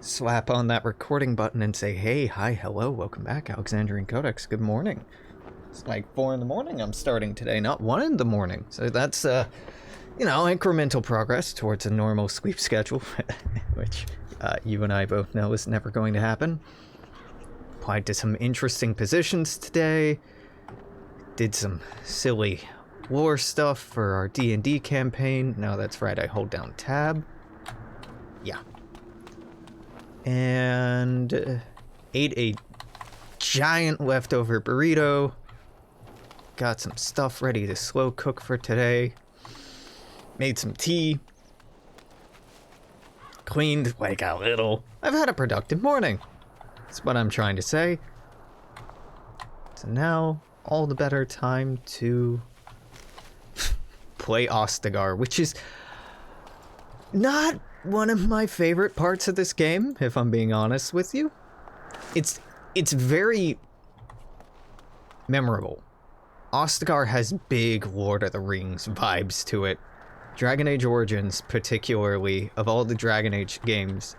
slap on that recording button and say, hey, hi, hello, welcome back, Alexandrian Codex, good morning. It's like 4 in the morning I'm starting today, not 1 in the morning. So that's, incremental progress towards a normal sleep schedule, which you and I both know is never going to happen. Applied to some interesting positions today. Did some silly lore stuff for our D&D campaign. No, that's right, I hold down tab. Yeah. And ate a giant leftover burrito. Got some stuff ready to slow cook for today. Made some tea. Cleaned like a little. I've had a productive morning. That's what I'm trying to say. So now, all the better time to play Ostagar, which is not one of my favorite parts of this game, if I'm being honest with you. It's very memorable. Ostagar has big Lord of the Rings vibes to it. Dragon Age Origins, particularly, of all the Dragon Age games,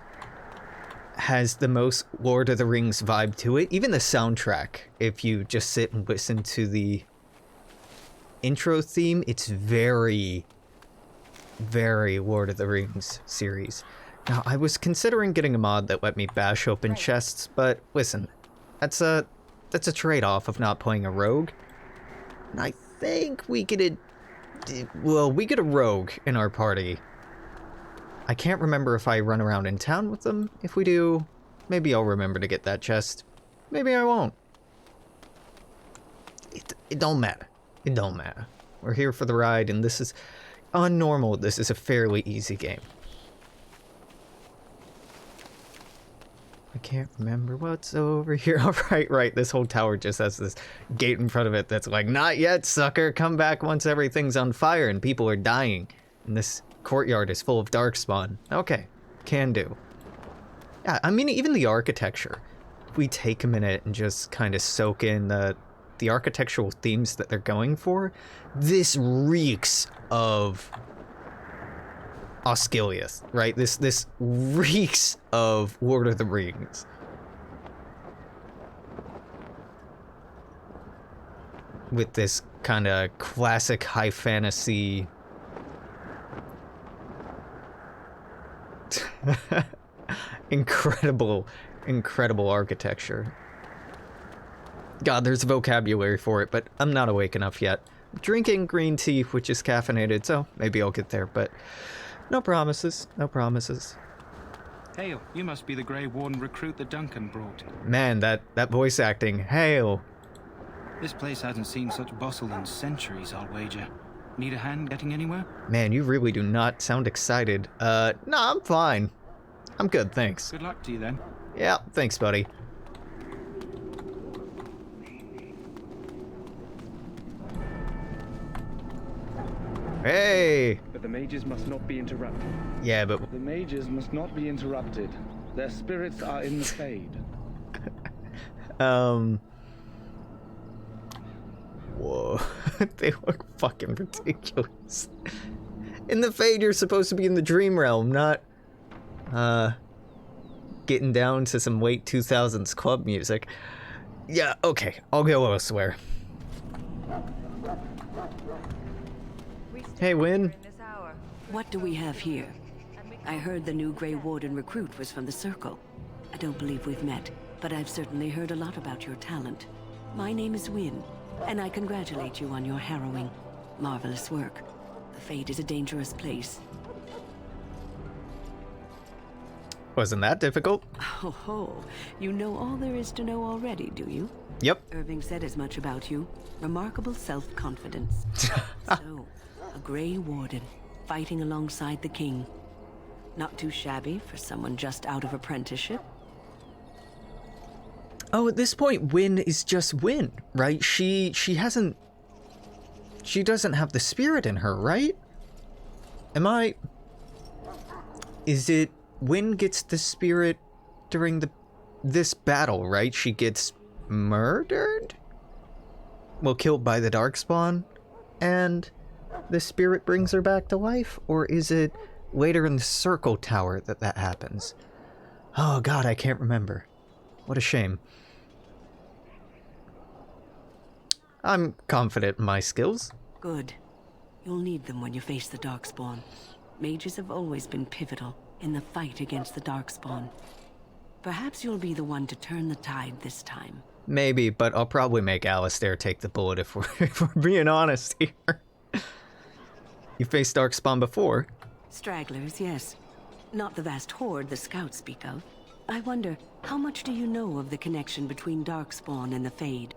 has the most Lord of the Rings vibe to it. Even the soundtrack, if you just sit and listen to the intro theme, it's very, very Lord of the Rings series. Now, I was considering getting a mod that let me bash open chests, but listen, that's a trade-off of not playing a rogue. And I think we get a rogue in our party. I can't remember if I run around in town with them. If we do, maybe I'll remember to get that chest. Maybe I won't. It don't matter. It don't matter. We're here for the ride, and this is unnormal. This is a fairly easy game. I can't remember what's over here. All right. This whole tower just has this gate in front of it that's like, not yet, sucker. Come back once everything's on fire and people are dying. And this courtyard is full of darkspawn. Okay, can do. Yeah, I mean, even the architecture. If we take a minute and just kind of soak in the architectural themes that they're going for, this reeks of Osgiliath, right? This reeks of Lord of the Rings. With this kind of classic high fantasy incredible architecture. God, there's vocabulary for it, but I'm not awake enough yet. I'm drinking green tea, which is caffeinated, so maybe I'll get there, but no promises, no promises. Hail, you must be the Grey Warden recruit that Duncan brought. Man, that voice acting, hail. This place hasn't seen such bustle in centuries, I'll wager. Need a hand getting anywhere? Man, you really do not sound excited. No, I'm fine. I'm good, thanks. Good luck to you then. Yeah, thanks, buddy. Hey! But the mages must not be interrupted. Yeah, but... The mages must not be interrupted. Their spirits are in the Fade. Whoa. They look fucking ridiculous. In the Fade, you're supposed to be in the dream realm, not... getting down to some late 2000s club music. Yeah, okay. I'll go elsewhere. Hey, Wynne. What do we have here? I heard the new Grey Warden recruit was from the Circle. I don't believe we've met, but I've certainly heard a lot about your talent. My name is Wynne, and I congratulate you on your harrowing, marvelous work. The Fade is a dangerous place. Wasn't that difficult? Oh ho, you know all there is to know already, do you? Yep. Irving said as much about you. Remarkable self-confidence. So, a Grey Warden, fighting alongside the king. Not too shabby for someone just out of apprenticeship. Oh, at this point, Wynne is just Wynne, right? She doesn't have the spirit in her, right? Is it Wynne gets the spirit during this battle, right? She gets murdered? Well, killed by the Darkspawn, and the spirit brings her back to life? Or is it later in the Circle Tower that happens? Oh god, I can't remember. What a shame. I'm confident in my skills. Good. You'll need them when you face the Darkspawn. Mages have always been pivotal in the fight against the Darkspawn. Perhaps you'll be the one to turn the tide this time. Maybe, but I'll probably make Alistair take the bullet if we're being honest here. You faced Darkspawn before? Stragglers, yes. Not the vast horde the scouts speak of. I wonder, how much do you know of the connection between Darkspawn and the Fade?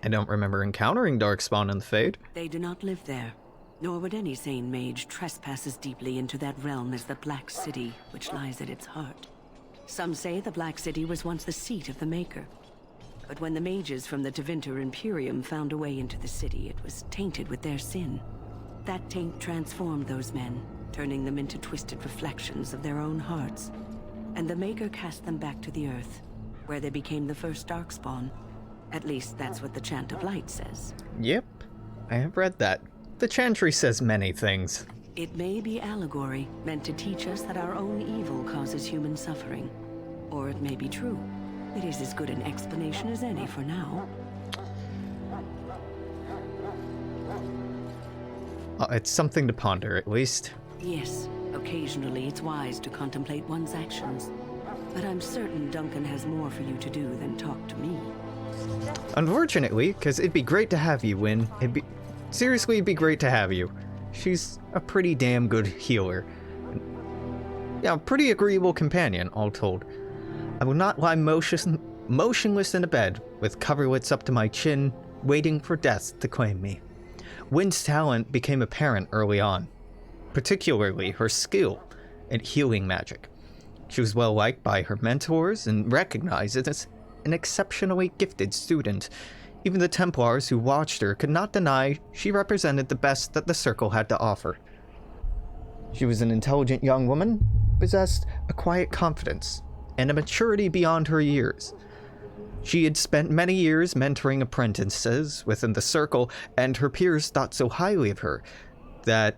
I don't remember encountering Darkspawn in the Fade. They do not live there, nor would any sane mage trespass as deeply into that realm as the Black City, which lies at its heart. Some say the Black City was once the seat of the Maker. But when the mages from the Tevinter Imperium found a way into the city, it was tainted with their sin. That taint transformed those men, turning them into twisted reflections of their own hearts. And the Maker cast them back to the Earth, where they became the first Darkspawn. At least that's what the Chant of Light says. Yep, I have read that. The Chantry says many things. It may be allegory, meant to teach us that our own evil causes human suffering. Or it may be true. It is as good an explanation as any for now. It's something to ponder, at least. Yes, occasionally it's wise to contemplate one's actions. But I'm certain Duncan has more for you to do than talk to me. Unfortunately, because it'd be great to have you, Wynne. Seriously, it'd be great to have you. She's a pretty damn good healer. Yeah, a pretty agreeable companion, all told. I will not lie motionless in a bed, with coverlets up to my chin, waiting for death to claim me. Wynne's talent became apparent early on, particularly her skill at healing magic. She was well liked by her mentors and recognized as an exceptionally gifted student. Even the Templars who watched her could not deny she represented the best that the Circle had to offer. She was an intelligent young woman, possessed a quiet confidence, and a maturity beyond her years. She had spent many years mentoring apprentices within the Circle, and her peers thought so highly of her that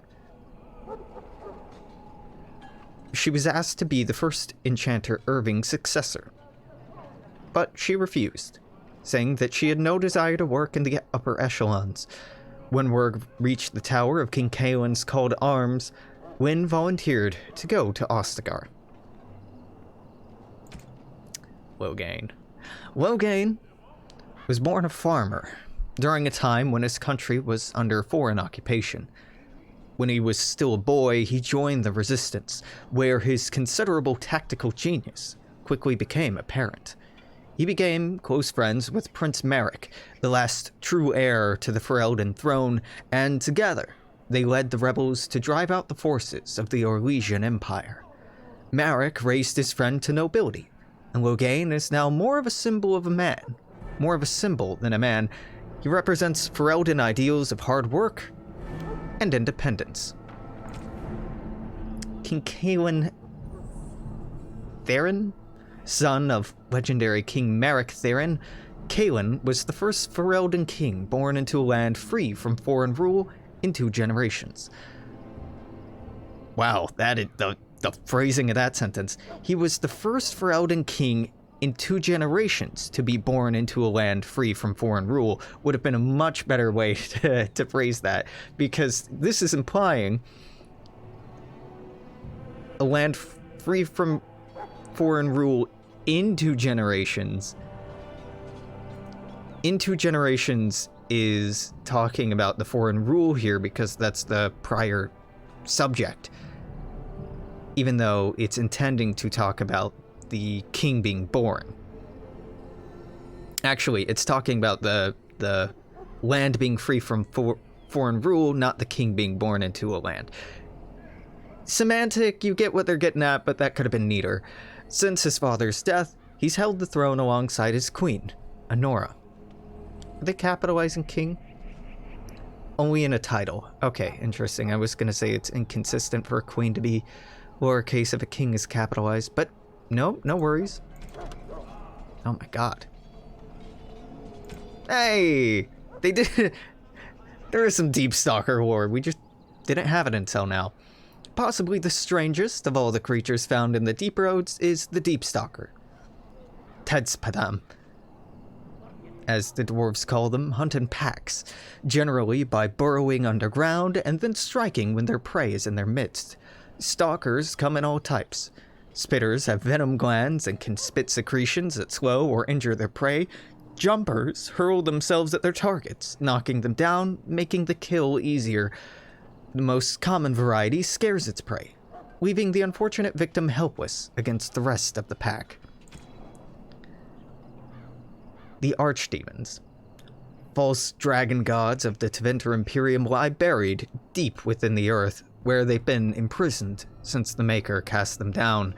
she was asked to be the first Enchanter Irving's successor. But she refused, saying that she had no desire to work in the upper echelons. When word reached the tower of King Caelan's called arms, Wynne volunteered to go to Ostagar. Loghain. Loghain was born a farmer during a time when his country was under foreign occupation. When he was still a boy, he joined the Resistance, where his considerable tactical genius quickly became apparent. He became close friends with Prince Merrick, the last true heir to the Ferelden throne, and together they led the rebels to drive out the forces of the Orlesian Empire. Merrick raised his friend to nobility, and Loghain is now more of a symbol of a man. More of a symbol than a man. He represents Ferelden ideals of hard work and independence. King Caelan Theron, son of legendary King Merrick Theron, Caelan was the first Ferelden king born into a land free from foreign rule in 2 generations. Wow, that is the phrasing of that sentence. He was the first Ferelden king in 2 generations to be born into a land free from foreign rule would have been a much better way to phrase that, because this is implying a land free from foreign rule in 2 generations. In 2 generations is talking about the foreign rule here because that's the prior subject, even though it's intending to talk about the king being born. Actually, it's talking about the land being free from foreign rule, not the king being born into a land. Semantic, you get what they're getting at, but that could have been neater. Since his father's death, he's held the throne alongside his queen, Honora. Are they capitalizing king? Only in a title. Okay, interesting. I was gonna say it's inconsistent for a queen to be lowercase if a king is capitalized, but no worries. Oh my god. Hey! They did... There is some deep stalker lore. We just didn't have it until now. possibly the strangest of all the creatures found in the deep roads is the Deep Stalker. Tedspadam, as the dwarves call them, hunt in packs, generally by burrowing underground and then striking when their prey is in their midst. Stalkers come in all types. Spitters have venom glands and can spit secretions that slow or injure their prey. Jumpers hurl themselves at their targets, knocking them down, making the kill easier. The most common variety scares its prey, leaving the unfortunate victim helpless against the rest of the pack. The Archdemons. False dragon gods of the Tevinter Imperium lie buried deep within the earth, where they've been imprisoned since the Maker cast them down.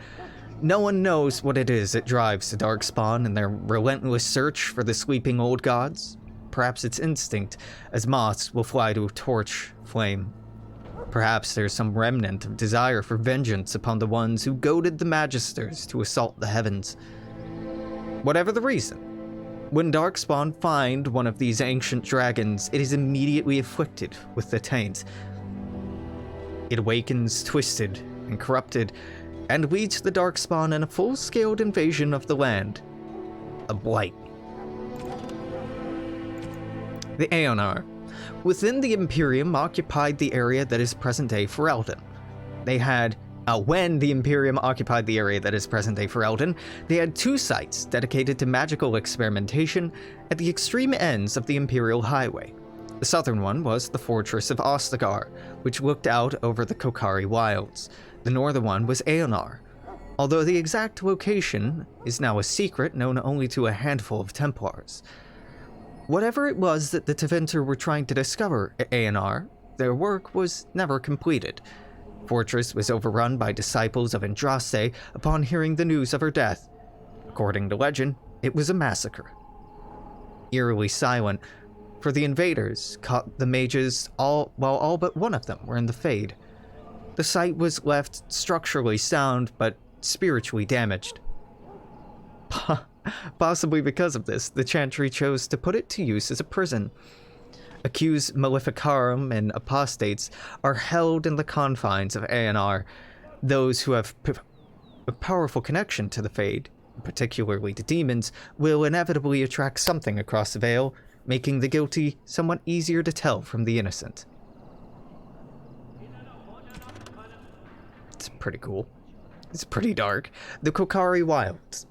No one knows what it is that drives the Darkspawn in their relentless search for the sleeping old gods. Perhaps it's instinct, as moths will fly to a torch flame. Perhaps there's some remnant of desire for vengeance upon the ones who goaded the Magisters to assault the heavens. Whatever the reason, when Darkspawn find one of these ancient dragons, it is immediately afflicted with the taint. It awakens twisted and corrupted, and leads the Darkspawn in a full-scale invasion of the land. A blight. The Aeonar. Within the Imperium occupied the area that is present-day Ferelden. When the Imperium occupied the area that is present-day Ferelden, they had two sites dedicated to magical experimentation at the extreme ends of the Imperial Highway. The southern one was the fortress of Ostagar, which looked out over the Korcari wilds. The northern one was Aeonar, although the exact location is now a secret known only to a handful of Templars. Whatever it was that the Tevinter were trying to discover at Aeonar, their work was never completed. Fortress was overrun by disciples of Andraste upon hearing the news of her death. According to legend, it was a massacre. Eerily silent, for the invaders caught the mages while all but one of them were in the Fade. The site was left structurally sound, but spiritually damaged. Possibly because of this, the Chantry chose to put it to use as a prison. Accused Maleficarum and apostates are held in the confines of Aeonar. Those who have a powerful connection to the Fade, particularly to demons, will inevitably attract something across the veil, making the guilty somewhat easier to tell from the innocent. It's pretty cool. It's pretty dark. The Korcari Wilds.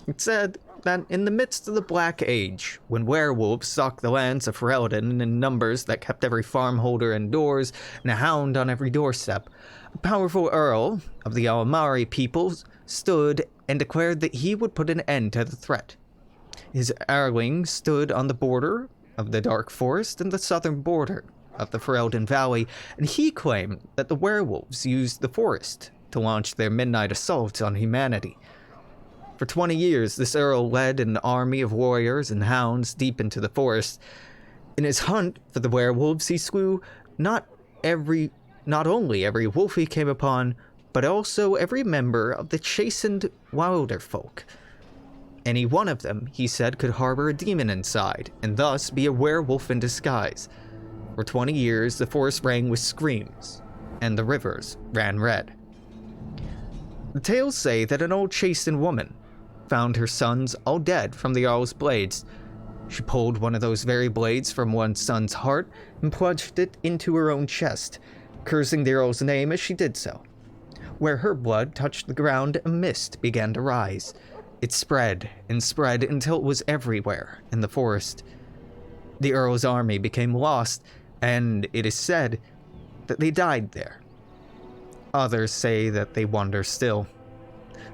It said that in the midst of the Black Age, when werewolves stalked the lands of Ferelden in numbers that kept every farmholder indoors and a hound on every doorstep, a powerful earl of the Almari peoples stood and declared that he would put an end to the threat. His Erling stood on the border of the Dark Forest and the southern border of the Ferelden Valley, and he claimed that the werewolves used the forest to launch their midnight assaults on humanity. For 20 years, this earl led an army of warriors and hounds deep into the forest. In his hunt for the werewolves, he slew not only every wolf he came upon, but also every member of the chastened wilder folk. Any one of them, he said, could harbor a demon inside, and thus be a werewolf in disguise. For 20 years, the forest rang with screams, and the rivers ran red. The tales say that an old chastened woman found her sons all dead from the Earl's blades. She pulled one of those very blades from one son's heart and plunged it into her own chest, cursing the Earl's name as she did so. Where her blood touched the ground, a mist began to rise. It spread and spread until it was everywhere in the forest. The Earl's army became lost, and it is said that they died there. Others say that they wander still.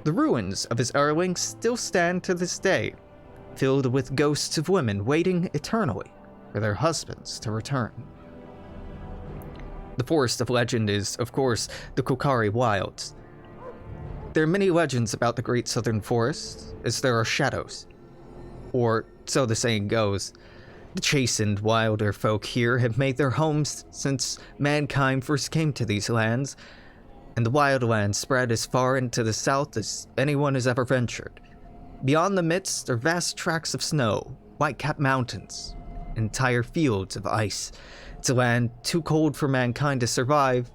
The ruins of his Erlings still stand to this day, filled with ghosts of women waiting eternally for their husbands to return. The Forest of Legend is, of course, the Korcari Wilds. There are many legends about the Great Southern Forest, as there are shadows. Or, so the saying goes, the chastened wilder folk here have made their homes since mankind first came to these lands, and the wildlands spread as far into the south as anyone has ever ventured. Beyond the midst are vast tracts of snow, white-capped mountains, entire fields of ice. It's a land too cold for mankind to survive,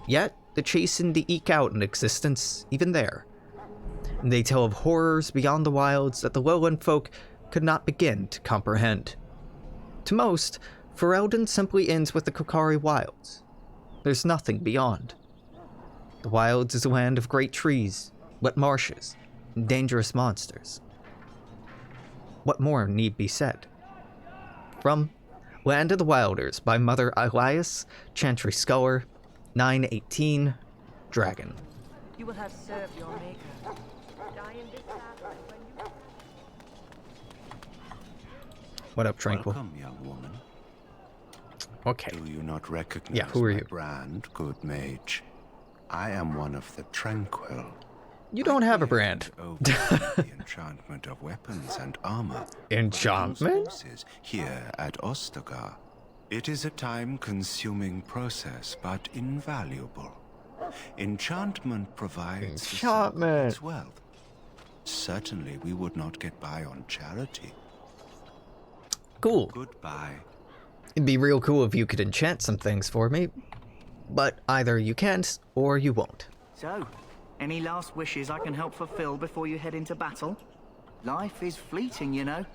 yet the chasing to eke out an existence even there. And they tell of horrors beyond the wilds that the lowland folk could not begin to comprehend. To most, Ferelden simply ends with the Korcari wilds. There's nothing beyond. The wilds is a land of great trees, wet marshes, and dangerous monsters. What more need be said? From Land of the Wilders by Mother Elias, Chantry Scholar, 918, Dragon. You will have served your maker. Die in this battle when you... What up, Tranquil? Welcome, young woman. Okay. Do you not recognize who are my you? brand, good mage? I am one of the Tranquil. You don't have a brand. Over the enchantment of weapons and armor. Enchantment? Forces here at Ostagar. It is a time-consuming process, but invaluable. Enchantment provides the circle Enchantment. its wealth. Certainly, we would not get by on charity. Cool. Goodbye. It'd be real cool if you could enchant some things for me. But either you can't, or you won't. So, any last wishes I can help fulfill before you head into battle? Life is fleeting, you know.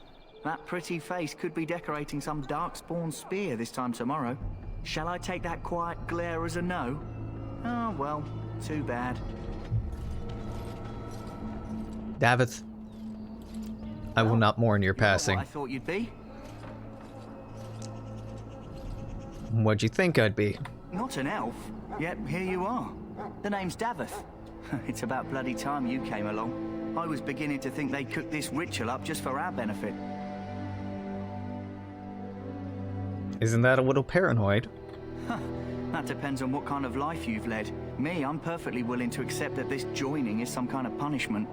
That pretty face could be decorating some darkspawn spear this time tomorrow. Shall I take that quiet glare as a no? Oh, well, too bad. Davith, I will not mourn your You're not passing. what I thought you'd be. What'd you think I'd be? Not an elf, yet here you are. The name's Davith. It's about bloody time you came along. I was beginning to think they cooked this ritual up just for our benefit. Isn't that a little paranoid? That depends on what kind of life you've led. Me, I'm perfectly willing to accept that this joining is some kind of punishment.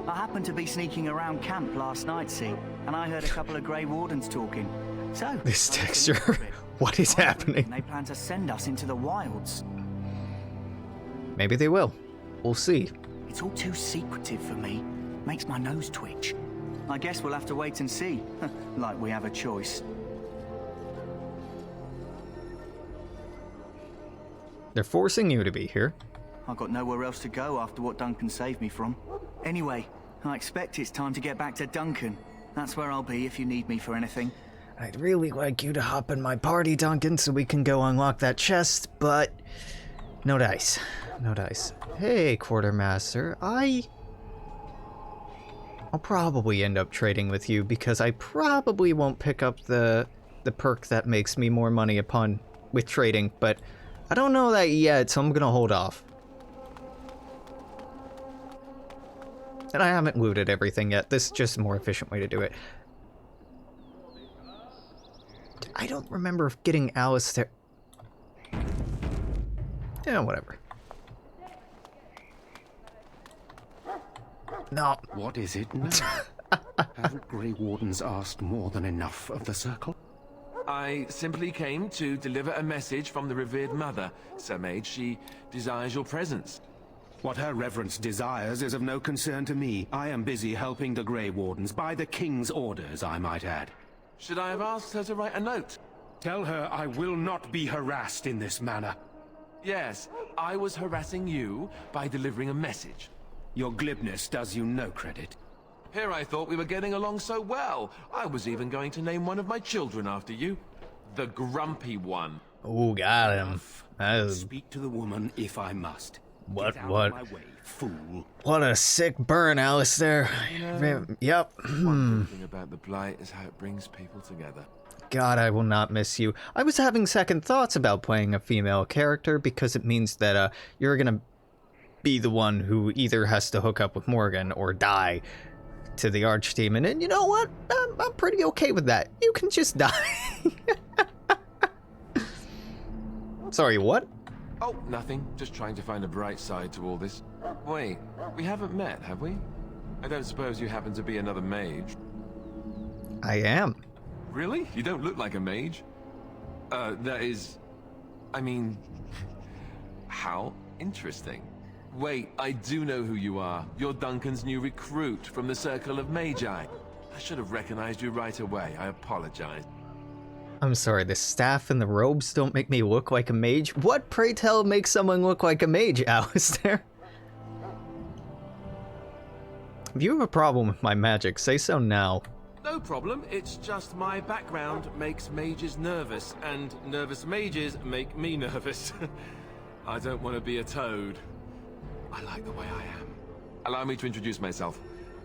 I happened to be sneaking around camp last night, see, and I heard a couple of Grey Wardens talking. So, This I was texture. a little bit. What is I'm happening? thinking They plan to send us into the wilds. Maybe they will. We'll see. It's all too secretive for me. Makes my nose twitch. I guess we'll have to wait and see. Like we have a choice. They're forcing you to be here. I've got nowhere else to go after what Duncan saved me from. Anyway, I expect it's time to get back to Duncan. That's where I'll be if you need me for anything. I'd really like you to hop in my party, Duncan, so we can go unlock that chest, but no dice. No dice. Hey, Quartermaster, I'll probably end up trading with you because I probably won't pick up the perk that makes me more money with trading, but I don't know that yet, so I'm gonna hold off. And I haven't looted everything yet. This is just a more efficient way to do it. I don't remember getting Alistair. Yeah, whatever. No. What is it now? Haven't Grey Wardens asked more than enough of the Circle? I simply came to deliver a message from the revered mother, Sir Mage. She desires your presence. What her reverence desires is of no concern to me. I am busy helping the Grey Wardens, by the King's orders, I might add. Should I have asked her to write a note? Tell her I will not be harassed in this manner. Yes, I was harassing you by delivering a message. Your glibness does you no credit. Here I thought we were getting along so well. I was even going to name one of my children after you. The Grumpy One. Oh, got him. That is, Speak to the woman if I must. What- Get out what? of my way, fool. what a sick burn, Alistair. Yep. One good thing about the Blight is how it brings people together. God, I will not miss you. I was having second thoughts about playing a female character because it means that you're gonna be the one who either has to hook up with Morrigan or die to the Archdemon. And you know what? I'm pretty okay with that. You can just die. Sorry, what? Oh, nothing. Just trying to find a bright side to all this. Wait, we haven't met, have we? I don't suppose you happen to be another mage? I am. Really? You don't look like a mage. That is... I mean... How interesting. Wait, I do know who you are. You're Duncan's new recruit from the Circle of Magi. I should have recognized you right away. I apologize. I'm sorry, the staff and the robes don't make me look like a mage? What, pray tell, makes someone look like a mage, Alistair? If you have a problem with my magic, say so now. No problem, it's just my background makes mages nervous, and nervous mages make me nervous. I don't want to be a toad. I like the way I am. Allow me to introduce myself.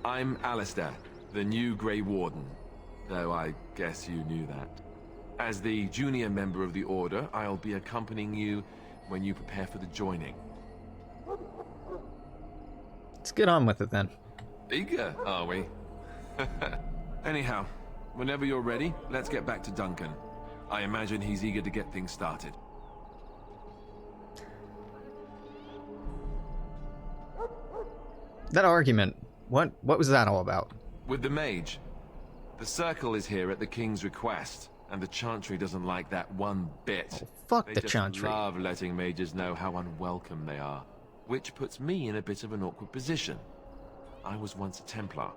I'm Alistair, the new Grey Warden. Though I guess you knew that. As the junior member of the Order, I'll be accompanying you when you prepare for the joining. Let's get on with it then. Eager, are we? Anyhow, whenever you're ready, let's get back to Duncan. I imagine he's eager to get things started. That argument, what was that all about? With the mage. The Circle is here at the King's request, and the Chantry doesn't like that one bit. Oh, fuck they the just Chantry. love letting mages know how unwelcome they are, which puts me in a bit of an awkward position. I was once a Templar.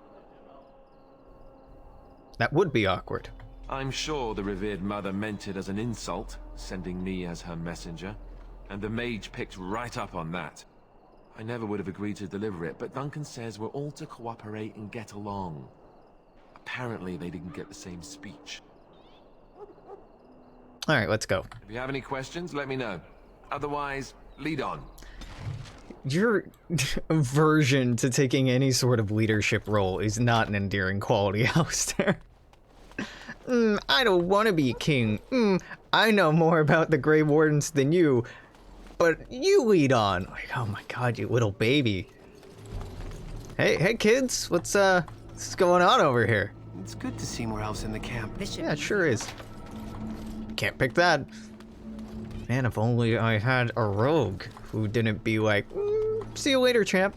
That would be awkward. I'm sure the revered mother meant it as an insult, sending me as her messenger, and the mage picked right up on that. I never would have agreed to deliver it, but Duncan says we're all to cooperate and get along. Apparently they didn't get the same speech. Alright, let's go. If you have any questions, let me know. Otherwise, lead on. Your aversion to taking any sort of leadership role is not an endearing quality, Alistair. I don't want to be king. I know more about the Grey Wardens than you. But you lead on. Like, oh my god, you little baby. Hey kids, what's going on over here? It's good to see more elves in the camp. Yeah, it sure is. Can't pick that. Man, if only I had a rogue who didn't be like, see you later, champ.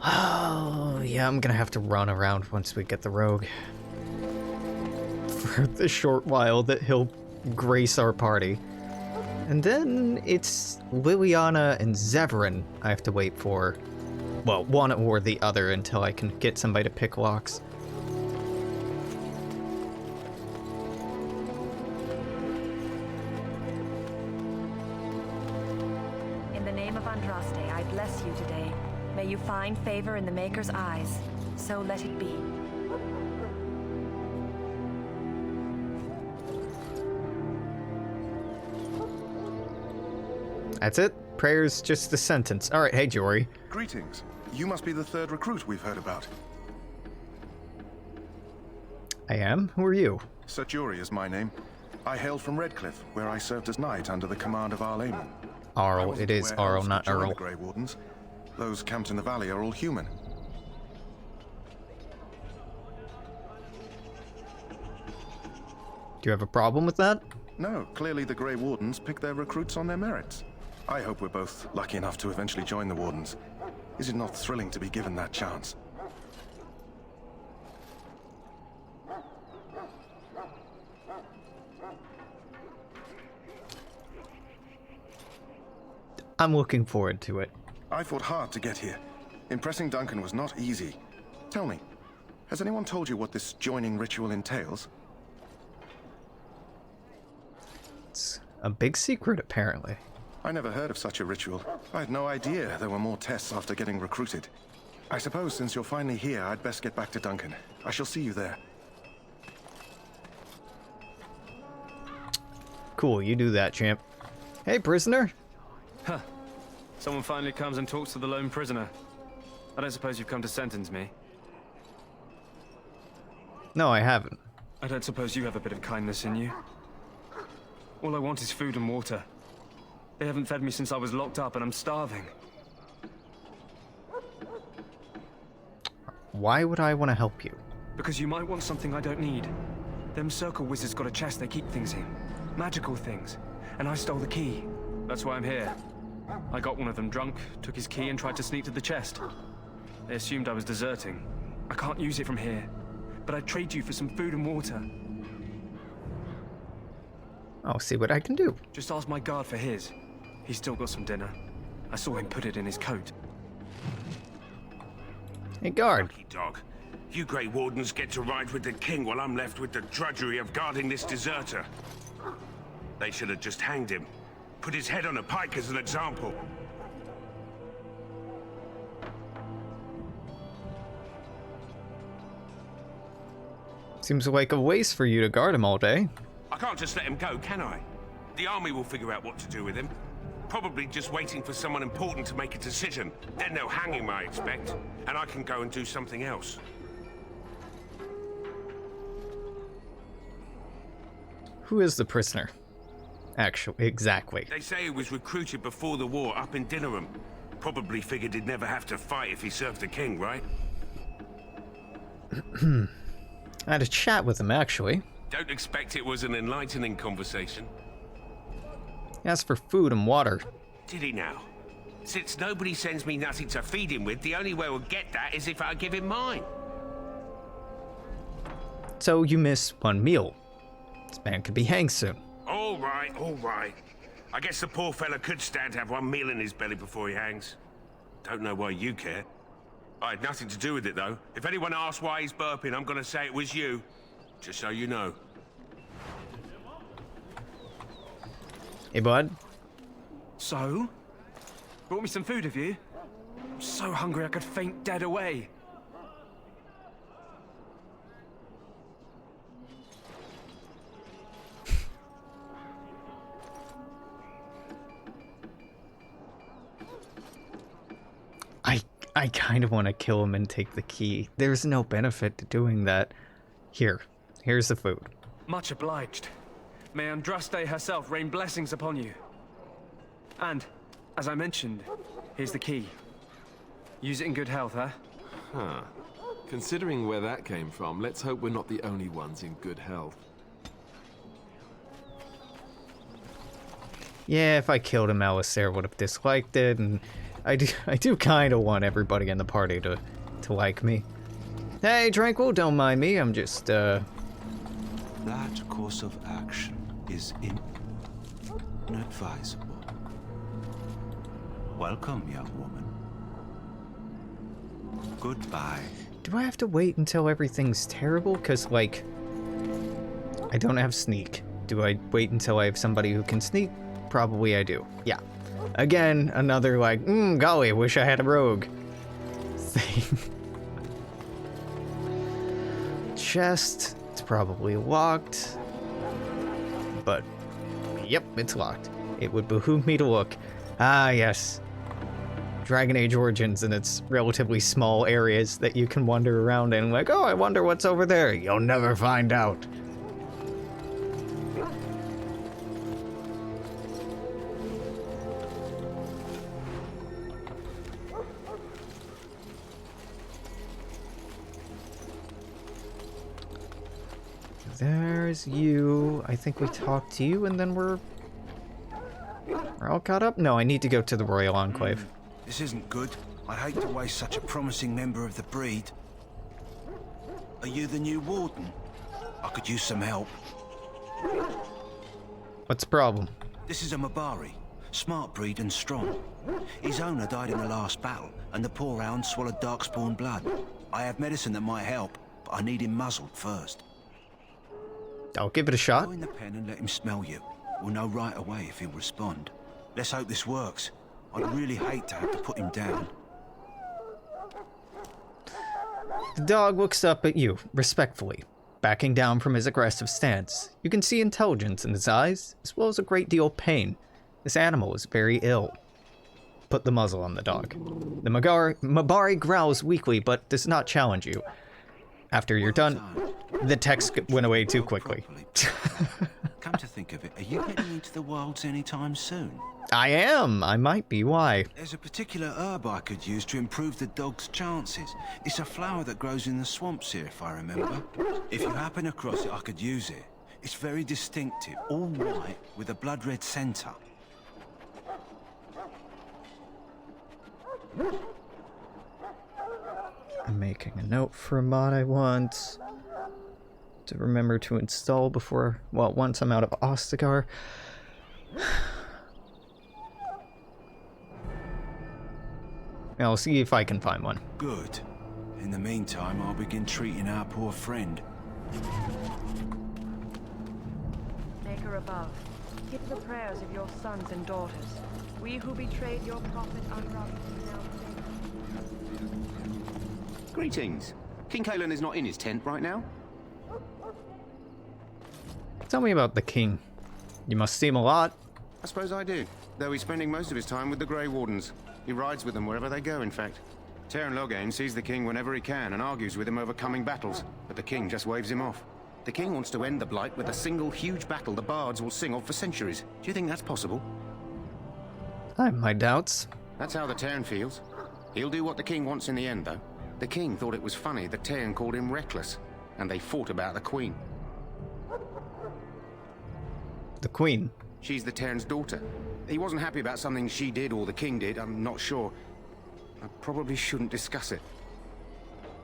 Oh, yeah, I'm gonna have to run around once we get the rogue. For the short while that he'll grace our party. And then it's Liliana and Zevran I have to wait for. Well, one or the other until I can get somebody to pick locks. In the name of Andraste, I bless you today. May you find favor in the Maker's eyes. So let it be. That's it? Prayer's just a sentence. Alright, hey Jory. Greetings. You must be the third recruit we've heard about. I am? Who are you? Sir Jory is my name. I hail from Redcliffe, where I served as knight under the command of Arl. Arl, it is Arl, not Earl. The Grey Wardens. Those camped in the valley are all human. Do you have a problem with that? No, clearly the Grey Wardens pick their recruits on their merits. I hope we're both lucky enough to eventually join the Wardens. Is it not thrilling to be given that chance? I'm looking forward to it. I fought hard to get here. Impressing Duncan was not easy. Tell me, has anyone told you what this joining ritual entails? It's a big secret, apparently. I never heard of such a ritual. I had no idea there were more tests after getting recruited. I suppose since you're finally here, I'd best get back to Duncan. I shall see you there. Cool, you do that, champ. Hey, prisoner. Huh. Someone finally comes and talks to the lone prisoner. I don't suppose you've come to sentence me. No, I haven't. I don't suppose you have a bit of kindness in you. All I want is food and water. They haven't fed me since I was locked up and I'm starving. Why would I want to help you? Because you might want something I don't need. Them circle wizards got a chest they keep things in. Magical things. And I stole the key. That's why I'm here. I got one of them drunk, took his key and tried to sneak to the chest. They assumed I was deserting. I can't use it from here. But I'd trade you for some food and water. I'll see what I can do. Just ask my guard for his. He's still got some dinner. I saw him put it in his coat. Hey, guard. Lucky dog. You Grey Wardens get to ride with the king while I'm left with the drudgery of guarding this deserter. They should have just hanged him. Put his head on a pike as an example. Seems like a waste for you to guard him all day. I can't just let him go, can I? The army will figure out what to do with him. Probably just waiting for someone important to make a decision. Then they'll hang him, I expect. And I can go and do something else. Who is the prisoner? Actually, exactly. They say he was recruited before the war up in Denerim. Probably figured he'd never have to fight if he served the king, right? I had a chat with him, actually. Don't expect it was an enlightening conversation. He asked for food and water. Did he now? Since nobody sends me nothing to feed him with, the only way we'll get that is if I give him mine. So you miss one meal. This man could be hanged soon. All right, all right. I guess the poor fella could stand to have one meal in his belly before he hangs. Don't know why you care. I had nothing to do with it, though. If anyone asks why he's burping, I'm gonna say it was you. Just so you know. Hey, bud. So? Brought me some food, have you? I'm so hungry I could faint dead away. I kind of want to kill him and take the key. There's no benefit to doing that. Here's the food. Much obliged. May Andraste herself rain blessings upon you. And, as I mentioned, here's the key. Use it in good health, huh? Huh. Considering where that came from, let's hope we're not the only ones in good health. Yeah, if I killed him, Alistair would have disliked it, and I do kind of want everybody in the party to like me. Hey, Tranquil, don't mind me. I'm just, That course of action is inadvisable. Welcome, young woman. Goodbye. Do I have to wait until everything's terrible? Because, like, I don't have sneak. Do I wait until I have somebody who can sneak? Probably I do. Yeah. Again, another, like, golly, wish I had a rogue thing. Chest. It's probably locked. But, yep, it's locked. It would behoove me to look. Ah, yes. Dragon Age Origins and its relatively small areas that you can wander around in, like, oh, I wonder what's over there. You'll never find out. There's you. I think we talked to you and then we're all caught up? No, I need to go to the Royal Enclave. This isn't good. I'd hate to waste such a promising member of the breed. Are you the new warden? I could use some help. What's the problem? This is a Mabari. Smart breed and strong. His owner died in the last battle, and the poor hound swallowed darkspawn blood. I have medicine that might help, but I need him muzzled first. I'll give it a shot. Go in the pen and let him smell you. We'll know right away if he'll respond. Let's hope this works. I'd really hate to have to put him down. The dog looks up at you, respectfully, backing down from his aggressive stance. You can see intelligence in his eyes, as well as a great deal of pain. This animal is very ill. Put the muzzle on the dog. The Mabari growls weakly, but does not challenge you. After you're done, the text went away too quickly. Come to think of it, are you heading into the wilds anytime soon? I am. I might be. Why? There's a particular herb I could use to improve the dog's chances. It's a flower that grows in the swamps here, if I remember. If you happen across it, I could use it. It's very distinctive, all white with a blood-red centre. I'm making a note for a mod I want to remember to install before, well, once I'm out of Ostagar. I'll see if I can find one. Good. In the meantime, I'll begin treating our poor friend. Maker above, give the prayers of your sons and daughters. We who betrayed your prophet Andraste now. Greetings. King Kalen is not in his tent right now. Tell me about the king. You must see him a lot. I suppose I do, though he's spending most of his time with the Grey Wardens. He rides with them wherever they go, in fact. Loghain sees the king whenever he can and argues with him over coming battles, but the king just waves him off. The king wants to end the Blight with a single huge battle the bards will sing of for centuries. Do you think that's possible? I have my doubts. That's how the Terran feels. He'll do what the king wants in the end, though. The king thought it was funny the Terran called him reckless, and they fought about the queen. The queen? She's the Terran's daughter. He wasn't happy about something she did or the king did, I'm not sure. I probably shouldn't discuss it.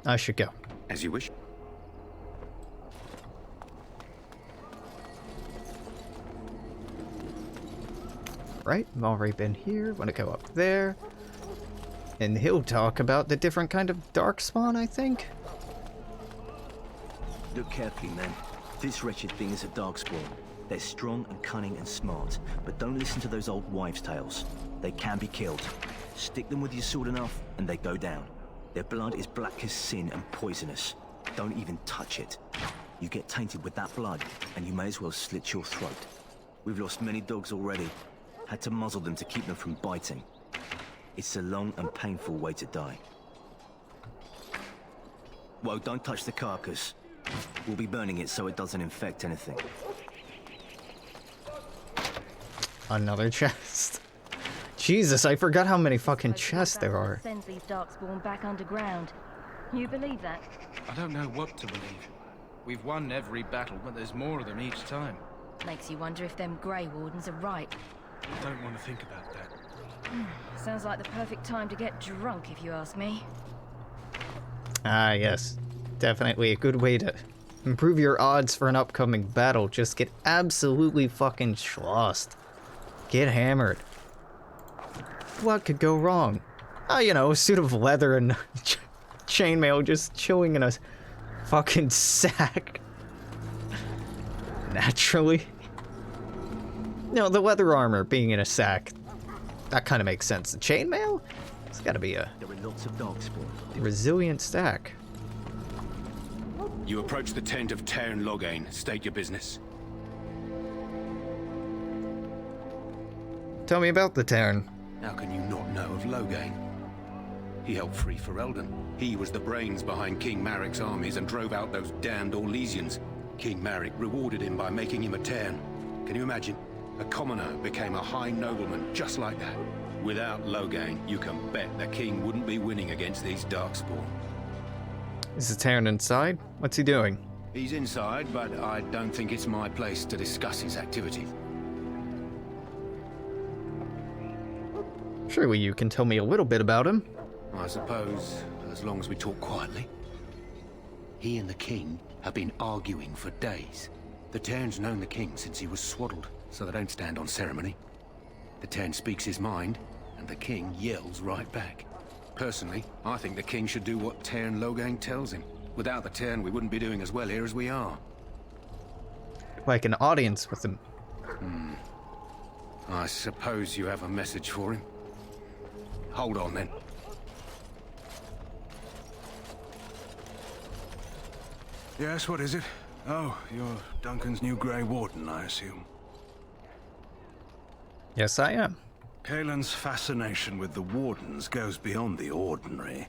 I should go. As you wish. Right, I've already been here. Want to go up there. And he'll talk about the different kind of darkspawn, I think. Look carefully, men. This wretched thing is a darkspawn. They're strong and cunning and smart, but don't listen to those old wives' tales. They can be killed. Stick them with your sword enough, and they go down. Their blood is black as sin and poisonous. Don't even touch it. You get tainted with that blood, and you may as well slit your throat. We've lost many dogs already. Had to muzzle them to keep them from biting. It's a long and painful way to die. Whoa, don't touch the carcass. We'll be burning it so it doesn't infect anything. Another chest. Jesus, I forgot how many fucking chests there are. Sends these darkspawn back underground. You believe that? I don't know what to believe. We've won every battle, but there's more of them each time. Makes you wonder if them Grey Wardens are right. I don't want to think about that. Sounds like the perfect time to get drunk, if you ask me. Ah, yes. Definitely a good way to improve your odds for an upcoming battle. Just get absolutely fucking schlossed. Get hammered. What could go wrong? Oh, you know, a suit of leather and chainmail just chilling in a fucking sack. Naturally. No, the leather armor being in a sack. That kind of makes sense. The chainmail? It's gotta be a There are lots of darkspawn. resilient stack. You approach the tent of Loghain. State your business. Tell me about the Terran. How can you not know of Loghain? He helped free Ferelden. He was the brains behind King Maric's armies and drove out those damned Orlesians. King Maric rewarded him by making him a Terran. Can you imagine? A commoner became a high nobleman just like that. Without Loghain, you can bet the king wouldn't be winning against these darkspawn. Is the Terran inside? What's he doing? He's inside, but I don't think it's my place to discuss his activities. Surely you can tell me a little bit about him. I suppose, as long as we talk quietly. He and the king have been arguing for days. The Terran's known the king since he was swaddled, so they don't stand on ceremony. The Terran speaks his mind, and the king yells right back. Personally, I think the king should do what Terran Loghain tells him. Without the Terran, we wouldn't be doing as well here as we are. Like an audience with him. I suppose you have a message for him. Hold on, then. Yes, what is it? Oh, you're Duncan's new Grey Warden, I assume. Yes, I am. Kalen's fascination with the Wardens goes beyond the ordinary.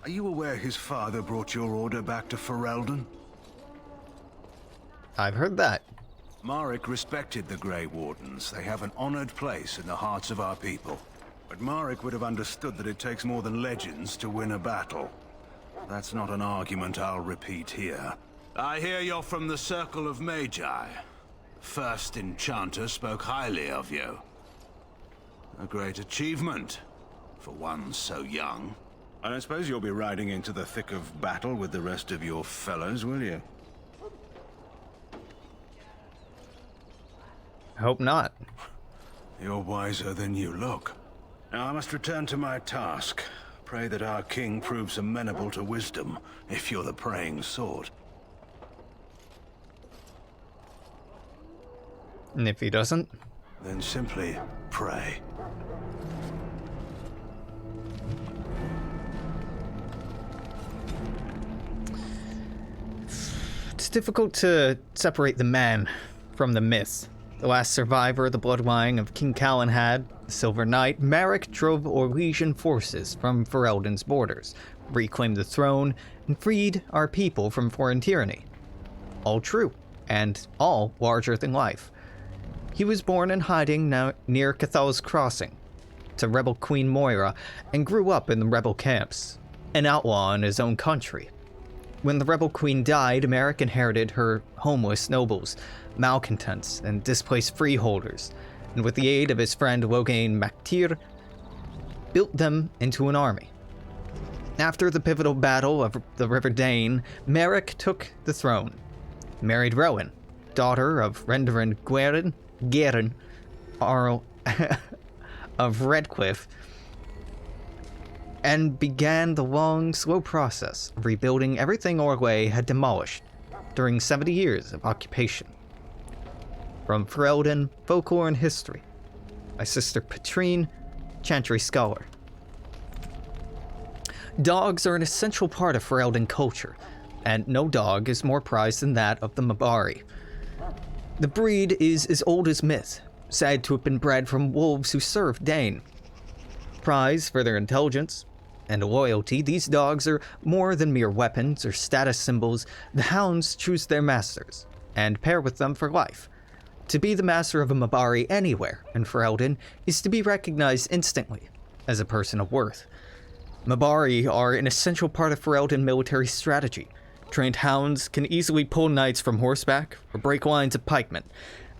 Are you aware his father brought your order back to Ferelden? I've heard that. Maric respected the Grey Wardens. They have an honored place in the hearts of our people. But Maric would have understood that it takes more than legends to win a battle. That's not an argument I'll repeat here. I hear you're from the Circle of Magi. First Enchanter spoke highly of you. A great achievement, for one so young. I don't suppose you'll be riding into the thick of battle with the rest of your fellows, will you? I hope not. You're wiser than you look. Now I must return to my task. Pray that our king proves amenable to wisdom, if you're the praying sort. And if he doesn't? Then simply pray. It's difficult to separate the man from the myth. The last survivor of the bloodline of King Calenhad, the Silver Knight, Merrick drove Orlesian forces from Ferelden's borders, reclaimed the throne, and freed our people from foreign tyranny. All true, and all larger than life. He was born in hiding near Cathal's Crossing to rebel Queen Moira, and grew up in the rebel camps, an outlaw in his own country. When the rebel queen died, Merrick inherited her homeless nobles, malcontents, and displaced freeholders, and with the aid of his friend Loghain Mactir, built them into an army. After the pivotal battle of the River Dane, Merrick took the throne, married Rowan, daughter of Renderin Guerin, Earl of Redcliffe, and began the long, slow process of rebuilding everything Orlais had demolished during 70 years of occupation. From Ferelden, folklore and history. My sister Patrine, Chantry scholar. Dogs are an essential part of Ferelden culture, and no dog is more prized than that of the Mabari. The breed is as old as myth, said to have been bred from wolves who served Dane. Prized for their intelligence and loyalty, these dogs are more than mere weapons or status symbols. The hounds choose their masters and pair with them for life. To be the master of a Mabari anywhere in Ferelden is to be recognized instantly as a person of worth. Mabari are an essential part of Ferelden military strategy. Trained hounds can easily pull knights from horseback or break lines of pikemen,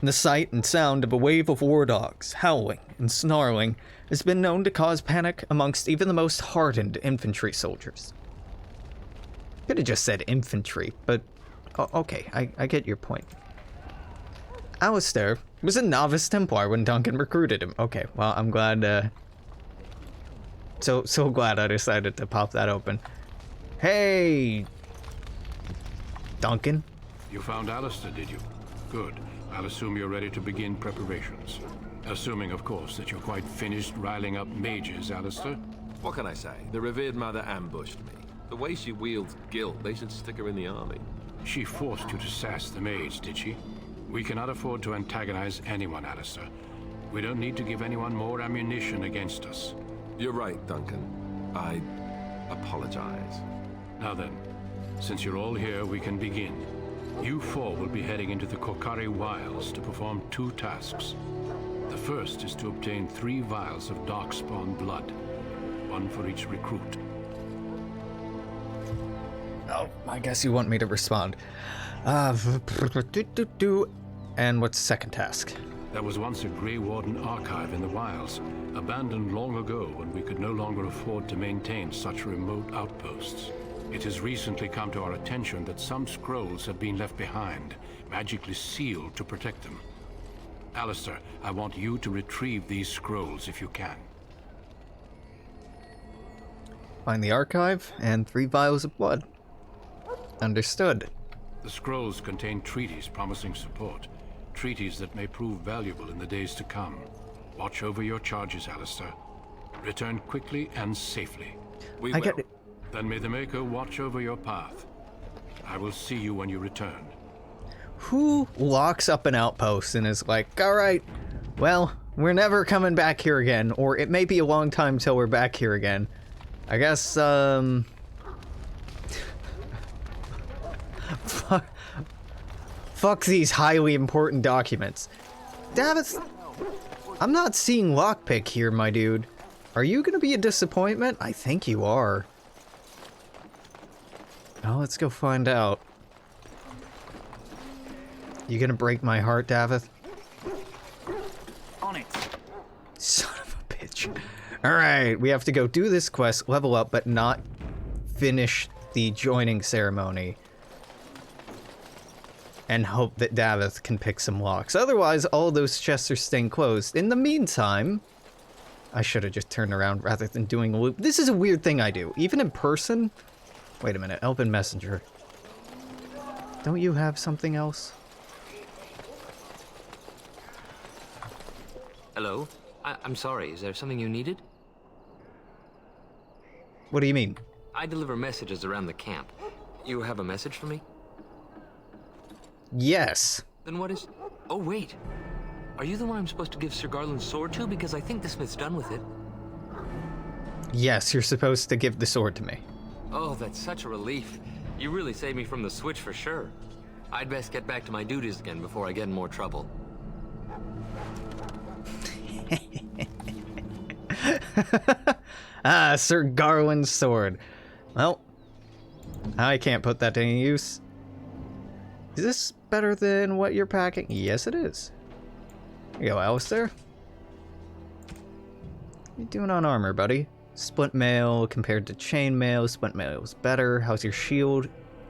and the sight and sound of a wave of war dogs howling and snarling has been known to cause panic amongst even the most hardened infantry soldiers. Could have just said infantry, but okay, I get your point. Alistair was a novice Templar when Duncan recruited him. Okay, well, I'm glad, so glad I decided to pop that open. Hey, Duncan? You found Alistair, did you? Good. I'll assume you're ready to begin preparations. Assuming, of course, that you're quite finished riling up mages, Alistair. What can I say? The revered mother ambushed me. The way she wields guilt, they should stick her in the army. She forced you to sass the mage, did she? We cannot afford to antagonize anyone, Alistair. We don't need to give anyone more ammunition against us. You're right, Duncan. I apologize. Now then, since you're all here, we can begin. You four will be heading into the Korcari Wilds to perform 2 tasks. The first is to obtain 3 vials of darkspawn blood, 1 for each recruit. Oh, I guess you want me to respond. And what's the second task? There was once a Grey Warden archive in the wilds, abandoned long ago when we could no longer afford to maintain such remote outposts. It has recently come to our attention that some scrolls have been left behind, magically sealed to protect them. Alistair, I want you to retrieve these scrolls if you can. Find the archive and 3 vials of blood. Understood. The scrolls contain treaties promising support. Treaties that may prove valuable in the days to come. Watch over your charges, Alistair. Return quickly and safely. We will. Get it. Then may the Maker watch over your path. I will see you when you return. Who locks up an outpost and is like, alright, well, we're never coming back here again, or it may be a long time till we're back here again. I guess, fuck these highly important documents. Davith, I'm not seeing lockpick here, my dude. Are you gonna be a disappointment? I think you are. Well, let's go find out. You gonna break my heart, Davith? On it. Son of a bitch. Alright, we have to go do this quest, level up, but not finish the joining ceremony. And hope that Davith can pick some locks. Otherwise, all those chests are staying closed. In the meantime, I should have just turned around rather than doing a loop. This is a weird thing I do. Even in person... Wait a minute, Elven Messenger. Don't you have something else? Hello? I'm sorry, is there something you needed? What do you mean? I deliver messages around the camp. You have a message for me? Yes. Then what is... Oh, wait. Are you the one I'm supposed to give Sir Garland's sword to? Because I think the smith's done with it. Yes, you're supposed to give the sword to me. Oh, that's such a relief. You really saved me from the switch for sure. I'd best get back to my duties again before I get in more trouble. Ah, Sir Garland's sword. Well, I can't put that to any use. Is this better than what you're packing? Yes, it is. Here you go, Alistair. What are you doing on armor, buddy? Splint mail compared to chain mail. Splint mail is better. How's your shield?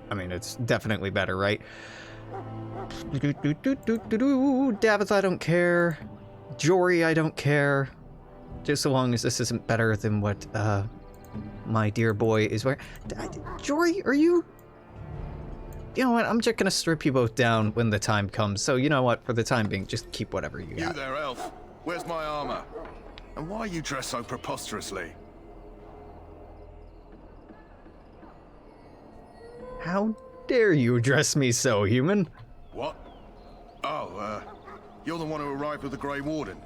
I mean, it's definitely better, right? Davith, I don't care. Jory, I don't care. Just so long as this isn't better than what my dear boy is wearing. Jory, are you... You know what, I'm just gonna strip you both down when the time comes. So you know what, for the time being, just keep whatever you got. You there, elf. Where's my armor? And why are you dressed so preposterously? How dare you address me so, human? What? Oh, you're the one who arrived with the Grey Warden.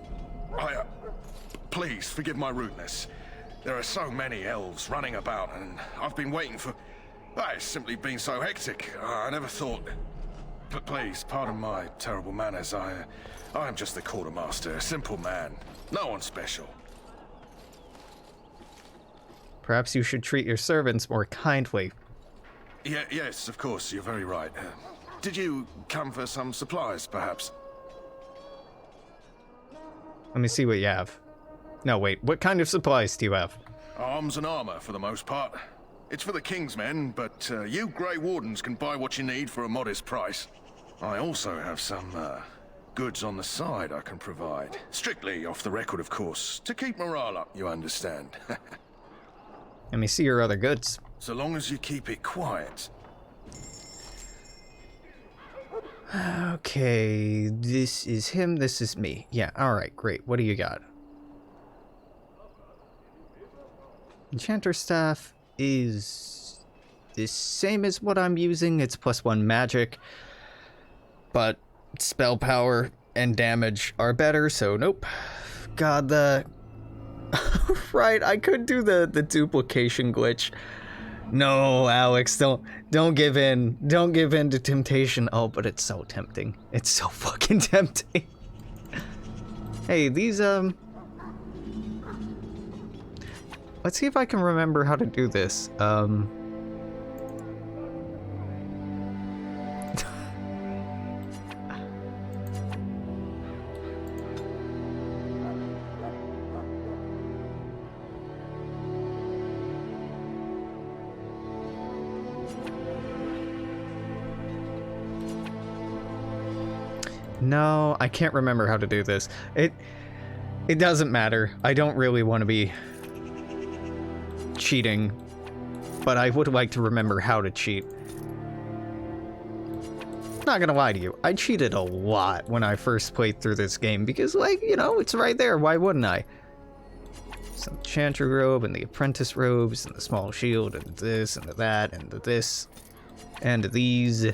Please, forgive my rudeness. There are so many elves running about, and I've been waiting for... It's simply been so hectic. I never thought... But please, pardon my terrible manners. I'm just the quartermaster, a simple man. No one special. Perhaps you should treat your servants more kindly. Yes, of course, you're very right. Did you come for some supplies, perhaps? Let me see what you have. No, wait, what kind of supplies do you have? Arms and armor, for the most part. It's for the King's men, but you Grey Wardens can buy what you need for a modest price. I also have some goods on the side I can provide. Strictly off the record, of course, to keep morale up, you understand. Let me see your other goods. So long as you keep it quiet. Okay, this is him, this is me. Yeah, alright, great. What do you got? Enchanter Staff is the same as what I'm using. It's +1 magic, but spell power and damage are better, so nope. God, the... Right, I could do the duplication glitch. No, Alex, don't give in. Don't give in to temptation. Oh, but it's so tempting. It's so fucking tempting. Hey, these, let's see if I can remember how to do this. No, I can't remember how to do this. It doesn't matter. I don't really want to be cheating, but I would like to remember how to cheat. Not gonna lie to you, I cheated a lot when I first played through this game because, like, you know, it's right there. Why wouldn't I? Some Chantry robe and the apprentice robes and the small shield and this and that and this and these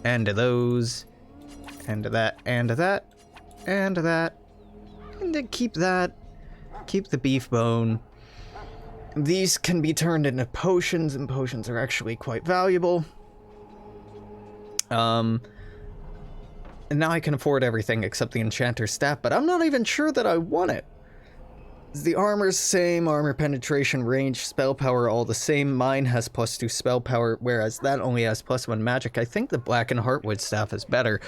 and those. And that, and that, and that, and then keep that, keep the beef bone. These can be turned into potions, and potions are actually quite valuable. And now I can afford everything except the Enchanter Staff, but I'm not even sure that I want it. The armor's same, armor penetration, range, spell power all the same. Mine has +2 spell power, whereas that only has +1 magic. I think the Black and Heartwood Staff is better.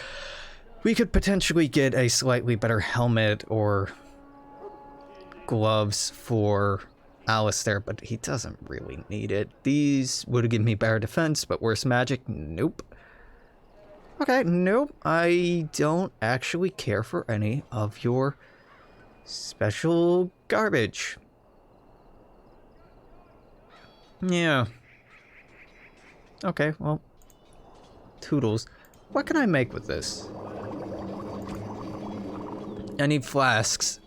We could potentially get a slightly better helmet or gloves for Alistair, but he doesn't really need it. These would give me better defense, but worse magic. Nope. Okay, nope. I don't actually care for any of your Special garbage. Yeah. Okay, well. Toodles. What can I make with this? I need flasks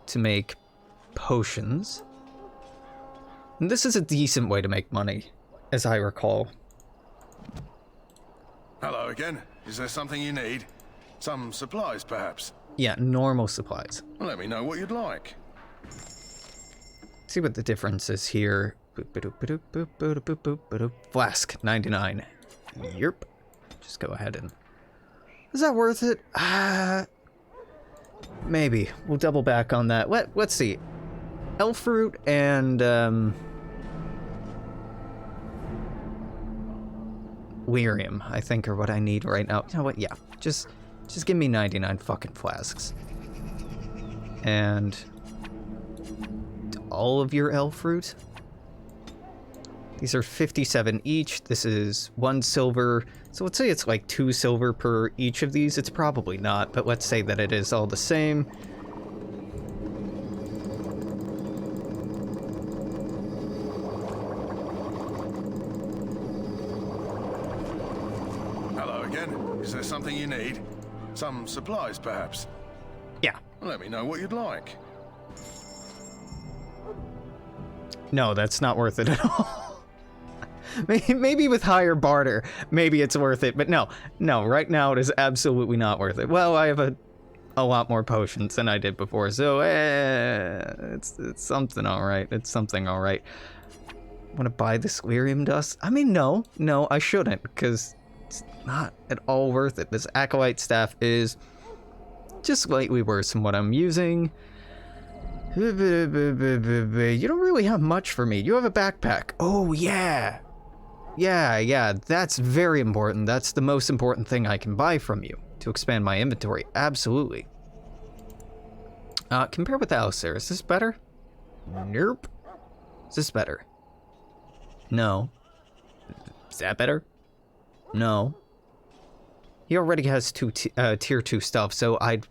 to make potions. And this is a decent way to make money, as I recall. Hello again. Is there something you need? Some supplies, perhaps? Yeah, normal supplies. Let me know what you'd like. See what the difference is here. Flask, 99. Yerp. Just go ahead and... Is that worth it? Maybe. We'll double back on that. Let's see. Elf fruit and, lyrium, I think, are what I need right now. You know what? Yeah. Just give me 99 fucking flasks. And... all of your elf fruit? These are 57 each. This is 1 silver. So let's say it's like 2 silver per each of these. It's probably not, but let's say that it is all the same. Hello again. Is there something you need? Some supplies, perhaps? Yeah. Let me know what you'd like. No, that's not worth it at all. Maybe with higher barter, maybe it's worth it, but no, right now it is absolutely not worth it. Well, I have a lot more potions than I did before, so it's something alright. It's something alright. Want to buy this lyrium dust? I mean, no, I shouldn't, because it's not at all worth it. This acolyte staff is just slightly worse than what I'm using. You don't really have much for me. You have a backpack. Oh, yeah. Yeah, that's very important. That's the most important thing I can buy from you to expand my inventory. Absolutely. Compare with Alistair. Is this better? Nope. Is this better? No. Is that better? No. He already has tier 2 stuff, so I'd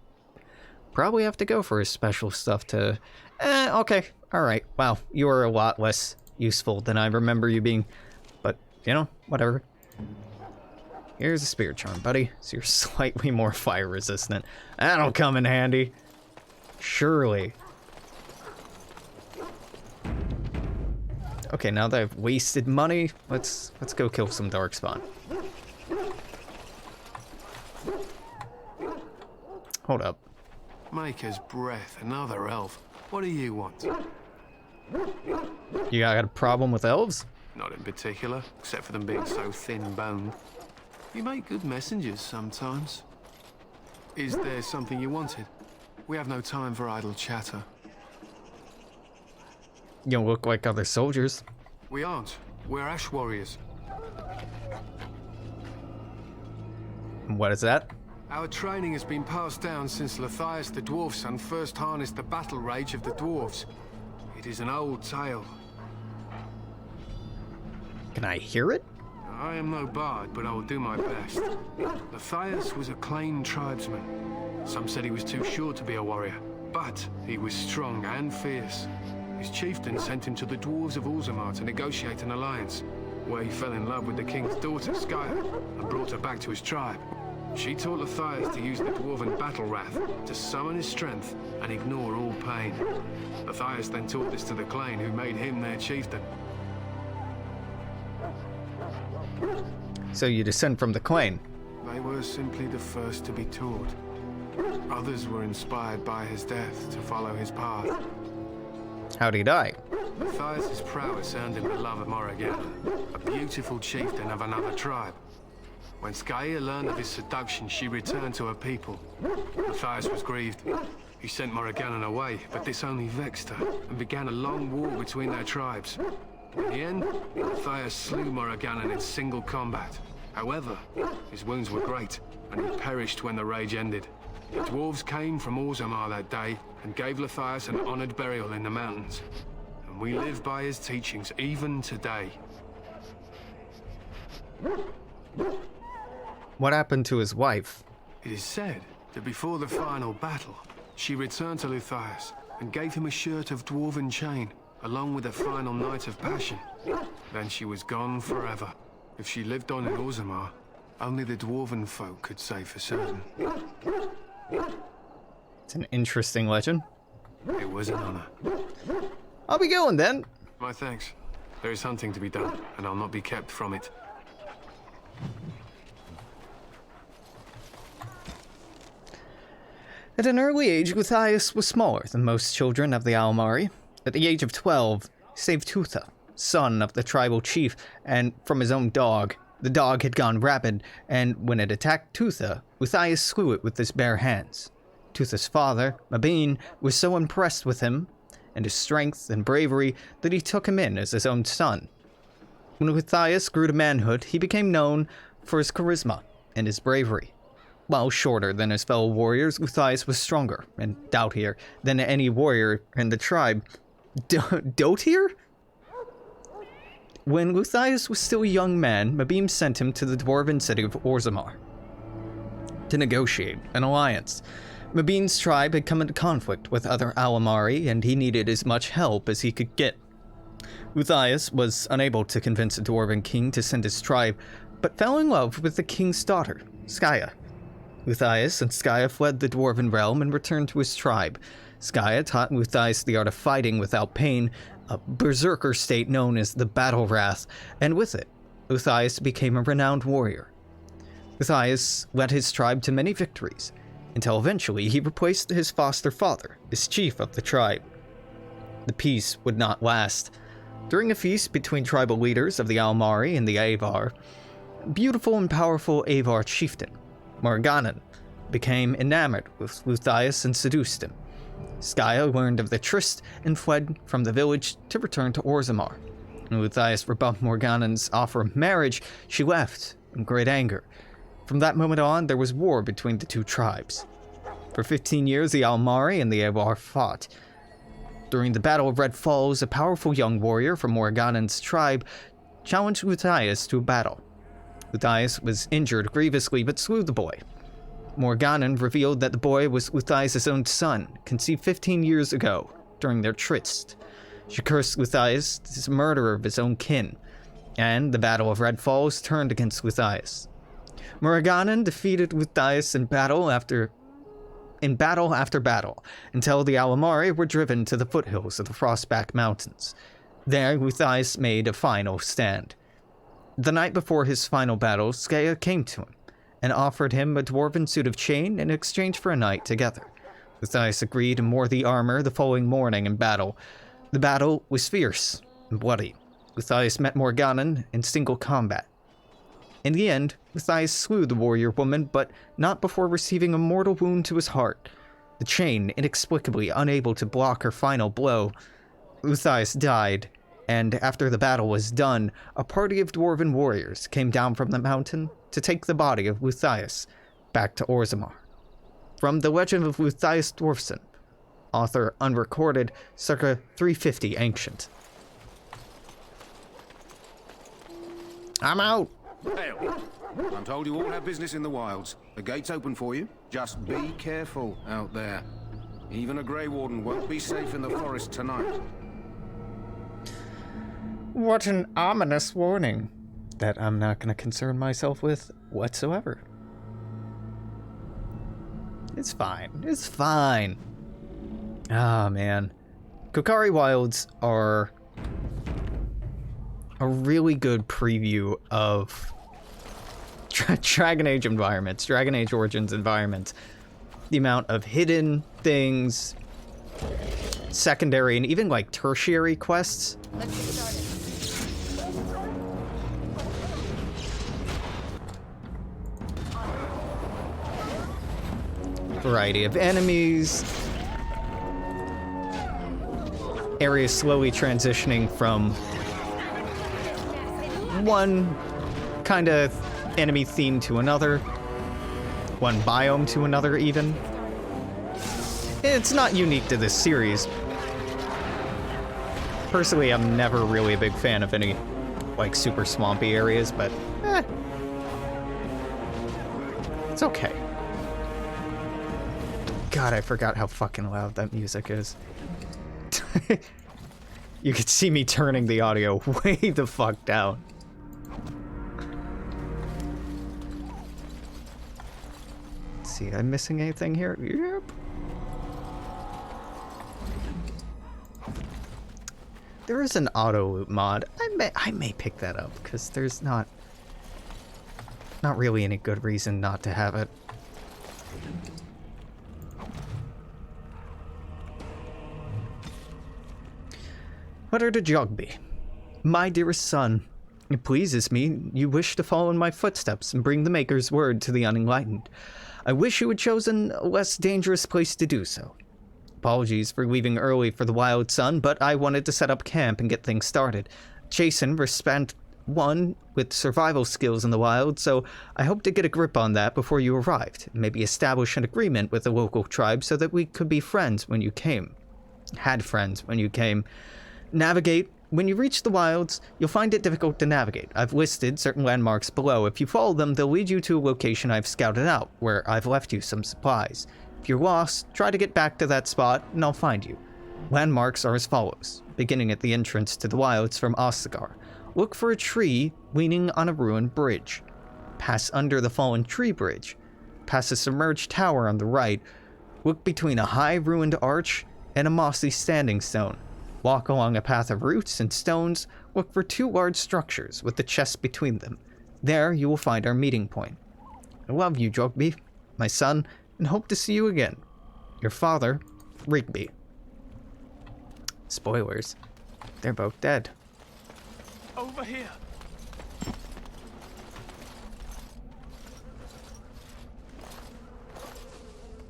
probably have to go for his special stuff to... okay. Alright. Wow. You are a lot less useful than I remember you being. But, you know, whatever. Here's a spirit charm, buddy. So you're slightly more fire resistant. That'll come in handy. Surely. Okay, now that I've wasted money, let's go kill some darkspawn. Hold up. Maker's breath, another elf. What do you want? You got a problem with elves? Not in particular, except for them being so thin-boned. You make good messengers sometimes. Is there something you wanted? We have no time for idle chatter. You don't look like other soldiers. We aren't. We're ash warriors. What is that? Our training has been passed down since Lothias the Dwarf Son first harnessed the battle rage of the dwarves. It is an old tale. Can I hear it? I am no bard, but I will do my best. Lothias was a claimed tribesman. Some said he was too short to be a warrior, but he was strong and fierce. His chieftain sent him to the dwarves of Orzammar to negotiate an alliance, where he fell in love with the king's daughter, Skya, and brought her back to his tribe. She taught Lothias to use the dwarven battle wrath to summon his strength and ignore all pain. Lothias then taught this to the Clane, who made him their chieftain. So you descend from the Clane? They were simply the first to be taught. Others were inspired by his death to follow his path. How'd he die? Lothias' prowess earned him the love of Morrigan, a beautiful chieftain of another tribe. When Skya learned of his seduction, she returned to her people. Lothias was grieved. He sent Morrigan away, but this only vexed her, and began a long war between their tribes. In the end, Lothias slew Morrigan in single combat. However, his wounds were great, and he perished when the rage ended. The dwarves came from Orzammar that day, and gave Lothias an honored burial in the mountains. And we live by his teachings even today. What happened to his wife? It is said that before the final battle, She returned to Luthias and gave him a shirt of dwarven chain, along with a final night of passion. Then she was gone forever. If she lived on in Orzammar, only the dwarven folk could say for certain. It's an interesting legend. It was an honor. I'll be going then. My thanks. There is hunting to be done, and I'll not be kept from it. At an early age, Luthias was smaller than most children of the Almari. At the age of 12, he saved Tutha, son of the tribal chief, and from his own dog. The dog had gone rabid, and when it attacked Tutha, Luthias slew it with his bare hands. Tutha's father, Mabine, was so impressed with him and his strength and bravery that he took him in as his own son. When Luthias grew to manhood, he became known for his charisma and his bravery. While shorter than his fellow warriors, Luthias was stronger and doughtier than any warrior in the tribe. Doughtier? When Luthias was still a young man, Mabine sent him to the dwarven city of Orzammar to negotiate an alliance. Mabine's tribe had come into conflict with other Alamari, and he needed as much help as he could get. Luthias was unable to convince the dwarven king to send his tribe, but fell in love with the king's daughter, Skaya. Luthias and Skaya fled the dwarven realm and returned to his tribe. Skaya taught Luthias the art of fighting without pain, a berserker state known as the Battle Wrath, and with it, Luthias became a renowned warrior. Luthias led his tribe to many victories, until eventually he replaced his foster father as chief of the tribe. The peace would not last. During a feast between tribal leaders of the Almari and the Avar, beautiful and powerful Avar chieftain, Morrigan, became enamored with Luthias and seduced him. Skaya learned of the tryst and fled from the village to return to Orzammar. When Luthias rebuffed Morrigan's offer of marriage, she left in great anger. From that moment on, there was war between the two tribes. For 15 years, the Almari and the Avar fought. During the Battle of Red Falls, a powerful young warrior from Morrigan's tribe challenged Luthias to a battle. Luthias was injured grievously, but slew the boy. Morrigan revealed that the boy was Luthias' own son, conceived 15 years ago, during their tryst. She cursed Luthias as a murderer of his own kin, and the Battle of Red Falls turned against Luthias. Morrigan defeated Luthias in battle after battle, until the Alamari were driven to the foothills of the Frostback Mountains. There, Luthias made a final stand. The night before his final battle, Skaya came to him and offered him a dwarven suit of chain in exchange for a night together. Luthias agreed and wore the armor the following morning in battle. The battle was fierce and bloody. Luthias met Morrigan in single combat. In the end, Luthias slew the warrior woman, but not before receiving a mortal wound to his heart. The chain, inexplicably unable to block her final blow. Luthias died, and after the battle was done, a party of dwarven warriors came down from the mountain to take the body of Luthias back to Orzammar. From The Legend of Luthias Dwarfson, author unrecorded, circa 350 ancient. I'm out! Hail. I'm told you all have business in the wilds. The gate's open for you. Just be careful out there. Even a Grey Warden won't be safe in the forest tonight. What an ominous warning that I'm not going to concern myself with whatsoever. It's fine. It's fine. Ah, man. Korcari Wilds are a really good preview of Dragon Age environments, Dragon Age Origins environments. The amount of hidden things, secondary and even like tertiary quests. Let's get started. Variety of enemies. Areas slowly transitioning from one kind of enemy theme to another. One biome to another, even. It's not unique to this series. Personally, I'm never really a big fan of any, like, super swampy areas, but, it's okay. God, I forgot how fucking loud that music is. You could see me turning the audio way the fuck down. Let's see, I'm missing anything here? Yep. There is an auto loop mod. I may pick that up because there's not really any good reason not to have it. Letter to Jogby. My dearest son, it pleases me you wish to follow in my footsteps and bring the Maker's word to the unenlightened. I wish you had chosen a less dangerous place to do so. Apologies for leaving early for the Wild Sun, but I wanted to set up camp and get things started. Jason spent one with survival skills in the wild, so I hope to get a grip on that before you arrived. Maybe establish an agreement with the local tribe so that we could be friends when you came. Had friends when you came. Navigate. When you reach the wilds, you'll find it difficult to navigate. I've listed certain landmarks below. If you follow them, they'll lead you to a location I've scouted out, where I've left you some supplies. If you're lost, try to get back to that spot, and I'll find you. Landmarks are as follows. Beginning at the entrance to the wilds from Ostagar. Look for a tree leaning on a ruined bridge. Pass under the fallen tree bridge. Pass a submerged tower on the right. Look between a high ruined arch and a mossy standing stone. Walk along a path of roots and stones. Look for 2 large structures with the chest between them. There you will find our meeting point. I love you, Jogby, my son, and hope to see you again. Your father, Rigby. Spoilers. They're both dead. Over here.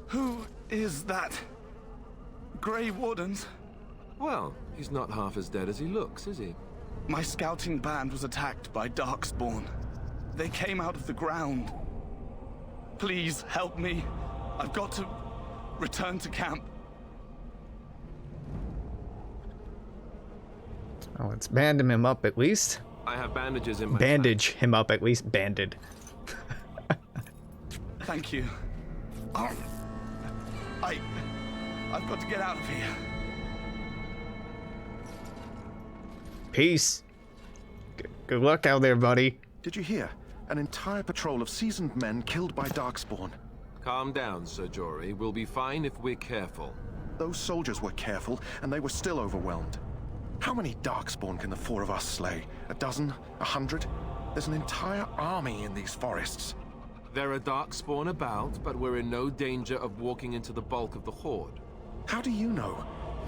Who is that? Grey Wardens? Well, he's not half as dead as he looks, is he? My scouting band was attacked by Darkspawn. They came out of the ground. Please help me. I've got to return to camp. Oh, let's band him up at least. I have bandages in my Bandage him up at least. Banded. Thank you. Oh, I've got to get out of here. Peace. Good luck out there, buddy. Did you hear? An entire patrol of seasoned men killed by Darkspawn. Calm down, Sir Jory. We'll be fine if we're careful. Those soldiers were careful, and they were still overwhelmed. How many Darkspawn can the 4 of us slay? A dozen? 100? There's an entire army in these forests. There are Darkspawn about, but we're in no danger of walking into the bulk of the Horde. How do you know?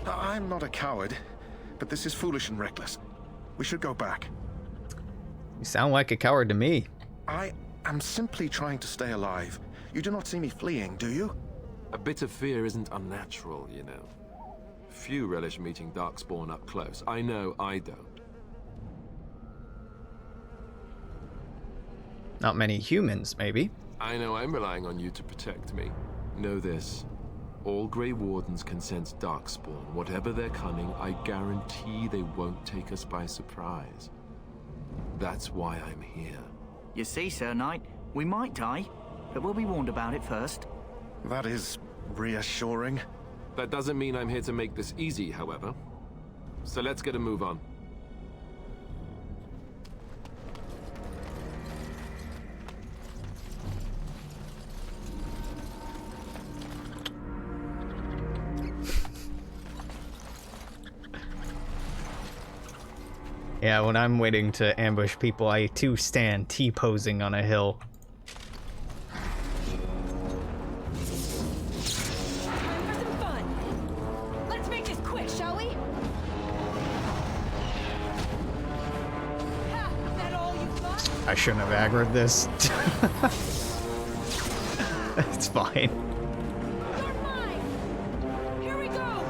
I'm not a coward, but this is foolish and reckless. We should go back. You sound like a coward to me. I am simply trying to stay alive. You do not see me fleeing, do you? A bit of fear isn't unnatural, you know. Few relish meeting Darkspawn up close. I know I don't. Not many humans, maybe. I know I'm relying on you to protect me. Know this. All Grey Wardens can sense Darkspawn. Whatever their cunning, I guarantee they won't take us by surprise. That's why I'm here. You see, Sir Knight, we might die, but we'll be warned about it first. That is reassuring. That doesn't mean I'm here to make this easy, however. So let's get a move on. Yeah, when I'm waiting to ambush people, I too stand T-posing on a hill. I shouldn't have aggroed this. It's fine. Here we go.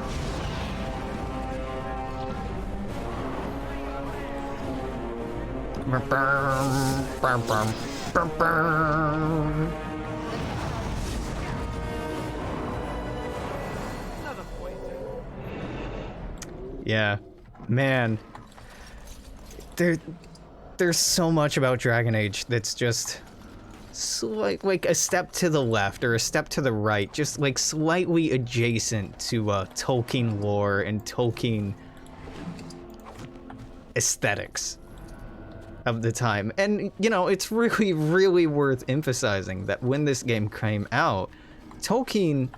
Yeah, man. There's so much about Dragon Age that's just like a step to the left or a step to the right, just like slightly adjacent to Tolkien lore and Tolkien aesthetics of the time. And, you know, it's really, really worth emphasizing that when this game came out, Tolkien,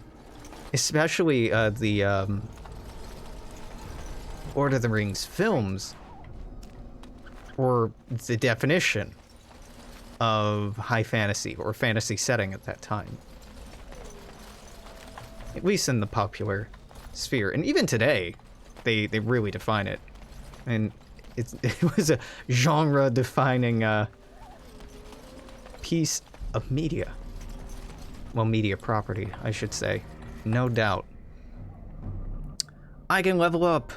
especially the Lord of the Rings films, were the definition of high fantasy or fantasy setting at that time. At least in the popular sphere. And even today, they really define it. And it was a genre-defining piece of media. Well, media property, I should say. No doubt. I can level up.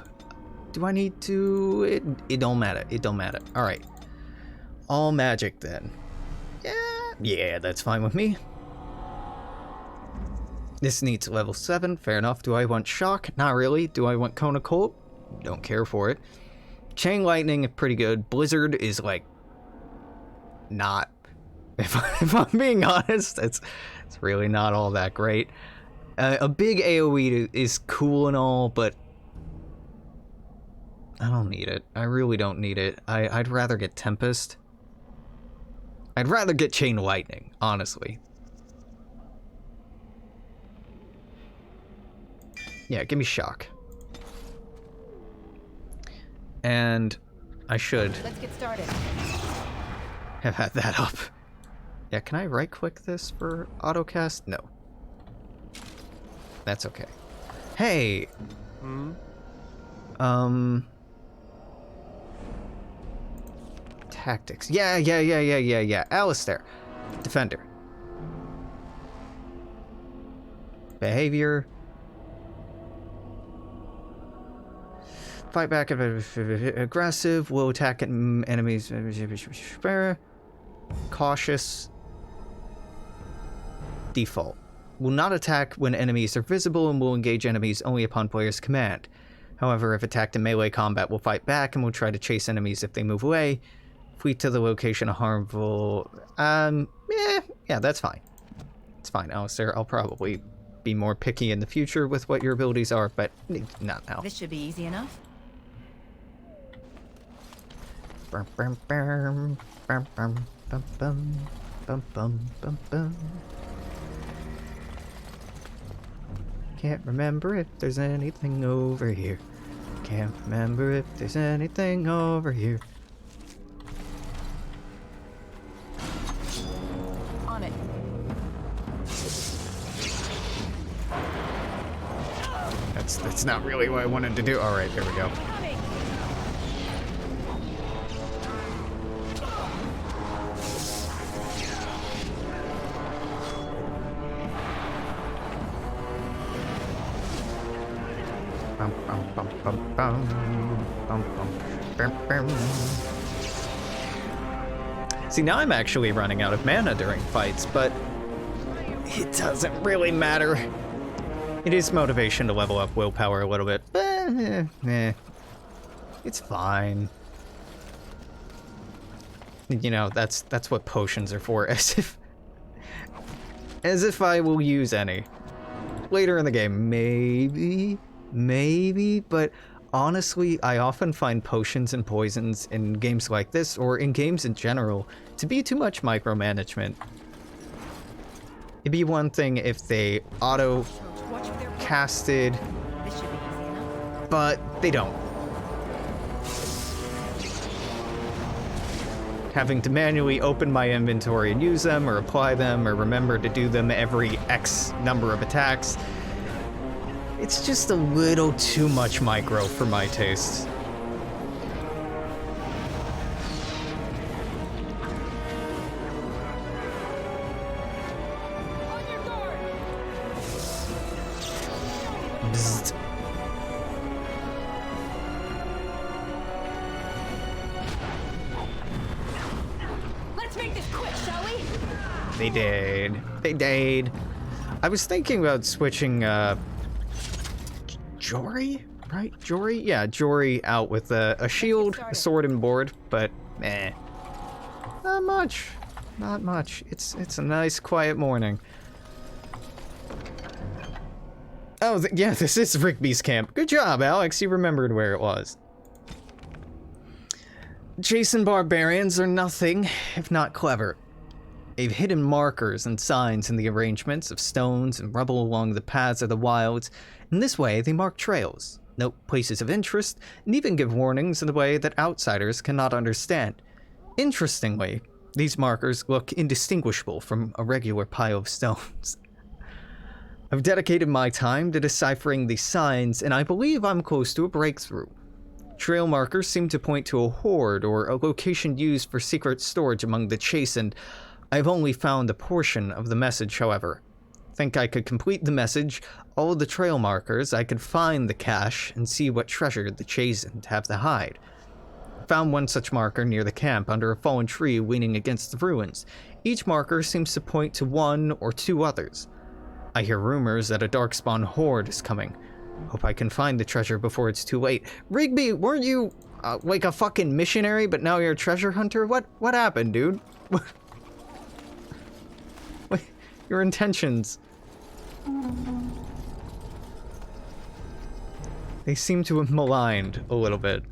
Do I need to? It don't matter. It don't matter. Alright. All magic then. Yeah, that's fine with me. This needs level 7. Fair enough. Do I want shock? Not really. Do I want cone of cold? Don't care for it. Chain lightning is pretty good. Blizzard is like not. If I'm being honest, it's really not all that great. A big AoE is cool and all, but I don't need it. I really don't need it. I'd rather get Tempest. I'd rather get Chain Lightning, honestly. Yeah, give me Shock. And I should Let's get started. have had that up. Yeah, can I right-click this for autocast? No. That's okay. Hey! Tactics. Yeah. Alistair. Defender. Behavior. Fight back aggressive. Will attack enemies. Cautious. Default. Will not attack when enemies are visible and will engage enemies only upon player's command. However, if attacked in melee combat, will fight back and will try to chase enemies if they move away. Fleet to the location of harmful. Yeah, that's fine. It's fine, Alistair. I'll probably be more picky in the future with what your abilities are, but not now. This should be easy enough. Can't remember if there's anything over here. Can't remember if there's anything over here. On it. That's not really what I wanted to do. All right, here we go. See, now I'm actually running out of mana during fights, but it doesn't really matter. It is motivation to level up willpower a little bit. It's fine. You know, that's what potions are for, as if I will use any. Later in the game, maybe, but honestly, I often find potions and poisons in games like this, or in games in general, to be too much micromanagement. It'd be one thing if they auto-casted, but they don't. Having to manually open my inventory and use them, or apply them, or remember to do them every X number of attacks. It's just a little too much micro for my tastes. Bzzzt. Let's make this quick, shall we? They did. They did. I was thinking about switching, Jory? Right? Jory? Yeah, Jory out with a shield, a sword, and board, but not much. Not much. It's a nice, quiet morning. Oh, yeah, this is Rigby's camp. Good job, Alex. You remembered where it was. Jason barbarians are nothing if not clever. They've hidden markers and signs in the arrangements of stones and rubble along the paths of the wilds. In this way, they mark trails, note places of interest, and even give warnings in a way that outsiders cannot understand. Interestingly, these markers look indistinguishable from a regular pile of stones. I've dedicated my time to deciphering these signs, and I believe I'm close to a breakthrough. Trail markers seem to point to a hoard or a location used for secret storage among the chastened. I've only found a portion of the message, however. Think I could complete the message, all of the trail markers, I could find the cache and see what treasure the chastened have to hide. Found one such marker near the camp under a fallen tree leaning against the ruins. Each marker seems to point to one or two others. I hear rumors that a darkspawn horde is coming. Hope I can find the treasure before it's too late. Rigby, weren't you like a fucking missionary, but now you're a treasure hunter? What happened, dude? What? Your intentions. They seem to have maligned a little bit.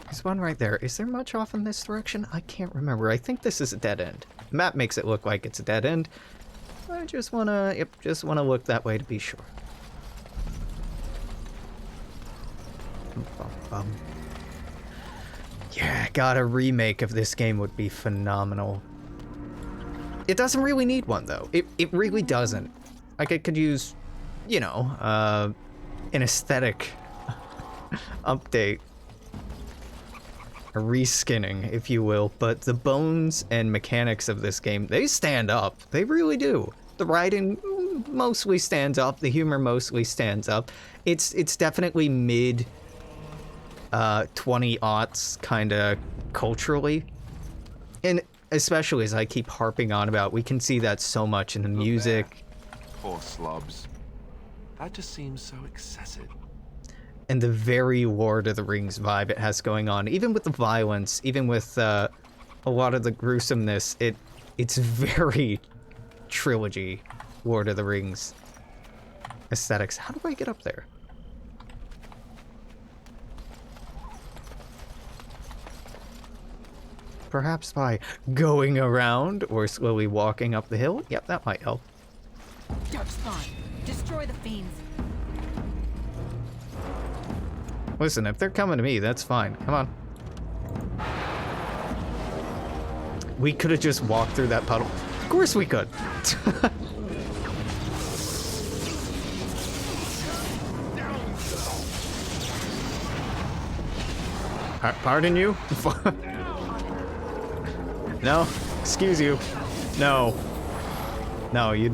There's one right there. Is there much off in this direction? I can't remember. I think this is a dead end. The map makes it look like it's a dead end. I just wanna, just wanna look that way to be sure. Yeah, God, a remake of this game would be phenomenal. It doesn't really need one, though. It really doesn't. Like, it could use, you know, an aesthetic update. A reskinning, if you will, but the bones and mechanics of this game, they stand up. They really do. The writing mostly stands up. The humor mostly stands up. It's definitely mid 20-aughts kind of culturally. And especially as I keep harping on about, we can see that so much in the music. Poor slobs. That just seems so excessive. And the very Lord of the Rings vibe it has going on, even with the violence, even with a lot of the gruesomeness, it's very trilogy Lord of the Rings aesthetics. How do I get up there? Perhaps by going around or slowly walking up the hill? Yep, that might help. Darkspawn, destroy the fiends. Listen, if they're coming to me, that's fine. Come on. We could have just walked through that puddle. Of course we could. Pardon you? No, excuse you. No. No, you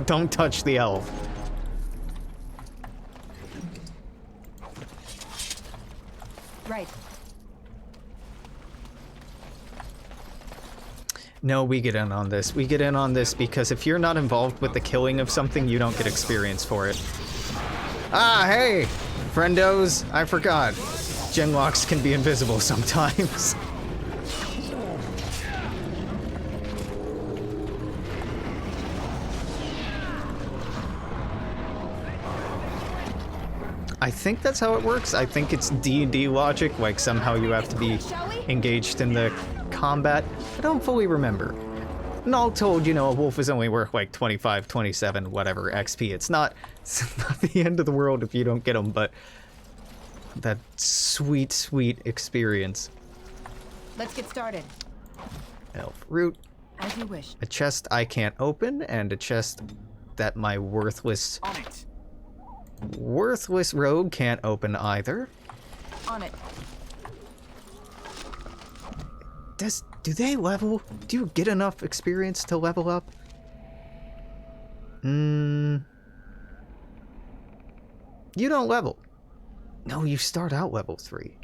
don't touch the elf. Right. No, we get in on this. We get in on this because if you're not involved with the killing of something, you don't get experience for it. Ah, hey! Friendos, I forgot. Genlocks can be invisible sometimes. I think that's how it works. I think it's D&D logic, like somehow you have to be engaged in the combat. I don't fully remember. And all told, you know, a wolf is only worth like 25, 27, whatever XP. It's not the end of the world if you don't get them, but that sweet, sweet experience. Let's get started. Elf root. As you wish. A chest I can't open, and a chest that my worthless rogue can't open either. On it. Do they level? Do you get enough experience to level up? You don't level. No, you start out level 3.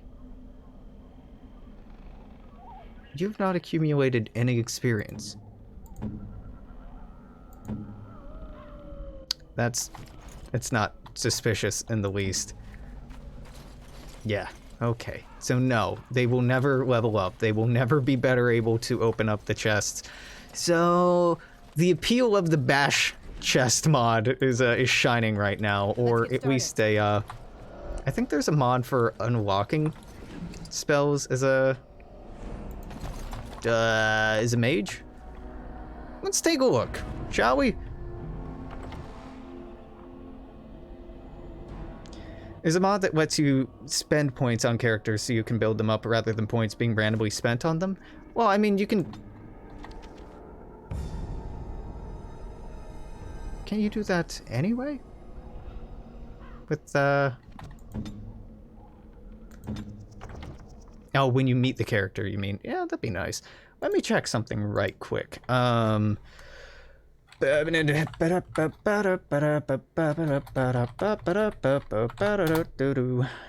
You've not accumulated any experience. It's not suspicious in the least. Yeah, Okay, so no, they will never level up. They will never be better able to open up the chests. So the appeal of the bash chest mod is shining right now, or at least a I think there's a mod for unlocking spells as a mage. Let's take a look, shall we? There's a mod that lets you spend points on characters so you can build them up rather than points being randomly spent on them. Well, I mean, you can... Can you do that anyway? With, Oh, when you meet the character, you mean? Yeah, that'd be nice. Let me check something right quick.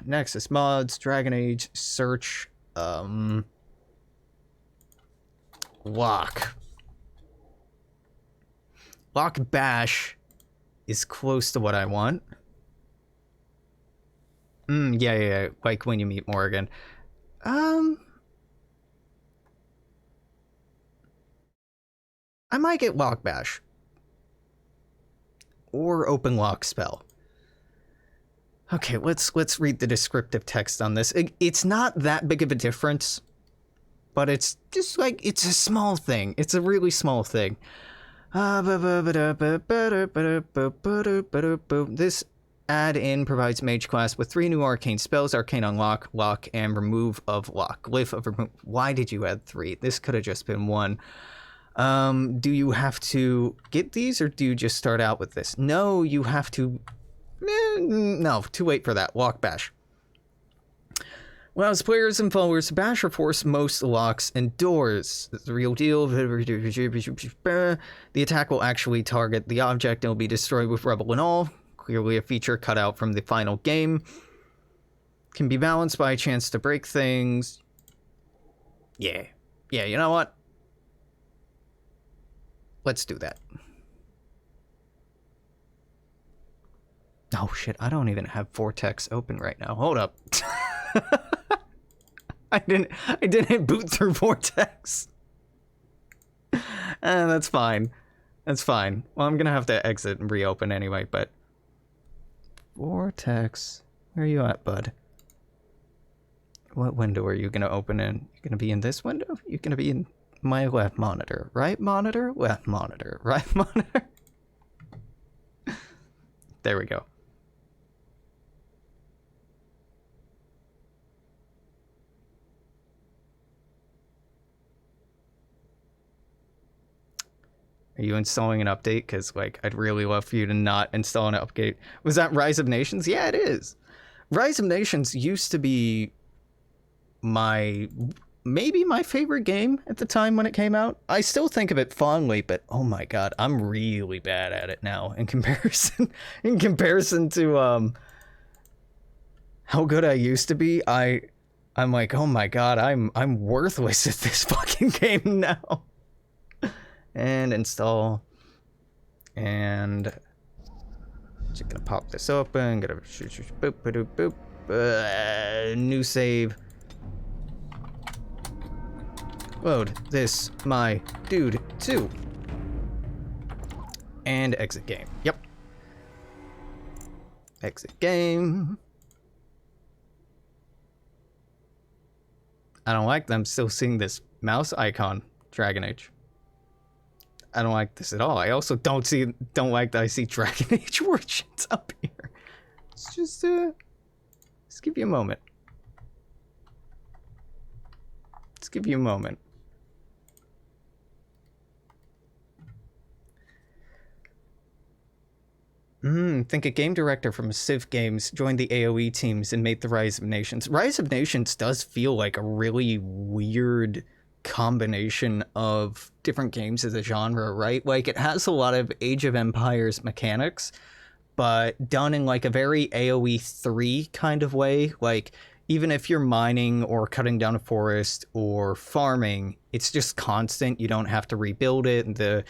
Nexus mods, Dragon Age, search, lock. Lock bash is close to what I want. Yeah, like when you meet Morrigan. I might get lock bash. Or open lock spell. Okay, let's read the descriptive text on this. It's not that big of a difference, but it's just like, it's a small thing. It's a really small thing. This add-in provides mage class with 3 new arcane spells: Arcane Unlock, Lock, and Remove of Lock. Glyph of Remove. Why did you add 3? This could have just been 1. Do you have to get these, or do you just start out with this? No, you have to... no, too late for that. Lock bash. Allows players and followers to bash or force most locks and doors. That's the real deal. The attack will actually target the object and will be destroyed with rubble and all. Clearly a feature cut out from the final game. Can be balanced by a chance to break things. Yeah, you know what? Let's do that. Oh shit, I don't even have Vortex open right now. Hold up. I didn't boot through Vortex. That's fine. That's fine. Well, I'm gonna have to exit and reopen anyway, but... Vortex. Where are you at, bud? What window are you gonna open in? You're gonna be in this window? You're gonna be in my left monitor. Right monitor? Left monitor. Right monitor? There we go. Are you installing an update? Because, like, I'd really love for you to not install an update. Was that Rise of Nations? Yeah, it is. Rise of Nations used to be maybe my favorite game at the time when it came out. I still think of it fondly, but oh my god, I'm really bad at it now in comparison to how good I used to be. I'm like, oh my god, I'm worthless at this fucking game now. And install, and just gonna pop this open, gonna boop boop boop, new save. Load this, my dude, too. And exit game. Yep. Exit game. I don't like them still seeing this mouse icon, Dragon Age. I don't like this at all. I also don't like that I see Dragon Age Origins up here. It's just give you a moment. Let's give you a moment. Think a game director from Civ Games joined the AoE teams and made the Rise of Nations. Rise of Nations does feel like a really weird combination of different games as a genre, right? Like, it has a lot of Age of Empires mechanics, but done in like a very AoE 3 kind of way. Like, even if you're mining or cutting down a forest or farming, it's just constant. You don't have to rebuild it, and the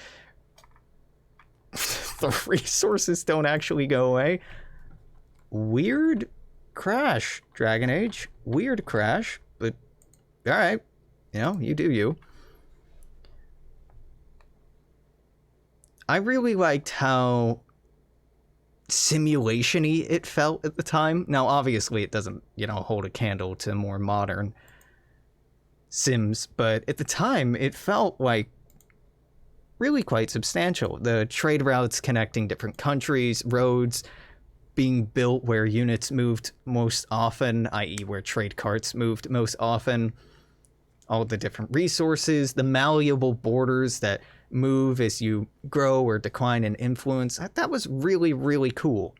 resources don't actually go away. Weird, crash, Dragon Age. Weird crash, but alright. You know, you do you. I really liked how simulation-y it felt at the time. Now, obviously, it doesn't, you know, hold a candle to more modern Sims, but at the time, it felt like really quite substantial. The trade routes connecting different countries, roads being built where units moved most often, i.e. where trade carts moved most often, all the different resources, the malleable borders that move as you grow or decline in influence. That was really, really cool.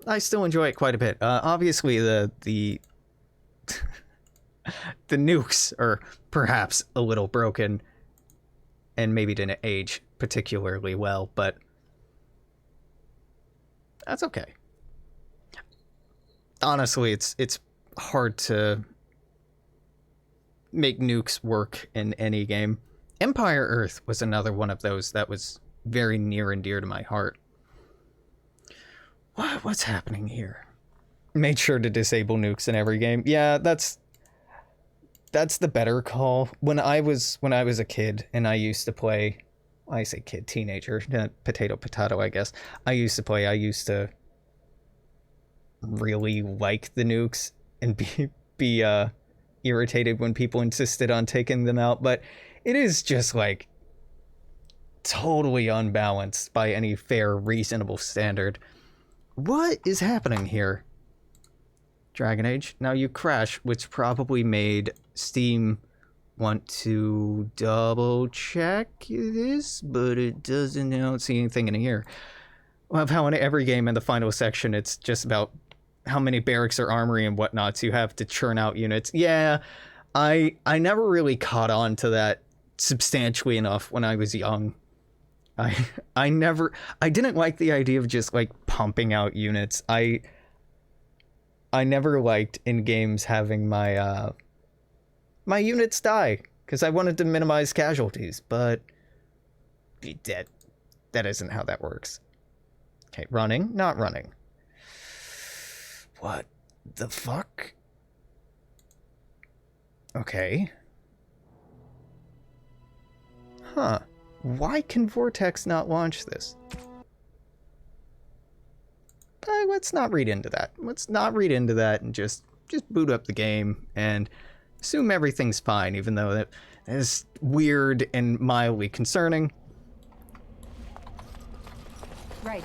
I still enjoy it quite a bit. Obviously, the the nukes are perhaps a little broken and maybe didn't age particularly well, but that's okay. Honestly, it's hard to make nukes work in any game. Empire Earth was another one of those that was very near and dear to my heart. What's happening here? Made sure to disable nukes in every game. Yeah, that's the better call. When I was a kid and I used to play, I say kid, teenager, potato, I guess. I used to really like the nukes and be irritated when people insisted on taking them out, but it is just like totally unbalanced by any fair, reasonable standard. What is happening here? Dragon Age. Now you crash, which probably made Steam want to double check this, but it doesn't. I don't see anything in here. I love how in every game in the final section, it's just about how many barracks or armory and whatnots you have to churn out units. Yeah, I never really caught on to that substantially enough when I was young. I didn't like the idea of just like pumping out units. I never liked in games having my my units die because I wanted to minimize casualties, but that isn't how that works. Okay, running, not running. What the fuck? Okay. Huh. Why can Vortex not launch this? Let's not read into that. Let's not read into that and just boot up the game and assume everything's fine, even though that is weird and mildly concerning. Right.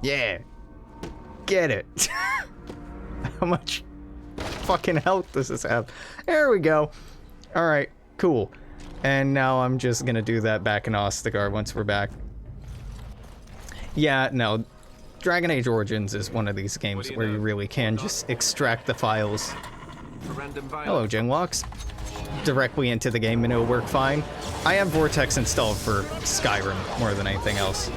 Yeah. Get it. How much fucking health does this have? There we go. Alright, cool. And now I'm just gonna do that back in Ostagar once we're back. Yeah, no. Dragon Age Origins is one of these games where you really can just extract the files. Hello, Genlocks. Directly into the game and it'll work fine. I have Vortex installed for Skyrim more than anything else.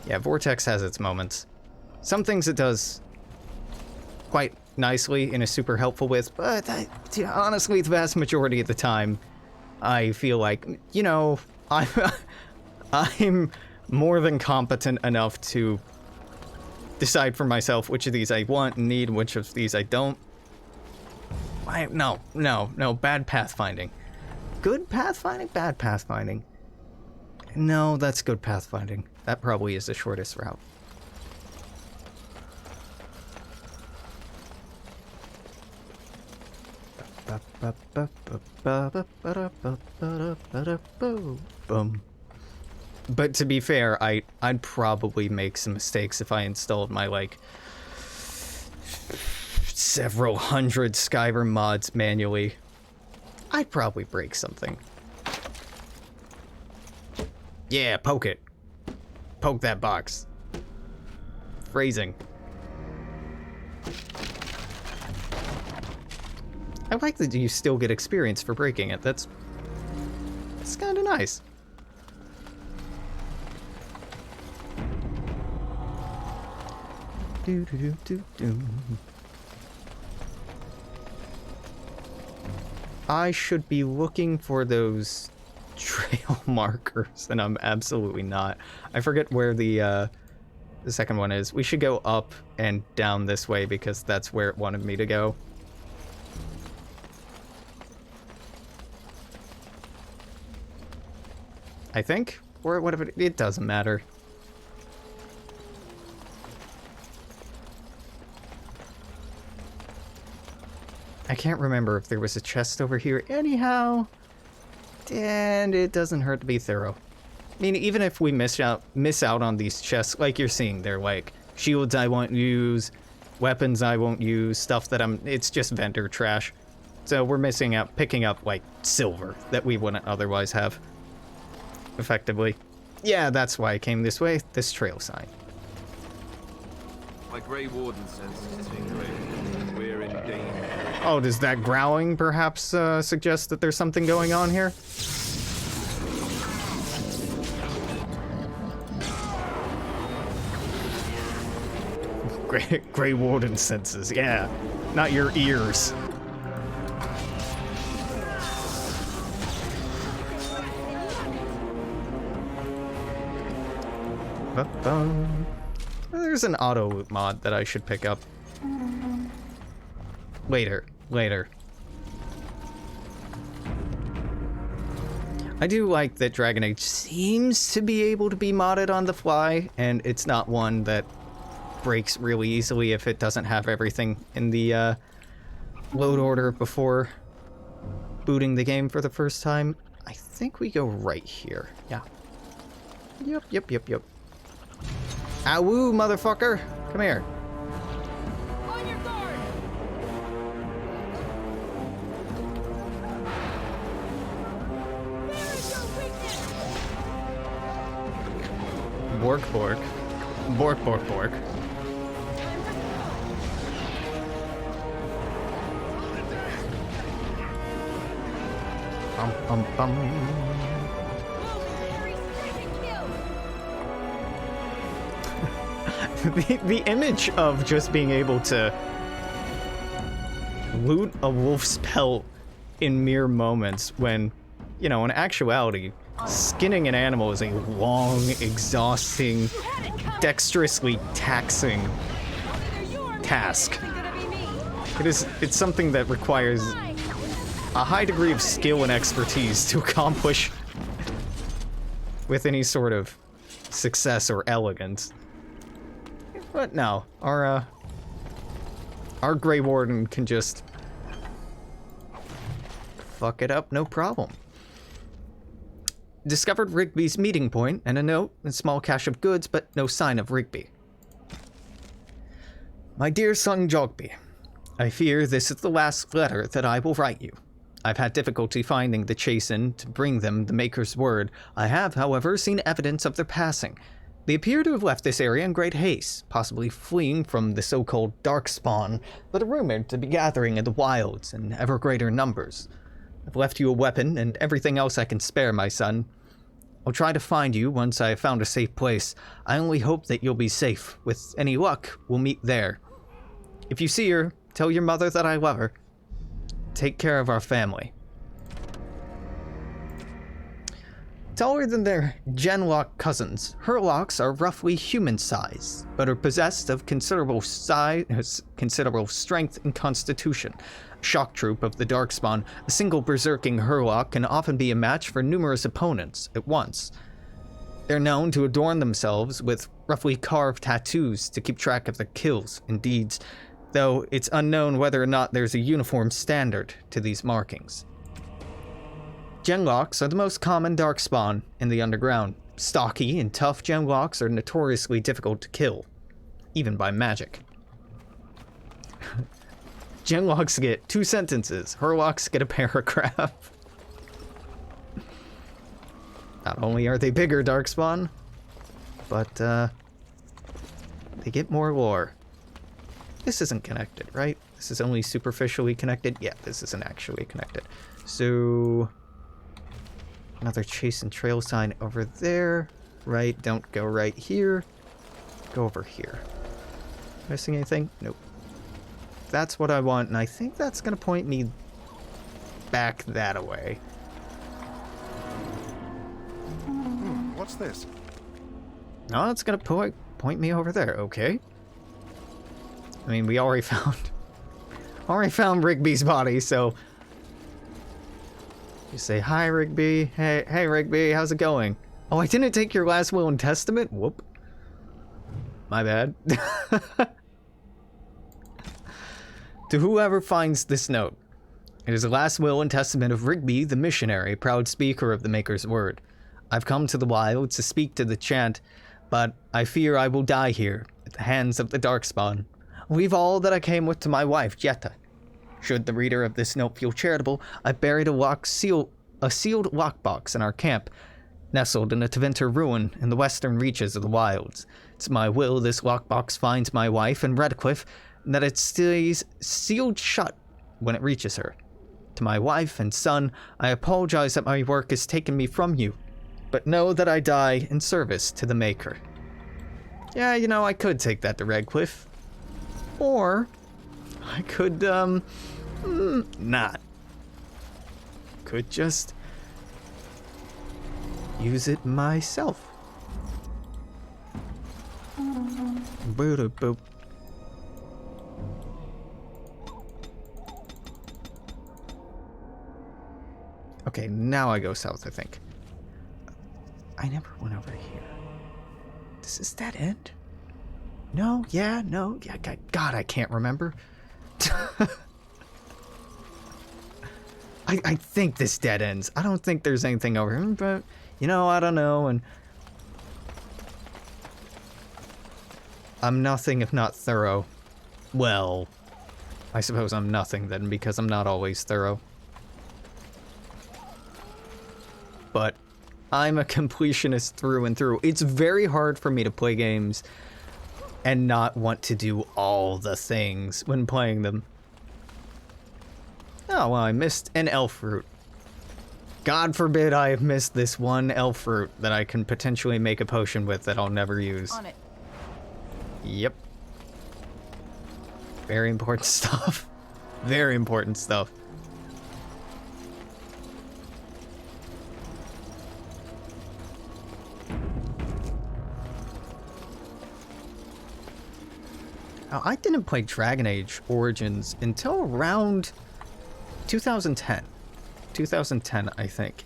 Yeah, Vortex has its moments. Some things it does quite nicely and is super helpful with, but honestly, the vast majority of the time, I feel like, you know, I'm more than competent enough to decide for myself which of these I want and need, which of these I don't. No, bad pathfinding. Good pathfinding? Bad pathfinding. No, that's good pathfinding. That probably is the shortest route. But to be fair, I'd probably make some mistakes if I installed my, like, several hundred Skyrim mods manually. I'd probably break something. Yeah, poke it. Poke that box. Phrasing. I like that you still get experience for breaking it. That's kind of nice. Do, do, do, do, do. I should be looking for those trail markers, and I'm absolutely not. I forget where the second one is. We should go up and down this way because that's where it wanted me to go. I think, or whatever. It doesn't matter. I can't remember if there was a chest over here anyhow, and it doesn't hurt to be thorough. I mean, even if we miss out on these chests, like you're seeing, they're like shields I won't use, weapons I won't use, stuff that it's just vendor trash. So we're missing out, picking up like silver that we wouldn't otherwise have. Effectively. Yeah, that's why I came this way, this trail sign. My Grey Warden senses tingling. We're in danger. Oh, does that growling perhaps suggest that there's something going on here? Grey Warden senses, yeah. Not your ears. There's an auto loot mod that I should pick up. Later. I do like that Dragon Age seems to be able to be modded on the fly, and it's not one that breaks really easily if it doesn't have everything in the load order before booting the game for the first time. I think we go right here. Yeah. Yep. Awoo, motherfucker! Come here. On your guard! Where is your weakness? Bork. Bum. The image of just being able to loot a wolf's pelt in mere moments when, you know, in actuality, skinning an animal is a long, exhausting, dexterously taxing task. It's something that requires a high degree of skill and expertise to accomplish with any sort of success or elegance. But no, our Grey Warden can just fuck it up, no problem. Discovered Rigby's meeting point and a note, a small cache of goods, but no sign of Rigby. My dear son Jogby, I fear this is the last letter that I will write you. I've had difficulty finding the Chasen to bring them the Maker's word. I have, however, seen evidence of their passing. They appear to have left this area in great haste, possibly fleeing from the so-called Darkspawn that are rumored to be gathering in the wilds in ever greater numbers. I've left you a weapon and everything else I can spare, my son. I'll try to find you once I have found a safe place. I only hope that you'll be safe. With any luck, we'll meet there. If you see her, tell your mother that I love her. Take care of our family. Taller than their Genlock cousins, Hurlocks are roughly human size, but are possessed of considerable strength and constitution. Shock troop of the Darkspawn, a single berserking Hurlock can often be a match for numerous opponents at once. They're known to adorn themselves with roughly carved tattoos to keep track of their kills and deeds, though it's unknown whether or not there's a uniform standard to these markings. Genlocks are the most common Darkspawn in the underground. Stocky and tough Genlocks are notoriously difficult to kill, even by magic. Genlocks get 2 sentences, Hurlocks get a paragraph. Not only are they bigger Darkspawn, but they get more lore. This isn't connected, right? This is only superficially connected? Yeah, this isn't actually connected. So another chase and trail sign over there. Right, don't go right here. Go over here. Missing anything? Nope. That's what I want, and I think that's gonna point me back that way. What's this? No, it's gonna point me over there. Okay. I mean, we already found Rigby's body, so you say hi, Rigby. Hey, Rigby, how's it going? Oh, I didn't take your last will and testament. Whoop. My bad. To whoever finds this note, it is the last will and testament of Rigby, the missionary, proud speaker of the Maker's word. I've come to the Wilds to speak to the chant, but I fear I will die here, at the hands of the Darkspawn. Leave all that I came with to my wife, Jetta. Should the reader of this note feel charitable, I buried a sealed lockbox in our camp, nestled in a Tevinter ruin in the western reaches of the Wilds. It's my will this lockbox finds my wife in Redcliffe, and that it stays sealed shut when it reaches her. To my wife and son, I apologize that my work has taken me from you, but know that I die in service to the Maker. Yeah, you know, I could take that to Redcliffe. Or I could, not. Could just use it myself. Boop. Okay, now I go south, I think. I never went over here. Does this dead end? No, yeah, no, yeah, God, I can't remember. I think this dead ends. I don't think there's anything over here, but, you know, I don't know, and I'm nothing if not thorough. Well, I suppose I'm nothing then, because I'm not always thorough. But I'm a completionist through and through. It's very hard for me to play games and not want to do all the things when playing them. Oh, well, I missed an elf fruit. God forbid I have missed this one elf fruit that I can potentially make a potion with that I'll never use. On it. Yep. Very important stuff. Very important stuff. Now, I didn't play Dragon Age Origins until around 2010. 2010, I think.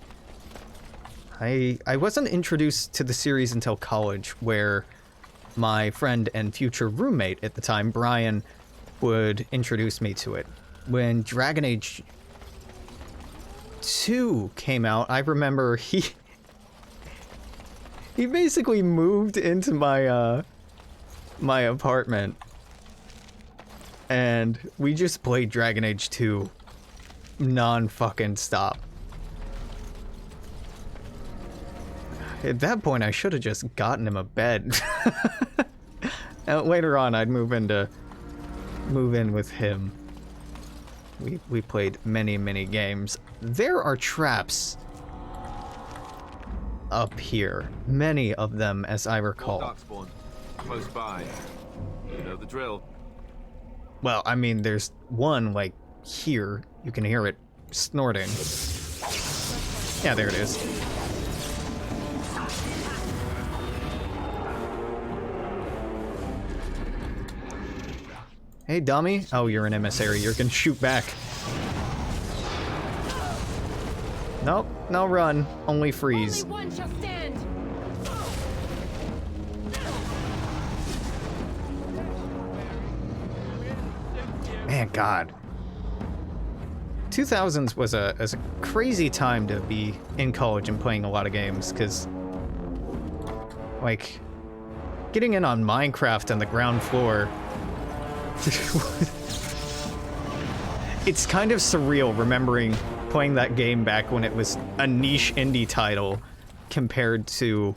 I wasn't introduced to the series until college, where my friend and future roommate at the time, Brian, would introduce me to it. When Dragon Age 2 came out, I remember he basically moved into my my apartment, and we just played Dragon Age 2 non-fucking stop. At that point, I should have just gotten him a bed. Later on, I'd move in with him. We played many games. There are traps up here, many of them, as I recall. Darkspawn, close by. You know the drill. Well, I mean, there's one like here. You can hear it snorting. Yeah, there it is. Hey, dummy. Oh, you're an emissary. You're gonna shoot back. Nope, no run. Only freeze. Only one shall stand. Man, God. 2000s was a crazy time to be in college and playing a lot of games, because, like, getting in on Minecraft on the ground floor. It's kind of surreal remembering playing that game back when it was a niche indie title compared to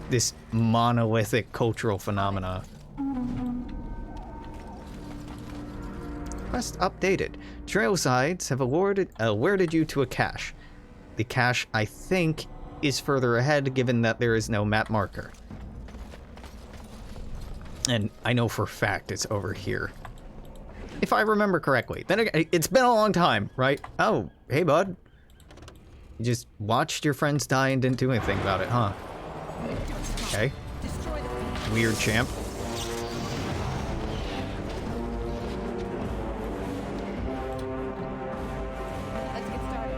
this monolithic cultural phenomena. Quest updated. Trailsides have alerted you to a cache. The cache, I think, is further ahead given that there is no map marker. And I know for a fact it's over here. If I remember correctly. Then again, it's been a long time, right? Oh, hey bud. You just watched your friends die and didn't do anything about it, huh? Okay. Weird champ. Let's get started.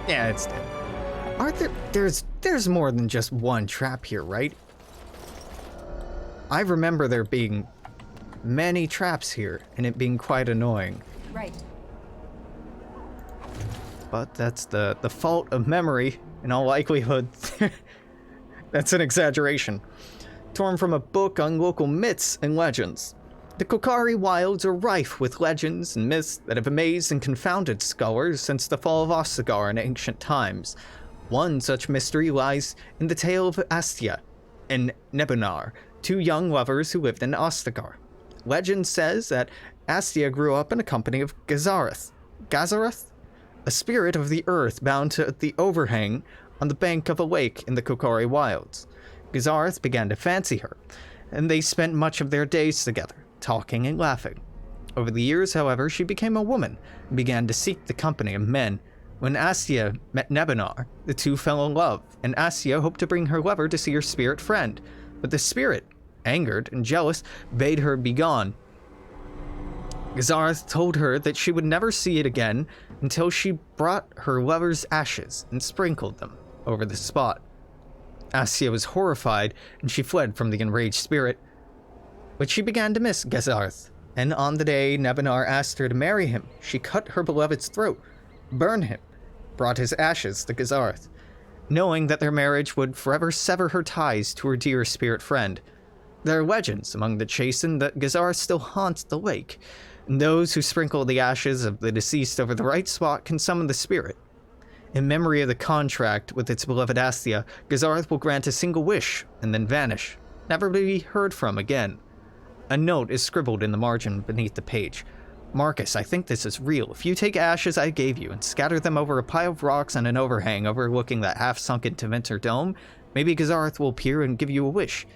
Yeah, it's dead. Aren't there's more than just one trap here, right? I remember there being many traps here, and it being quite annoying. Right. But that's the fault of memory, in all likelihood. That's an exaggeration. Torn from a book on local myths and legends. The Korcari wilds are rife with legends and myths that have amazed and confounded scholars since the fall of Ostagar in ancient times. One such mystery lies in the tale of Astia and Nebunar, two young lovers who lived in Ostagar. Legend says that Astia grew up in a company of Gazareth, a spirit of the earth bound to the overhang on the bank of a lake in the Korcari wilds. Gazareth began to fancy her, and they spent much of their days together, talking and laughing. Over the years, however, she became a woman and began to seek the company of men. When Astia met Nebunar, the two fell in love, and Astia hoped to bring her lover to see her spirit friend. But the spirit, angered and jealous, bade her begone. Gazareth told her that she would never see it again until she brought her lover's ashes and sprinkled them over the spot. Astia was horrified, and she fled from the enraged spirit. But she began to miss Gazareth, and on the day Nebunar asked her to marry him, she cut her beloved's throat, burned him, brought his ashes to Gazareth, knowing that their marriage would forever sever her ties to her dear spirit friend. There are legends among the chastened that Gazareth still haunts the lake, and those who sprinkle the ashes of the deceased over the right spot can summon the spirit. In memory of the contract with its beloved Astia, Gazareth will grant a single wish and then vanish, never to be heard from again. A note is scribbled in the margin beneath the page. Marcus, I think this is real. If you take ashes I gave you and scatter them over a pile of rocks on an overhang overlooking that half-sunken Tevinter dome, maybe Gazareth will appear and give you a wish.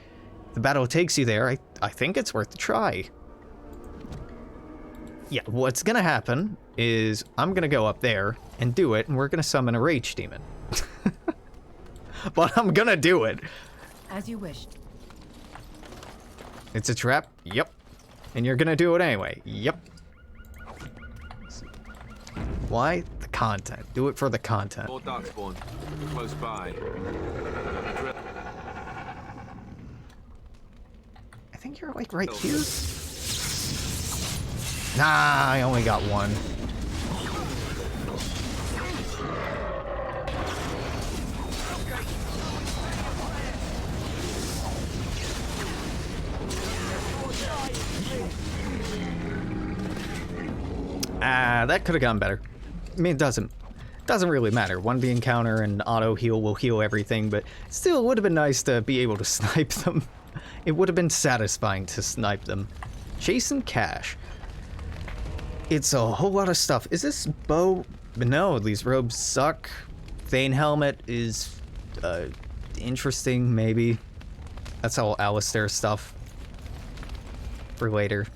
If the battle takes you there, I think it's worth a try. Yeah, what's gonna happen is I'm gonna go up there and do it, and we're gonna summon a rage demon. But I'm gonna do it. As you wished. It's a trap? Yep. And you're gonna do it anyway? Yep. Why? The content. Do it for the content. More darkspawn. Close by. I think you're like right here? Nah, I only got one. That could have gone better. I mean, it doesn't really matter. One being counter and auto heal will heal everything, but still, it would have been nice to be able to snipe them. It would have been satisfying to snipe them. Chase and cash. It's a whole lot of stuff. Is this bow? No, these robes suck. Thane helmet is interesting, maybe. That's all Alistair stuff for later.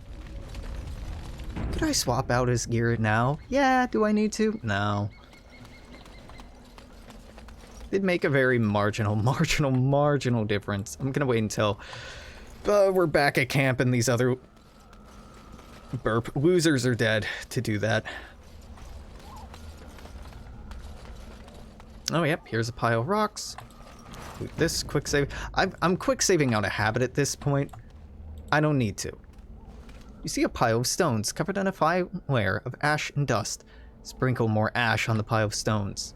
Could I swap out his gear now? Yeah, do I need to? No. It'd make a very marginal difference. I'm gonna wait until we're back at camp and these other losers are dead to do that. Oh, yep, here's a pile of rocks. This quick save. I'm quick saving out of habit at this point. I don't need to. You see a pile of stones covered in a fine layer of ash and dust. Sprinkle more ash on the pile of stones.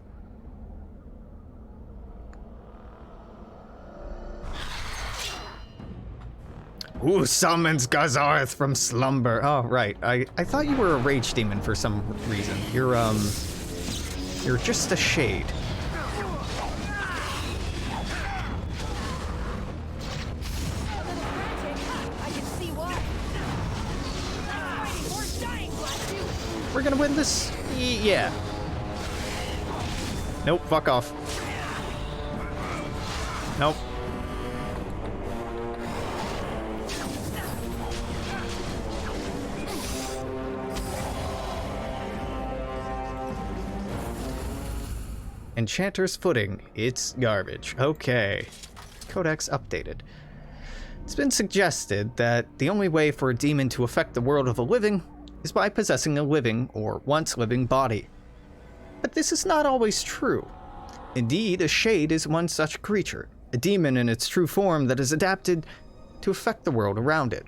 Who summons Gazareth from slumber? Oh, right. I thought you were a rage demon for some reason. You're just a shade. We're gonna win this? Yeah. Nope, fuck off. Nope. Enchanter's Footing. It's garbage. Okay. Codex updated. It's been suggested that the only way for a demon to affect the world of the living is by possessing a living or once living body. But this is not always true. Indeed, a shade is one such creature, a demon in its true form that is adapted to affect the world around it.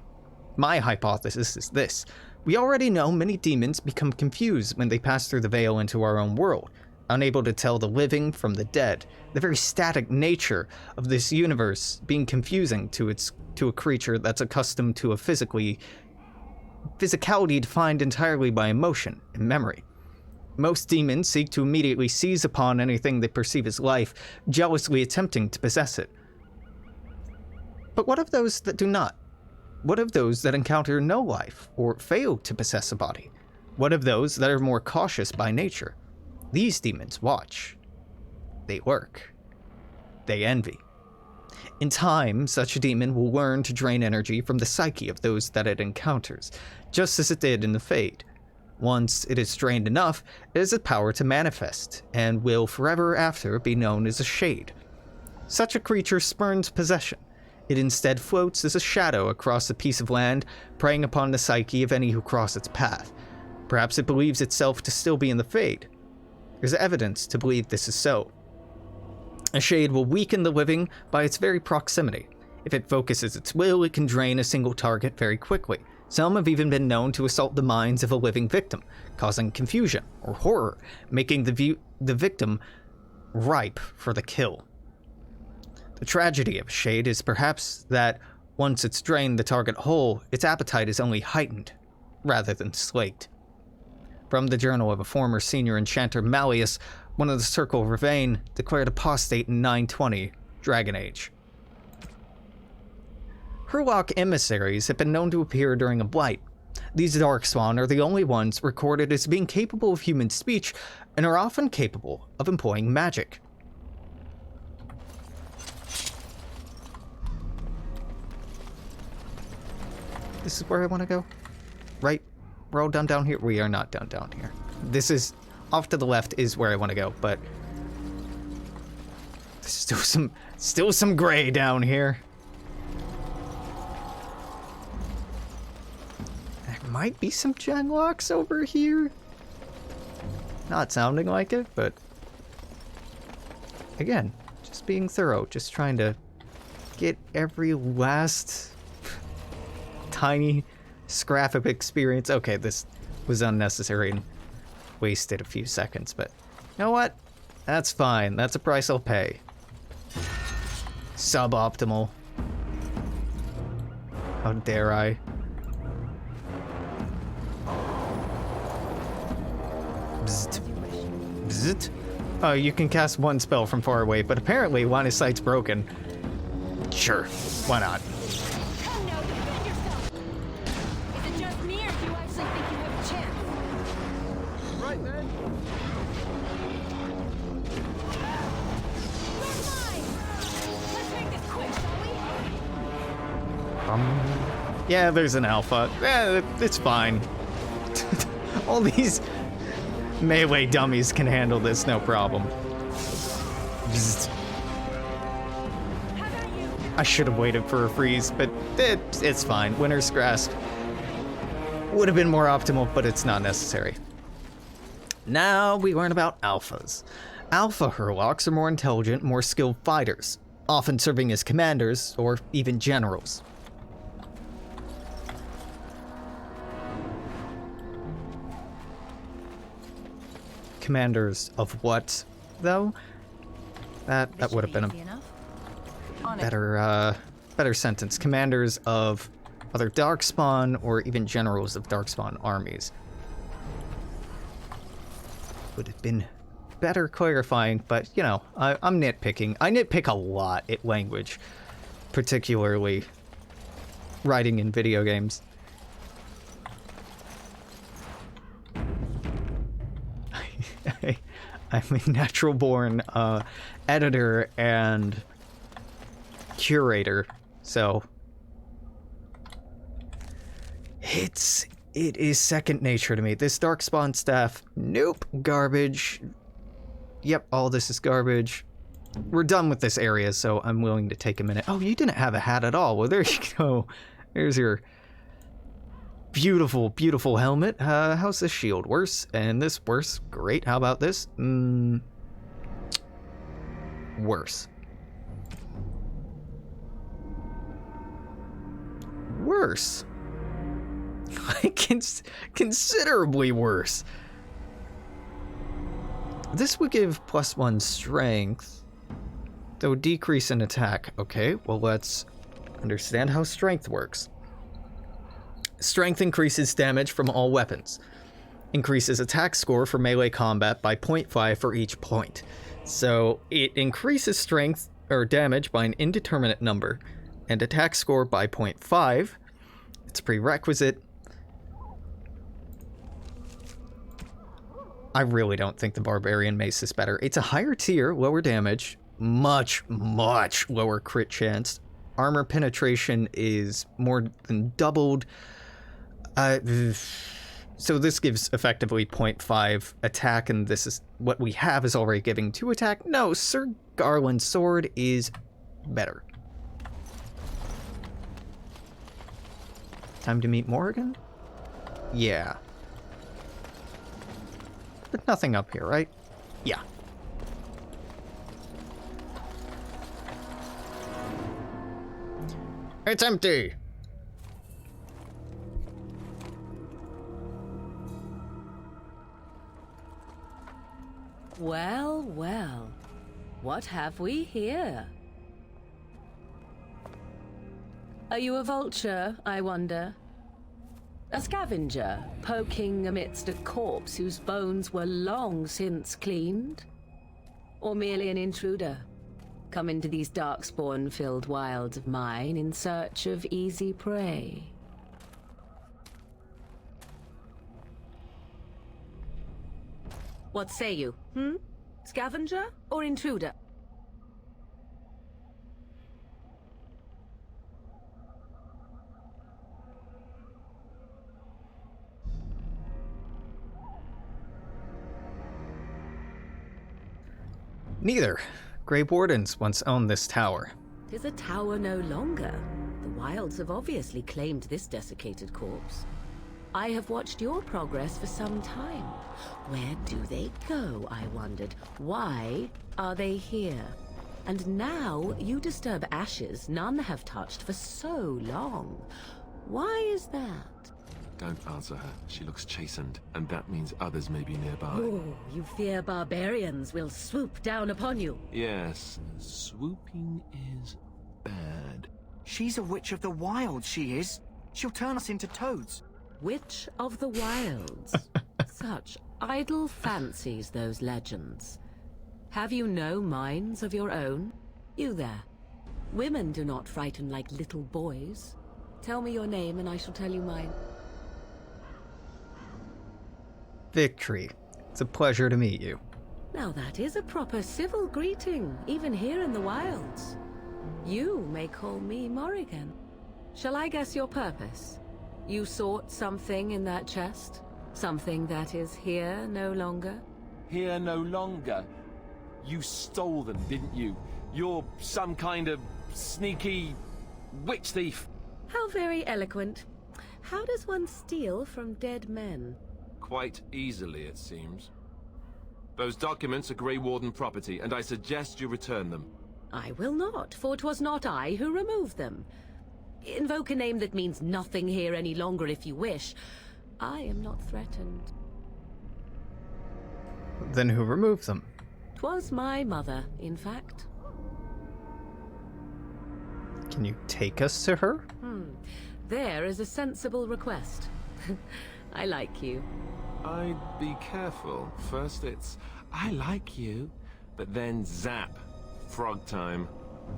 My hypothesis is this. We already know many demons become confused when they pass through the veil into our own world, unable to tell the living from the dead, the very static nature of this universe being confusing to a creature that's accustomed to a physicality defined entirely by emotion and memory. Most demons seek to immediately seize upon anything they perceive as life, jealously attempting to possess it. But what of those that do not? What of those that encounter no life or fail to possess a body? What of those that are more cautious by nature? These demons watch. They lurk. They envy. In time, such a demon will learn to drain energy from the psyche of those that it encounters, just as it did in the Fade. Once it is drained enough, it has the power to manifest, and will forever after be known as a shade. Such a creature spurns possession. It instead floats as a shadow across a piece of land, preying upon the psyche of any who cross its path. Perhaps it believes itself to still be in the Fade. There's evidence to believe this is so. A shade will weaken the living by its very proximity. If it focuses its will, it can drain a single target very quickly. Some have even been known to assault the minds of a living victim, causing confusion or horror, making the victim ripe for the kill. The tragedy of a shade is perhaps that once it's drained the target whole, its appetite is only heightened, rather than slaked. From the journal of a former senior enchanter, Malleus, one of the Circle of Loghain, declared apostate in 920, Dragon Age. Hurlock emissaries have been known to appear during a blight. These darkspawn are the only ones recorded as being capable of human speech and are often capable of employing magic. This is where I want to go? Right? We're all down here? We are not down here. This is... off to the left is where I want to go, but... there's still some gray down here. There might be some genlocks over here. Not sounding like it, but... again, just being thorough. Just trying to get every last... tiny... scrap of experience. Okay, this was unnecessary and wasted a few seconds, but you know what? That's fine. That's a price I'll pay. Suboptimal. How dare I? Bzzzt. Bzzzt. Oh, you can cast one spell from far away, but apparently line of sight's broken. Sure, why not? Yeah, there's an alpha. Yeah, it's fine. All these melee dummies can handle this, no problem. I should have waited for a freeze, but it's fine. Winter's Grasp would have been more optimal, but it's not necessary. Now we learn about alphas. Alpha Hurlocks are more intelligent, more skilled fighters, often serving as commanders or even generals. Commanders of what, though? That would have been a better sentence. Commanders of other Darkspawn or even generals of Darkspawn armies. Would have been better clarifying, but you know, I'm nitpicking. I nitpick a lot at language, particularly writing in video games. I'm a natural-born editor and curator, so it is second nature to me. This Darkspawn staff, nope, garbage. Yep, all this is garbage. We're done with this area, so I'm willing to take a minute. Oh, you didn't have a hat at all. Well, there you go. There's your beautiful, beautiful helmet. How's this shield? Worse? And this worse? Great. How about this? Worse. Worse. Considerably worse. This would give +1 strength, though decrease in attack. Okay, well, let's understand how strength works. Strength increases damage from all weapons. Increases attack score for melee combat by 0.5 for each point. So it increases strength or damage by an indeterminate number and attack score by 0.5. It's a prerequisite. I really don't think the Barbarian Mace is better. It's a higher tier, lower damage, much, much lower crit chance. Armor penetration is more than doubled. So this gives effectively 0.5 attack, and this is what we have is already giving 2 attack. No, Sir Garland's sword is better. Time to meet Morrigan? Yeah. But nothing up here, right? Yeah. It's empty! Well, well. What have we here? Are you a vulture, I wonder? A scavenger, poking amidst a corpse whose bones were long since cleaned? Or merely an intruder, come into these darkspawn-filled wilds of mine in search of easy prey? What say you, Scavenger or intruder? Neither. Grey Wardens once owned this tower. 'Tis a tower no longer. The wilds have obviously claimed this desiccated corpse. I have watched your progress for some time. Where do they go, I wondered? Why are they here? And now you disturb ashes none have touched for so long. Why is that? Don't answer her. She looks chastened, and that means others may be nearby. Oh, you fear barbarians will swoop down upon you. Yes, swooping is bad. She's a witch of the wilds, she is. She'll turn us into toads. Witch of the wilds. Such idle fancies, those legends. Have you no minds of your own? You there. Women do not frighten like little boys. Tell me your name and I shall tell you mine. Victory. It's a pleasure to meet you. Now that is a proper civil greeting, even here in the wilds. You may call me Morrigan. Shall I guess your purpose? You sought something in that chest? Something that is here no longer? Here no longer? You stole them, didn't you? You're some kind of sneaky witch thief. How very eloquent. How does one steal from dead men? Quite easily, it seems. Those documents are Grey Warden property, and I suggest you return them. I will not, for 'twas not I who removed them. Invoke a name that means nothing here any longer if you wish. I am not threatened. Then who removed them? 'Twas my mother, in fact. Can you take us to her? There is a sensible request. I like you. I'd be careful. First it's, I like you, but then zap. Frog time.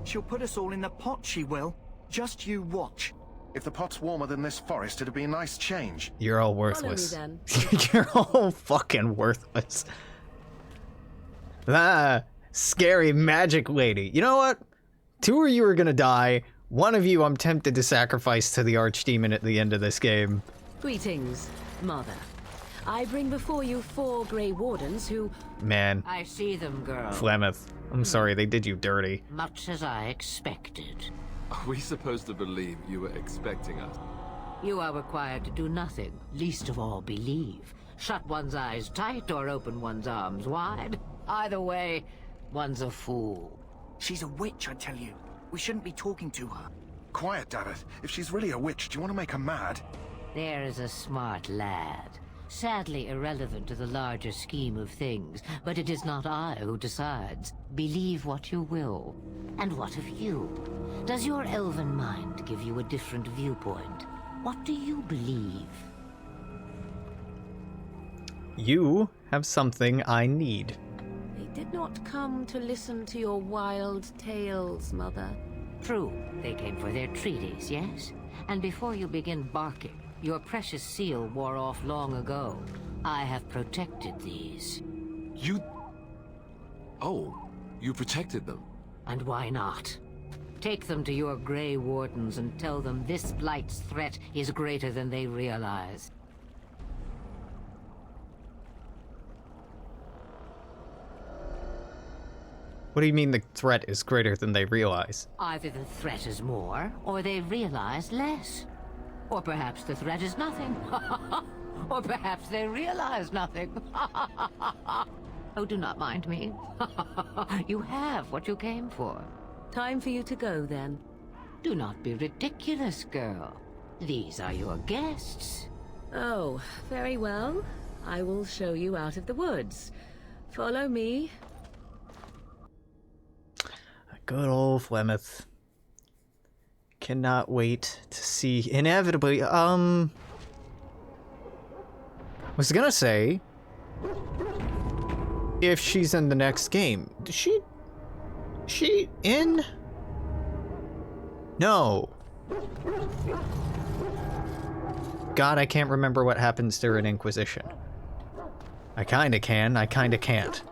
She'll put us all in the pot, she will. Just you watch. If the pot's warmer than this forest, it'd be a nice change. You're all worthless. Follow me, then. You're all fucking worthless. Ah, scary magic lady. You know what? 2 of you are gonna die. 1 of you I'm tempted to sacrifice to the archdemon at the end of this game. Greetings, Mother. I bring before you 4 Grey Wardens who... Man. I see them, girl. Flemeth. I'm sorry, they did you dirty. Much as I expected. Are we supposed to believe you were expecting us? You are required to do nothing, least of all believe. Shut one's eyes tight or open one's arms wide. Either way, one's a fool. She's a witch, I tell you. We shouldn't be talking to her. Quiet, Dareth. If she's really a witch, do you want to make her mad? There is a smart lad. Sadly irrelevant to the larger scheme of things, but it is not I who decides. Believe what you will. And what of you? Does your elven mind give you a different viewpoint? What do you believe? You have something I need. They did not come to listen to your wild tales, Mother. True, they came for their treaties, yes? And before you begin barking, your precious seal wore off long ago. I have protected these. You... Oh, you protected them. And why not? Take them to your Grey Wardens and tell them this blight's threat is greater than they realize. What do you mean the threat is greater than they realize? Either the threat is more, or they realize less. Or perhaps the threat is nothing. Or perhaps they realize nothing. Oh, do not mind me. You have what you came for. Time for you to go, then. Do not be ridiculous, girl. These are your guests. Oh, very well. I will show you out of the woods. Follow me. Good old Flemeth. Cannot wait to see. Inevitably, was gonna say, if she's in the next game. Is she in? No. God, I can't remember what happens during Inquisition. I kinda can, I kinda can't.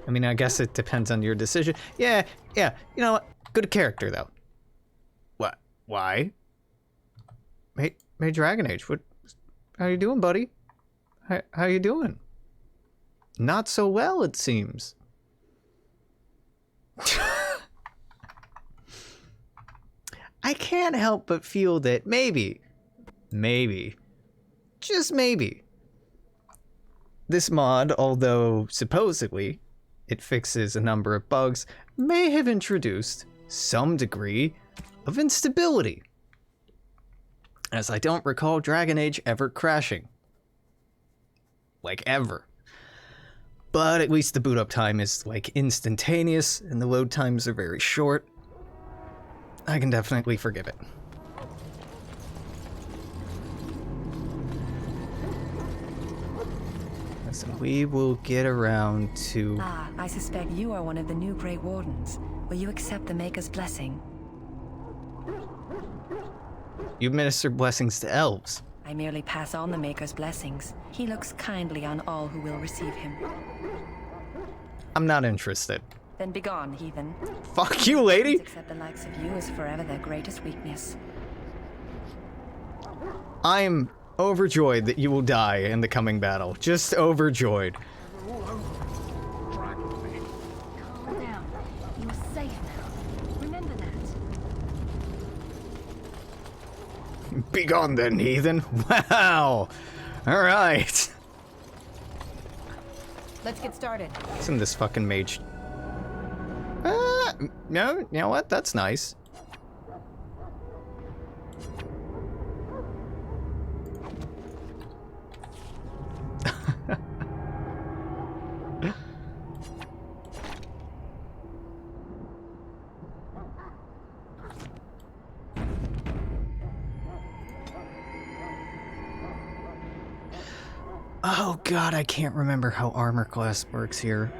I mean, I guess it depends on your decision. Yeah, you know what? Good character, though. What? Why? Hey, Dragon Age, what? How you doing, buddy? How you doing? Not so well, it seems. I can't help but feel that maybe, just maybe, this mod, although supposedly it fixes a number of bugs, may have introduced some degree of instability, as I don't recall Dragon Age ever crashing. Like, ever. But at least the boot up time is, like, instantaneous, and the load times are very short. I can definitely forgive it. So we will get around to... Ah, I suspect you are one of the new Grey Wardens. Will you accept the Maker's blessing? You administer blessings to elves. I merely pass on the Maker's blessings. He looks kindly on all who will receive him. I'm not interested. Then begone, heathen. Fuck you, lady! Except the likes of you is forever their greatest weakness. I'm overjoyed that you will die in the coming battle. Just overjoyed. Calm down. You're safe now. Remember that. Be gone then, heathen. Wow! Alright. Let's get started. Isn't this fucking mage? No, you know what? That's nice. Oh god, I can't remember how armor class works here.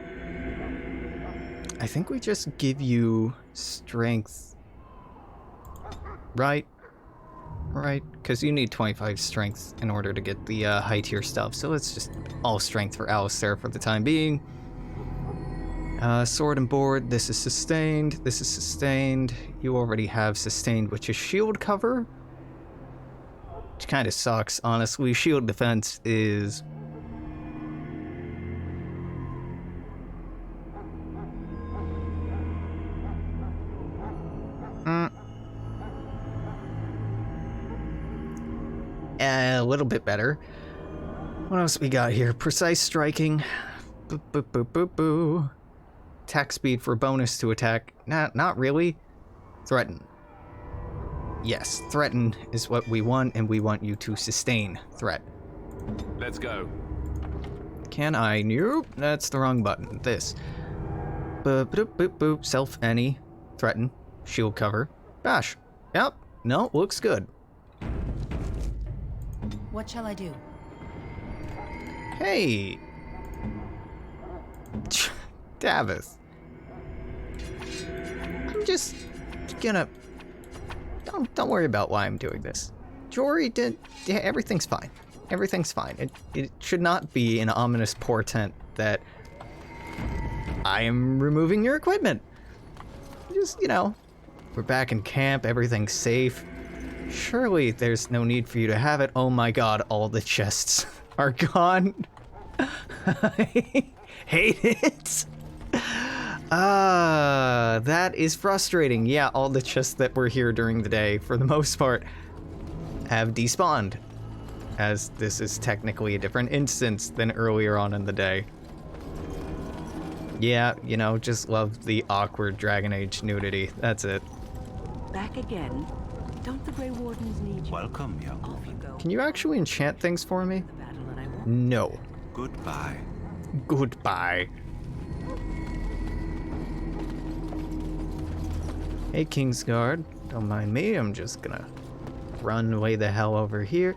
I think we just give you strength. Right? Right? Because you need 25 strength in order to get the high tier stuff, so let's just all strength for Alistair for the time being. Sword and board, this is sustained, this is sustained. You already have sustained, which is shield cover. Which kind of sucks, honestly. Shield defense is... a little bit better. What else we got here? Precise striking. Boop, boop, boop, boop, boop. Attack speed for bonus to attack. Not really. Threaten. Yes, threaten is what we want, and we want you to sustain threat. Let's go. Can I? Nope, that's the wrong button. This. Boop, boop, boop, boop. Self any. Threaten. Shield cover. Bash. Yep. No, looks good. What shall I do? Hey. Davis. I'm just gonna... Don't worry about why I'm doing this. Jory did... Yeah, everything's fine. Everything's fine. It should not be an ominous portent that I am removing your equipment. Just, you know, we're back in camp, everything's safe. Surely there's no need for you to have it. Oh my god, all the chests are gone. I hate it. That is frustrating. Yeah, all the chests that were here during the day, for the most part, have despawned. As this is technically a different instance than earlier on in the day. Yeah, you know, just love the awkward Dragon Age nudity. That's it. Back again? Don't the Grey Wardens need you? Welcome, young woman. Can you actually enchant things for me? No. Goodbye. Goodbye. Hey, Kingsguard. Don't mind me. I'm just gonna run way the hell over here.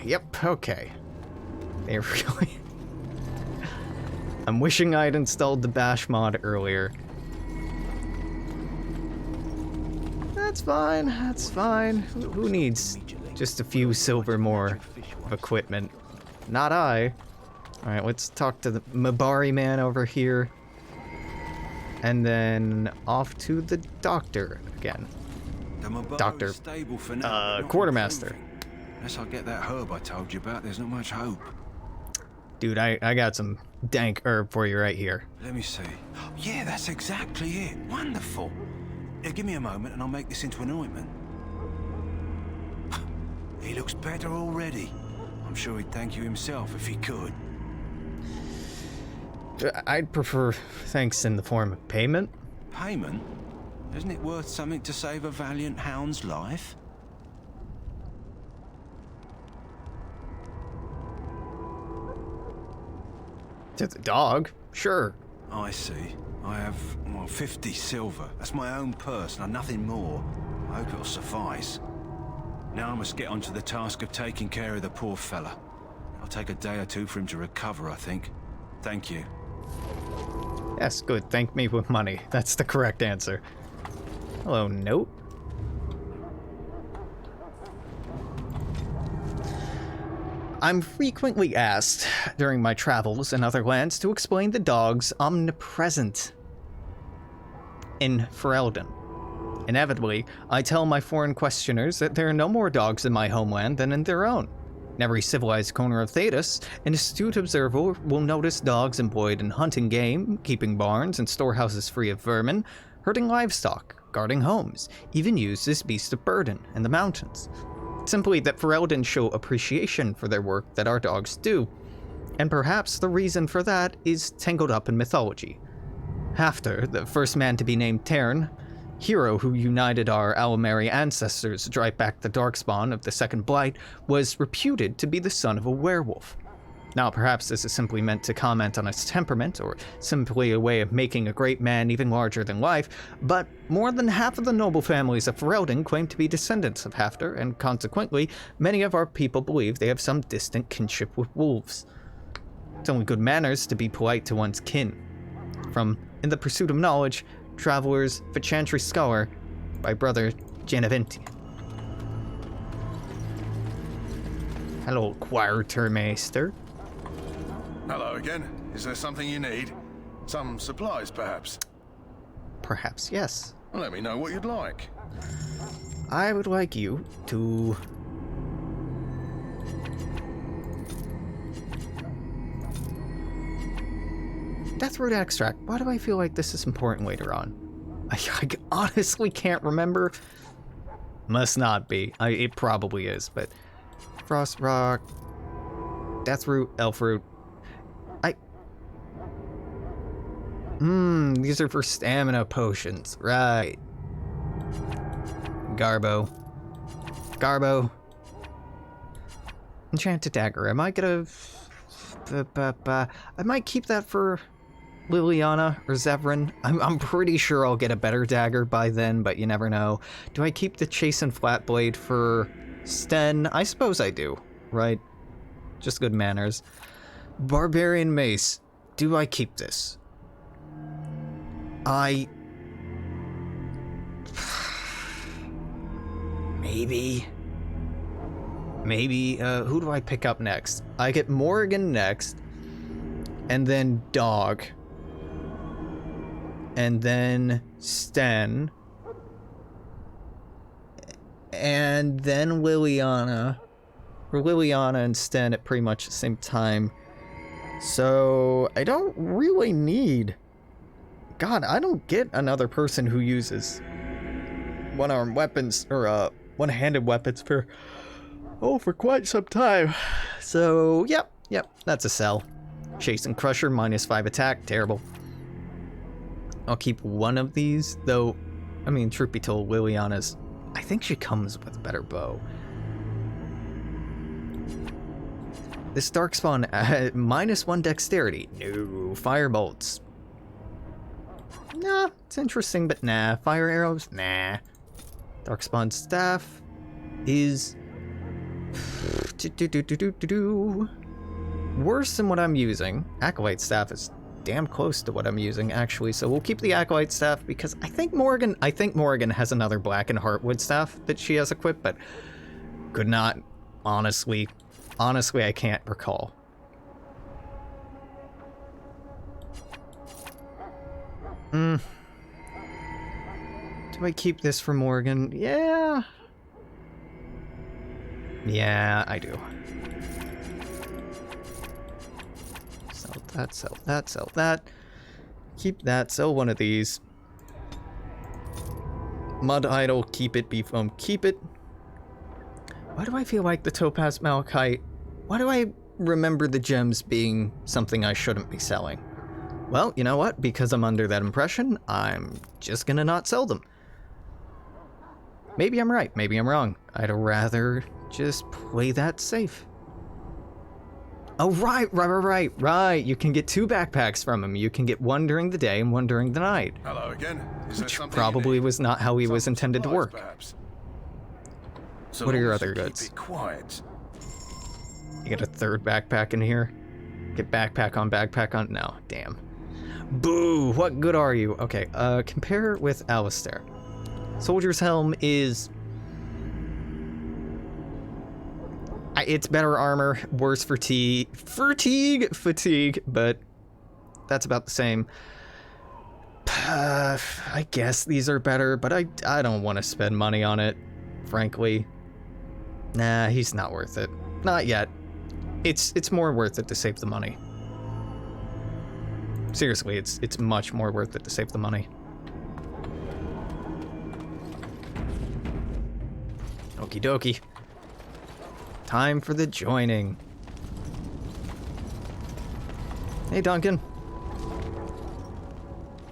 Yep, okay. There we go. I'm wishing I'd installed the bash mod earlier. That's fine, that's fine. Who needs just a few silver more of equipment? Not I. Alright, let's talk to the Mabari man over here. And then off to the doctor again. Doctor. Quartermaster. Unless I get that herb I told you about, there's not much hope. Dude, I got some dank herb for you right here. Let me see. Yeah, that's exactly it. Wonderful. Yeah, give me a moment and I'll make this into an ointment. He looks better already. I'm sure he'd thank you himself if he could. I'd prefer thanks in the form of payment. Payment? Isn't it worth something to save a valiant hound's life? To the dog? Sure. I see. I have, well, 50 silver. That's my own purse, and nothing more. I hope it'll suffice. Now I must get onto the task of taking care of the poor fella. It'll take a day or two for him to recover, I think. Thank you. Yes, good. Thank me with money. That's the correct answer. Hello, note. I'm frequently asked during my travels in other lands to explain the dog's omnipresence in Ferelden. Inevitably, I tell my foreign questioners that there are no more dogs in my homeland than in their own. In every civilized corner of Thedas, an astute observer will notice dogs employed in hunting game, keeping barns and storehouses free of vermin, herding livestock, guarding homes, even used as beasts of burden in the mountains. Simply that Ferelden show appreciation for their work that our dogs do, and perhaps the reason for that is tangled up in mythology. Hafter, the first man to be named Tern, hero who united our Alamari ancestors to drive back the darkspawn of the Second Blight, was reputed to be the son of a werewolf. Now, perhaps this is simply meant to comment on his temperament, or simply a way of making a great man even larger than life, but more than half of the noble families of Ferelden claim to be descendants of Hafter, and consequently, many of our people believe they have some distant kinship with wolves. It's only good manners to be polite to one's kin. From In the Pursuit of Knowledge, Traveler's Vachantry Scholar, by Brother Geneventi. Hello, Quartermaster. Hello again. Is there something you need? Some supplies, perhaps? Perhaps, yes. Well, let me know what you'd like. I would like you to... Deathroot extract. Why do I feel like this is important later on? I honestly can't remember. Must not be. It probably is, but... Frost Rock... Deathroot, Elfroot... These are for stamina potions. Right. Garbo. Enchanted Dagger. I might get a... I might keep that for Liliana or Zevran. I'm pretty sure I'll get a better dagger by then, but you never know. Do I keep the Chastened Flatblade for Sten? I suppose I do, right? Just good manners. Barbarian Mace. Do I keep this? Maybe, who do I pick up next? I get Morrigan next, and then Dog, and then Sten, and then Liliana, or Liliana and Sten at pretty much the same time. So I don't really need... God, I don't get another person who uses one-armed weapons, or one-handed weapons for quite some time. So, yep, that's a sell. Chase and Crusher, -5 attack, terrible. I'll keep one of these, though, I mean, truth be told, Liliana's, I think she comes with a better bow. This Darkspawn, -1 dexterity. No, Firebolts. Nah, it's interesting, but nah. Fire arrows? Nah. Darkspawn staff is... worse than what I'm using. Acolyte staff is damn close to what I'm using, actually, so we'll keep the Acolyte staff because I think Morrigan has another Black and Heartwood staff that she has equipped, but could not, honestly, I can't recall. Do I keep this for Morrigan? Yeah. Yeah, I do. Sell that, sell that, sell that. Keep that, sell one of these. Mud Idol, keep it. Beef Foam, keep it. Why do I feel like the Topaz Malachite? Why do I remember the gems being something I shouldn't be selling? Well, you know what? Because I'm under that impression, I'm just gonna not sell them. Maybe I'm right, maybe I'm wrong. I'd rather just play that safe. Oh, right. You can get 2 backpacks from him. You can get one during the day and one during the night. Hello again. Which probably was not how he was intended to work. So what are your other goods? Keep it quiet. You get a 3rd backpack in here? Get backpack on? No, damn. Boo! What good are you? Okay, compare with Alistair. Soldier's Helm is... it's better armor, worse fatigue, but that's about the same. I guess these are better, but I don't want to spend money on it, frankly. Nah, he's not worth it. Not yet. It's more worth it to save the money. Seriously, it's much more worth it to save the money. Okie dokie. Time for the joining. Hey, Duncan.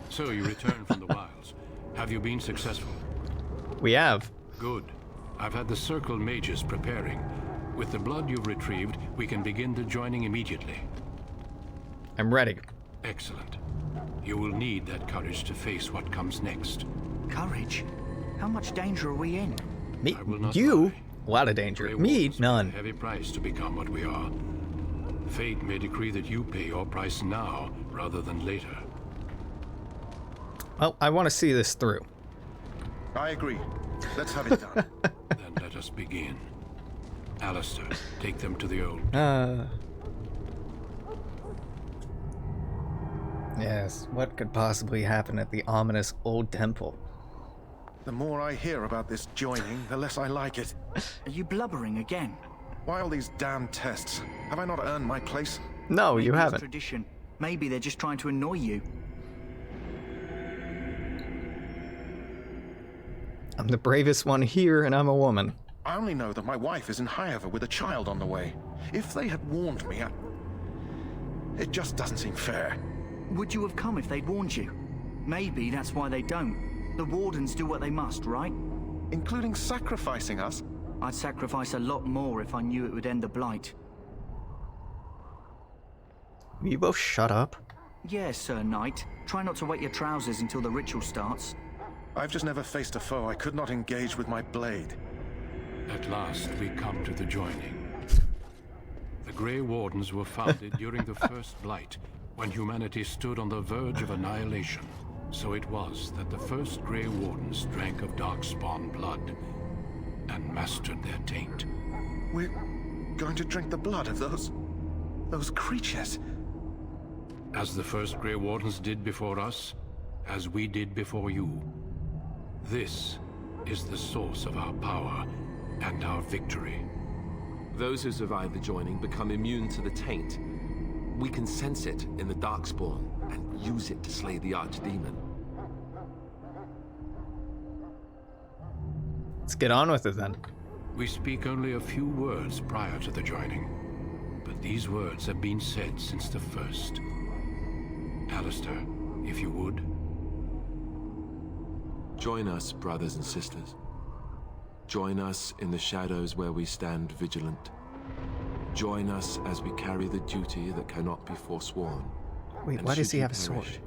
So you returned from the wilds. Have you been successful? We have. Good. I've had the Circle mages preparing. With the blood you've retrieved, we can begin the joining immediately. I'm ready. Excellent. You will need that courage to face what comes next. Courage? How much danger are we in? Me? You? A lot of danger. Me? None. A heavy price to become what we are. Fate may decree that you pay your price now, rather than later. Well, I want to see this through. I agree. Let's have it done. Then let us begin. Alistair, take them to the old... Yes, what could possibly happen at the ominous old temple? The more I hear about this joining, the less I like it. Are you blubbering again? Why all these damn tests? Have I not earned my place? No, Maybe you it's haven't. Tradition. Maybe they're just trying to annoy you. I'm the bravest one here, and I'm a woman. I only know that my wife is in Highover with a child on the way. If they had warned me, it just doesn't seem fair. Would you have come if they'd warned you? Maybe that's why they don't. The Wardens do what they must, right? Including sacrificing us? I'd sacrifice a lot more if I knew it would end the Blight. Will you both shut up? Yes, Sir Knight. Try not to wet your trousers until the ritual starts. I've just never faced a foe I could not engage with my blade. At last, we come to the joining. The Grey Wardens were founded during the First Blight, when humanity stood on the verge of annihilation. So it was that the first Grey Wardens drank of Darkspawn blood and mastered their taint. We're going to drink the blood of those creatures. As the first Grey Wardens did before us, as we did before you. This is the source of our power and our victory. Those who survive the joining become immune to the taint. We can sense it in the Darkspawn and use it to slay the Archdemon. Let's get on with it then. We speak only a few words prior to the joining, but these words have been said since the first. Alistair, if you would. Join us, brothers and sisters. Join us in the shadows where we stand vigilant. Join us as we carry the duty that cannot be forsworn. Wait, why does he have a sword?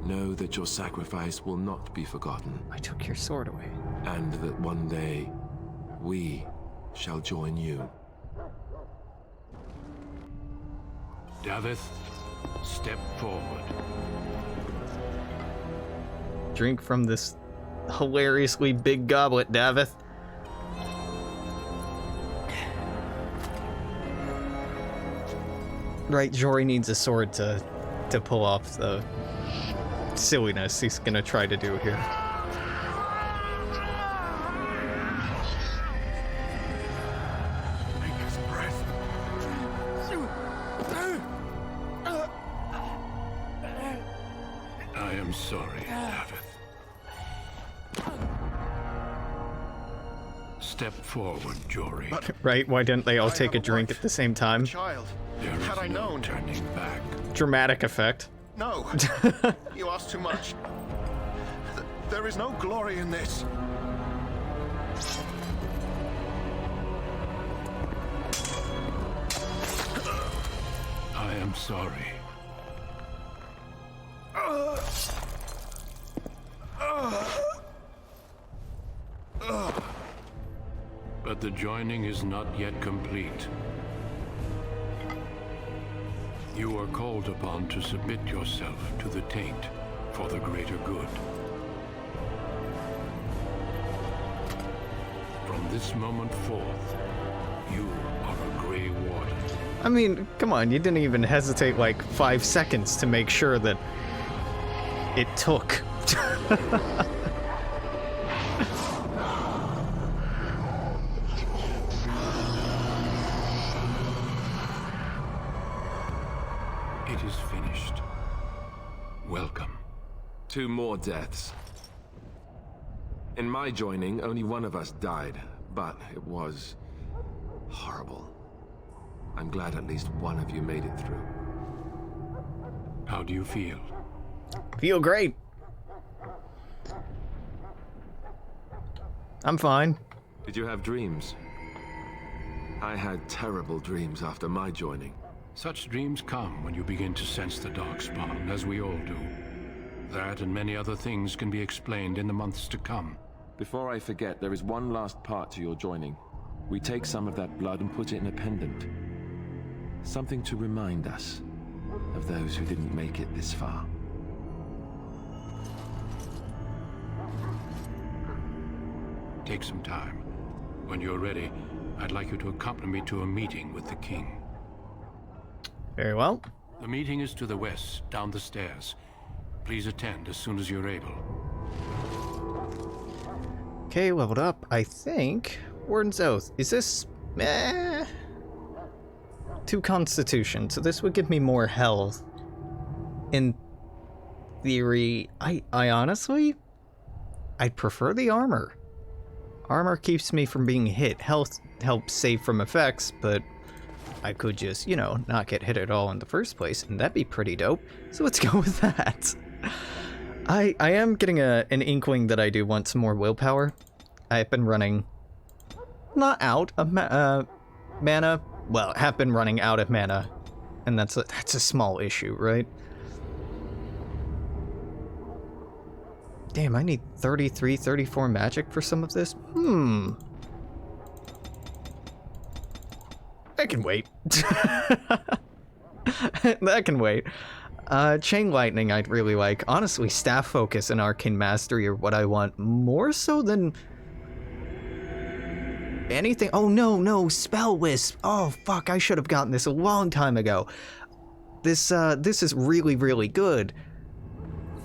Know that your sacrifice will not be forgotten. I took your sword away. And that one day, we shall join you. Davith, step forward. Drink from this hilariously big goblet, Davith. Right, Jory needs a sword to pull off the silliness he's gonna try to do here. I am sorry, Davith. Step forward, Jory. Right? Why didn't they all take a drink at the same time? Child, there had I known. Turning back. Dramatic effect. No, you ask too much. There is no glory in this. I am sorry. But the joining is not yet complete. You are called upon to submit yourself to the taint for the greater good. From this moment forth, you are a Grey Warden. I mean, come on, you didn't even hesitate like 5 seconds to make sure that it took. It is finished. Welcome. 2 more deaths. In my joining, only one of us died, but it was horrible. I'm glad at least one of you made it through. How do you feel? Feel great. I'm fine. Did you have dreams? I had terrible dreams after my joining. Such dreams come when you begin to sense the Darkspawn, as we all do. That and many other things can be explained in the months to come. Before I forget, there is one last part to your joining. We take some of that blood and put it in a pendant. Something to remind us of those who didn't make it this far. Take some time. When you're ready, I'd like you to accompany me to a meeting with the king. Very well. The meeting is to the west, down the stairs. Please attend as soon as you're able. Okay, leveled up. I think Warden's Oath. Is this... 2 Constitution, so this would give me more health. In theory, I honestly... I'd prefer the armor. Armor keeps me from being hit. Health helps save from effects, but I could just, you know, not get hit at all in the first place, and that'd be pretty dope. So let's go with that. I am getting an inkling that I do want some more willpower. I've been running... not out of mana. Well, have been running out of mana, and that's a small issue, right? Damn, I need 33, 34 magic for some of this? That can wait. That can wait. Chain Lightning I'd really like. Honestly, Staff Focus and Arcane Mastery are what I want more so than... anything. Oh, no, Spell Wisp. Oh, fuck, I should have gotten this a long time ago. This is really, really good.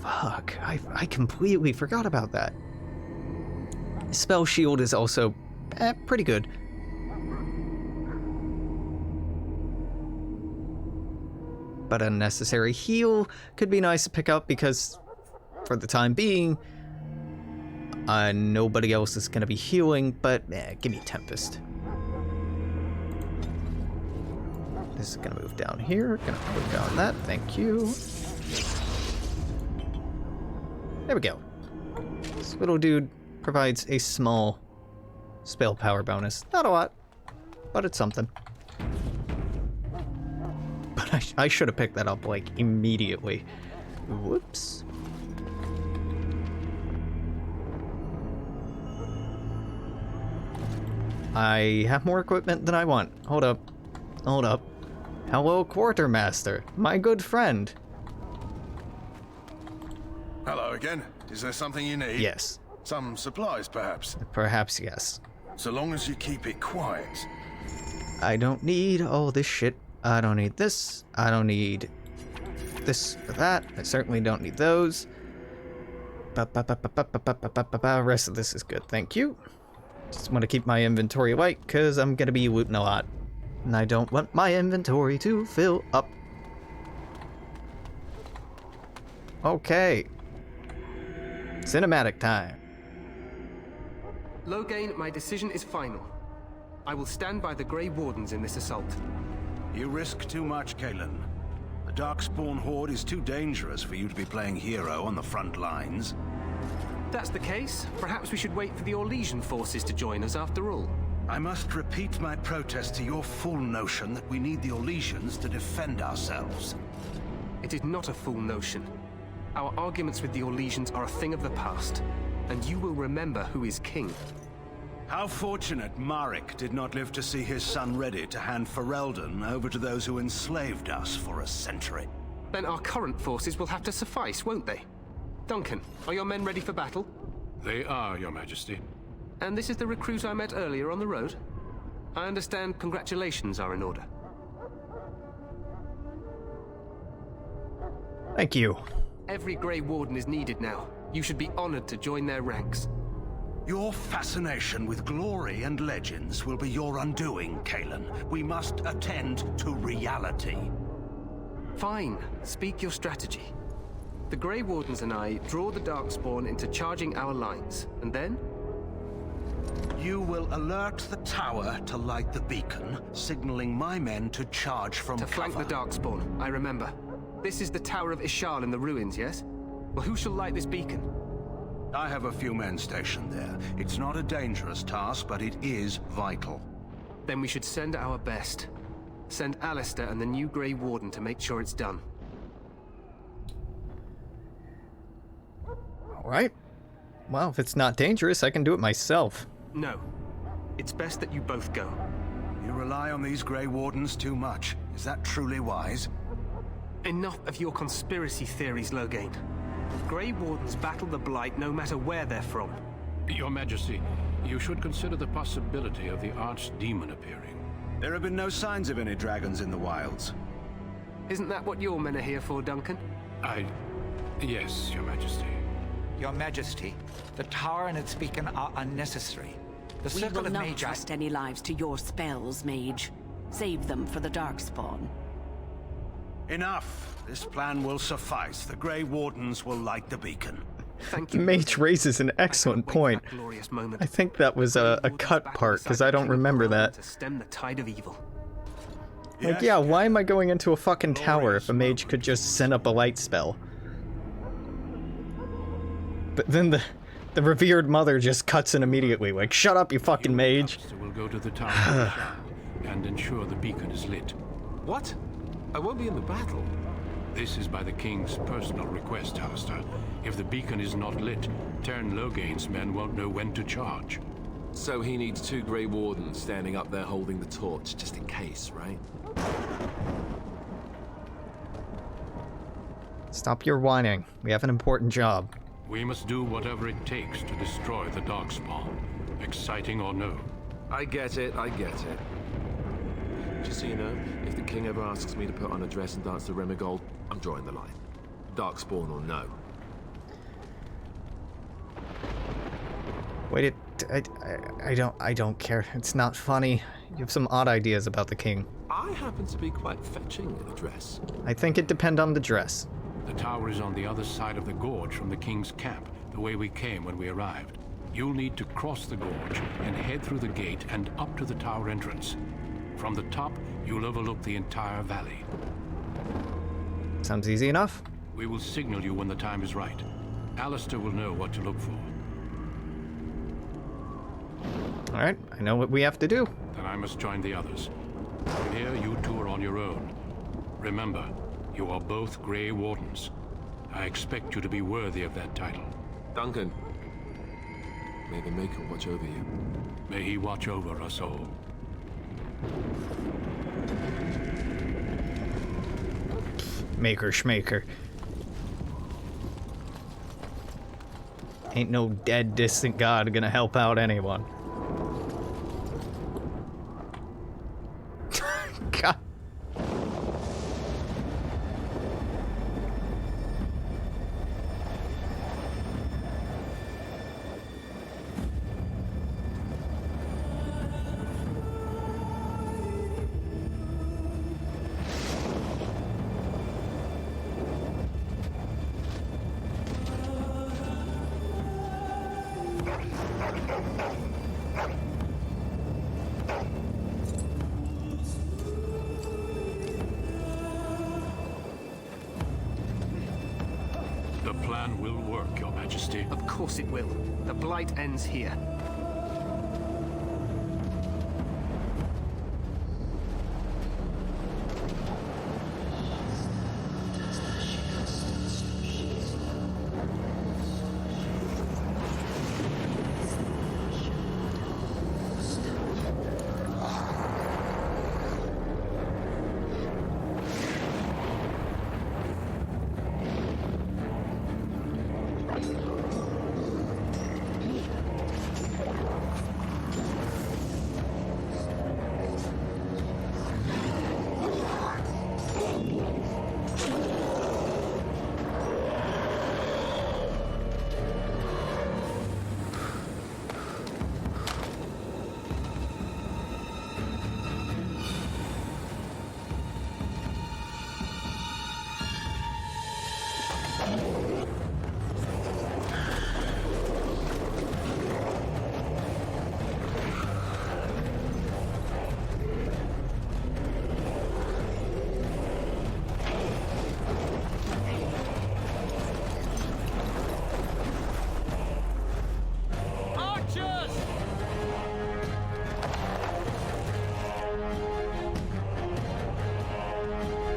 Fuck, I completely forgot about that. Spell Shield is also pretty good. But Unnecessary Heal could be nice to pick up because, for the time being, nobody else is going to be healing, but give me Tempest. This is going to move down here. Going to put down that. Thank you. There we go. This little dude provides a small spell power bonus. Not a lot, but it's something. But I should have picked that up, like, immediately. Whoops. I have more equipment than I want. Hold up. Hold up. Hello, Quartermaster. My good friend. Hello again. Is there something you need? Yes. Some supplies, perhaps? Perhaps, yes. So long as you keep it quiet. I don't need all this shit. I don't need this. I don't need this or that. I certainly don't need those. The rest of this is good. Thank you. Just want to keep my inventory light because I'm going to be looting a lot. And I don't want my inventory to fill up. Okay. Cinematic time. Loghain, my decision is final. I will stand by the Grey Wardens in this assault. You risk too much, Kalen. The Darkspawn Horde is too dangerous for you to be playing hero on the front lines. That's the case. Perhaps we should wait for the Orlesian forces to join us after all. I must repeat my protest to your fool notion that we need the Orlesians to defend ourselves. It is not a fool notion. Our arguments with the Orlesians are a thing of the past, and you will remember who is king. How fortunate Marek did not live to see his son ready to hand Ferelden over to those who enslaved us for a century. Then our current forces will have to suffice, won't they? Duncan, are your men ready for battle? They are, Your Majesty. And this is the recruit I met earlier on the road? I understand congratulations are in order. Thank you. Every Grey Warden is needed now. You should be honored to join their ranks. Your fascination with glory and legends will be your undoing, Kalen. We must attend to reality. Fine. Speak your strategy. The Grey Wardens and I draw the Darkspawn into charging our lines, and then? You will alert the tower to light the beacon, signaling my men to charge from cover. To flank the Darkspawn, I remember. This is the Tower of Ishal in the ruins, yes? Well, who shall light this beacon? I have a few men stationed there. It's not a dangerous task, but it is vital. Then we should send our best. Send Alistair and the new Grey Warden to make sure it's done. Alright. Well, if it's not dangerous, I can do it myself. No. It's best that you both go. You rely on these Grey Wardens too much. Is that truly wise? Enough of your conspiracy theories, Loghain. Grey Wardens battle the Blight no matter where they're from. Your Majesty, you should consider the possibility of the Archdemon appearing. There have been no signs of any dragons in the wilds. Isn't that what your men are here for, Duncan? Yes, Your Majesty. Your Majesty, the tower and its beacon are unnecessary. The We circle will of not Magi... trust any lives to your spells, mage. Save them for the Darkspawn. Enough. This plan will suffice. The Grey Wardens will light the beacon. Thank you. Mage raises an excellent point. I think that was a cut part, because I don't remember that. To stem the tide of evil. Like, yeah, why am I going into a fucking tower if a mage could just send up a light spell? But then the revered mother just cuts in immediately, like, shut up, you fucking mage. We'll go to the tower and ensure the beacon is lit. What? I won't be in the battle. This is by the king's personal request, Alistair. If the beacon is not lit, Tern Loghain's men won't know when to charge. So he needs 2 Grey Wardens standing up there holding the torch, just in case, right? Stop your whining. We have an important job. We must do whatever it takes to destroy the Darkspawn, exciting or no. I get it, I get it. Just so you know, if the king ever asks me to put on a dress and dance to Remigold, I'm drawing the line. Darkspawn or no. Wait, I don't care. It's not funny. You have some odd ideas about the king. I happen to be quite fetching in a dress. I think it depends on the dress. The tower is on the other side of the gorge from the king's camp, the way we came when we arrived. You'll need to cross the gorge and head through the gate and up to the tower entrance. From the top, you'll overlook the entire valley. Sounds easy enough. We will signal you when the time is right. Alistair will know what to look for. Alright, I know what we have to do. Then I must join the others. From here, you two are on your own. Remember, you are both Grey Wardens. I expect you to be worthy of that title. Duncan, may the Maker watch over you. May he watch over us all. Maker schmaker. Ain't no dead distant god gonna help out anyone. God. The plan will work, Your Majesty. Of course it will. The blight ends here.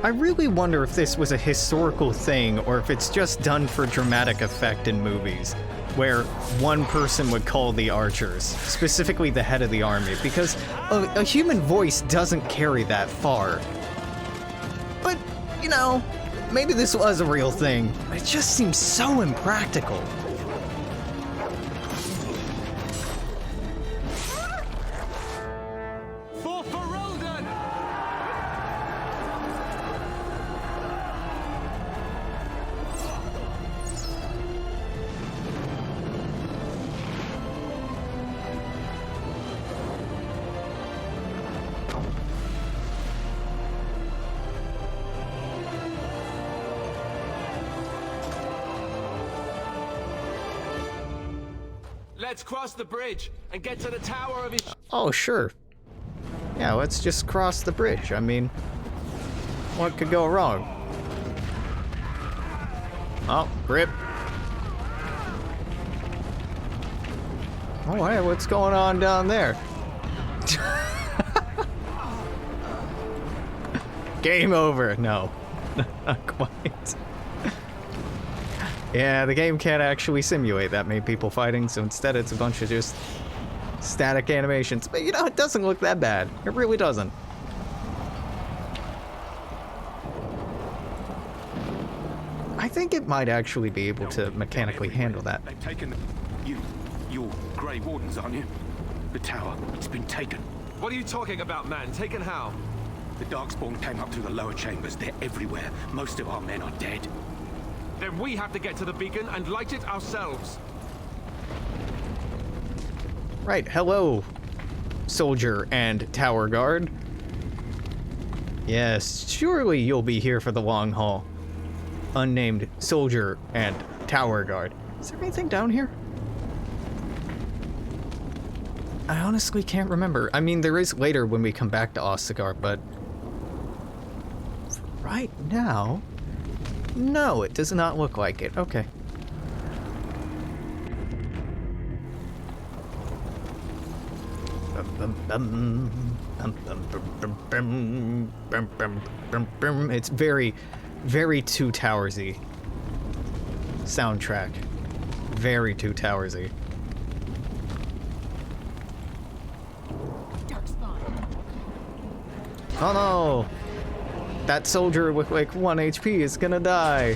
I really wonder if this was a historical thing or if it's just done for dramatic effect in movies, where one person would call the archers, specifically the head of the army, because a human voice doesn't carry that far. But, you know, maybe this was a real thing. It just seems so impractical. Let's cross the bridge and get to the tower of Ishal. Oh, sure. Yeah, let's just cross the bridge. I mean, what could go wrong? Oh, grip. Oh, hey, what's going on down there? Game over. No, not quite. Yeah, the game can't actually simulate that many people fighting, so instead it's a bunch of just static animations. But you know, it doesn't look that bad. It really doesn't. I think it might actually be able to mechanically handle that. They've taken you're Grey Wardens, aren't you? The tower, it's been taken. What are you talking about, man? Taken how? The Darkspawn came up through the lower chambers. They're everywhere. Most of our men are dead. Then we have to get to the beacon and light it ourselves. Right, hello, soldier and tower guard. Yes, surely you'll be here for the long haul. Unnamed soldier and tower guard. Is there anything down here? I honestly can't remember. I mean, there is later when we come back to Ostagar, but right now, no, it does not look like it. Okay. It's very, very Two Towersy soundtrack. Very Two Towersy. Oh no! That soldier with like 1 HP is gonna die.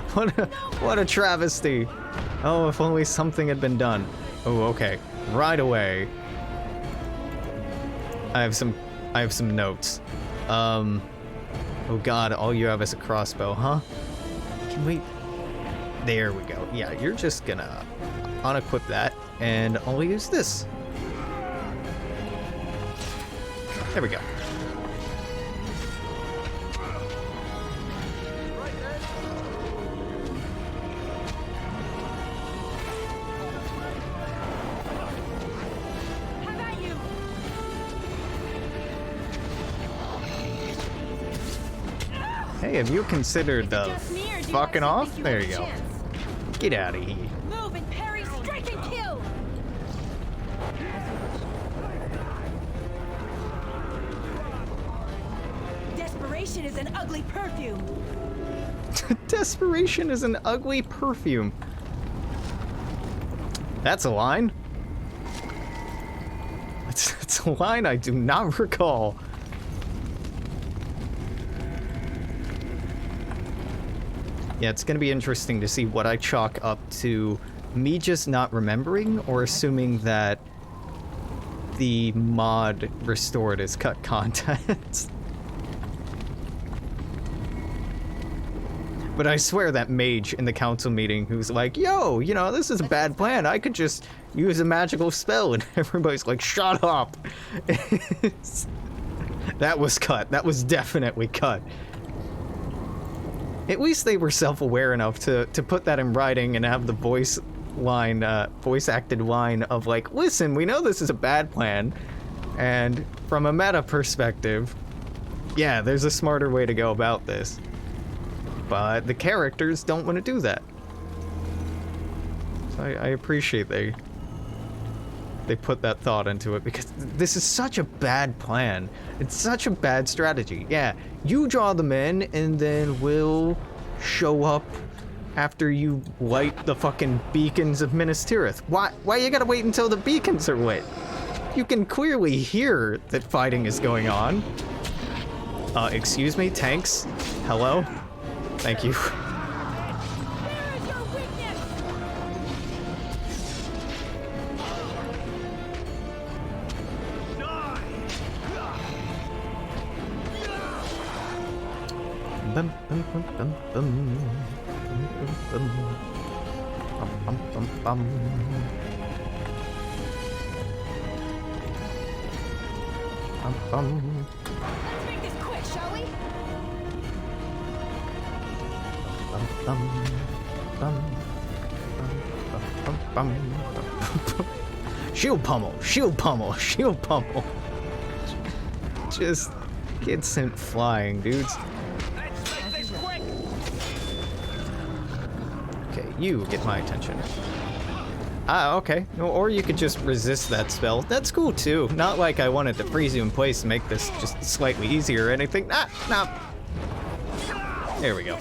What a travesty. Oh, if only something had been done. Oh, okay. Right away. I have some notes. Oh god, all you have is a crossbow, huh? Can we... There we go. Yeah, you're just gonna unequip that, and I'll use this. There we go. Hey, have you considered fucking off? There you go. Get out of here. Move and parry, strike and kill. Desperation is an ugly perfume. Desperation is an ugly perfume. That's a line. It's a line I do not recall. Yeah, it's gonna be interesting to see what I chalk up to me just not remembering or assuming that the mod restored as cut content. But I swear that mage in the council meeting who's like, yo, you know, this is a bad plan. I could just use a magical spell. And everybody's like, shut up. That was cut. That was definitely cut. At least they were self-aware enough to put that in writing and have the voice acted line of like, listen, we know this is a bad plan. And from a meta perspective, yeah, there's a smarter way to go about this. But the characters don't want to do that. So I appreciate they put that thought into it, because this is such a bad plan. It's such a bad strategy. Yeah, you draw them in and then we'll show up after you light the fucking beacons of Minas Tirith. Why you gotta wait until the beacons are lit? You can clearly hear that fighting is going on. Excuse me, tanks? Hello? Thank you. Bum, bum, bum, bum, bum. Bum, bum, bum, bum. Bum, bum. Let's make this quick, shall we? Bum, bum, bum. Shield pummel, shield pummel, shield pummel. Just get sent flying, dudes. Okay, you get my attention. Ah, okay. Or you could just resist that spell. That's cool too. Not like I wanted to freeze you in place to make this just slightly easier or anything. Nah. There we go.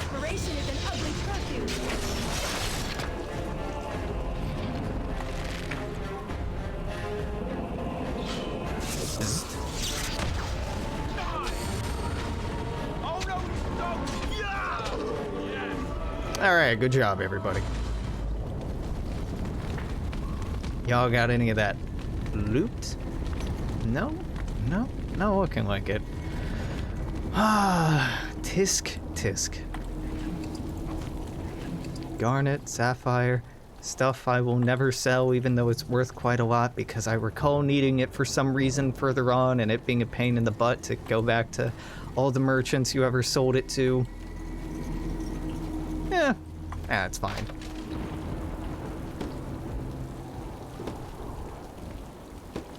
Alright, good job, everybody. Y'all got any of that loot? No? No? Not looking like it. Ah, tisk. Garnet, sapphire, stuff I will never sell even though it's worth quite a lot because I recall needing it for some reason further on and it being a pain in the butt to go back to all the merchants you ever sold it to. Yeah, it's fine.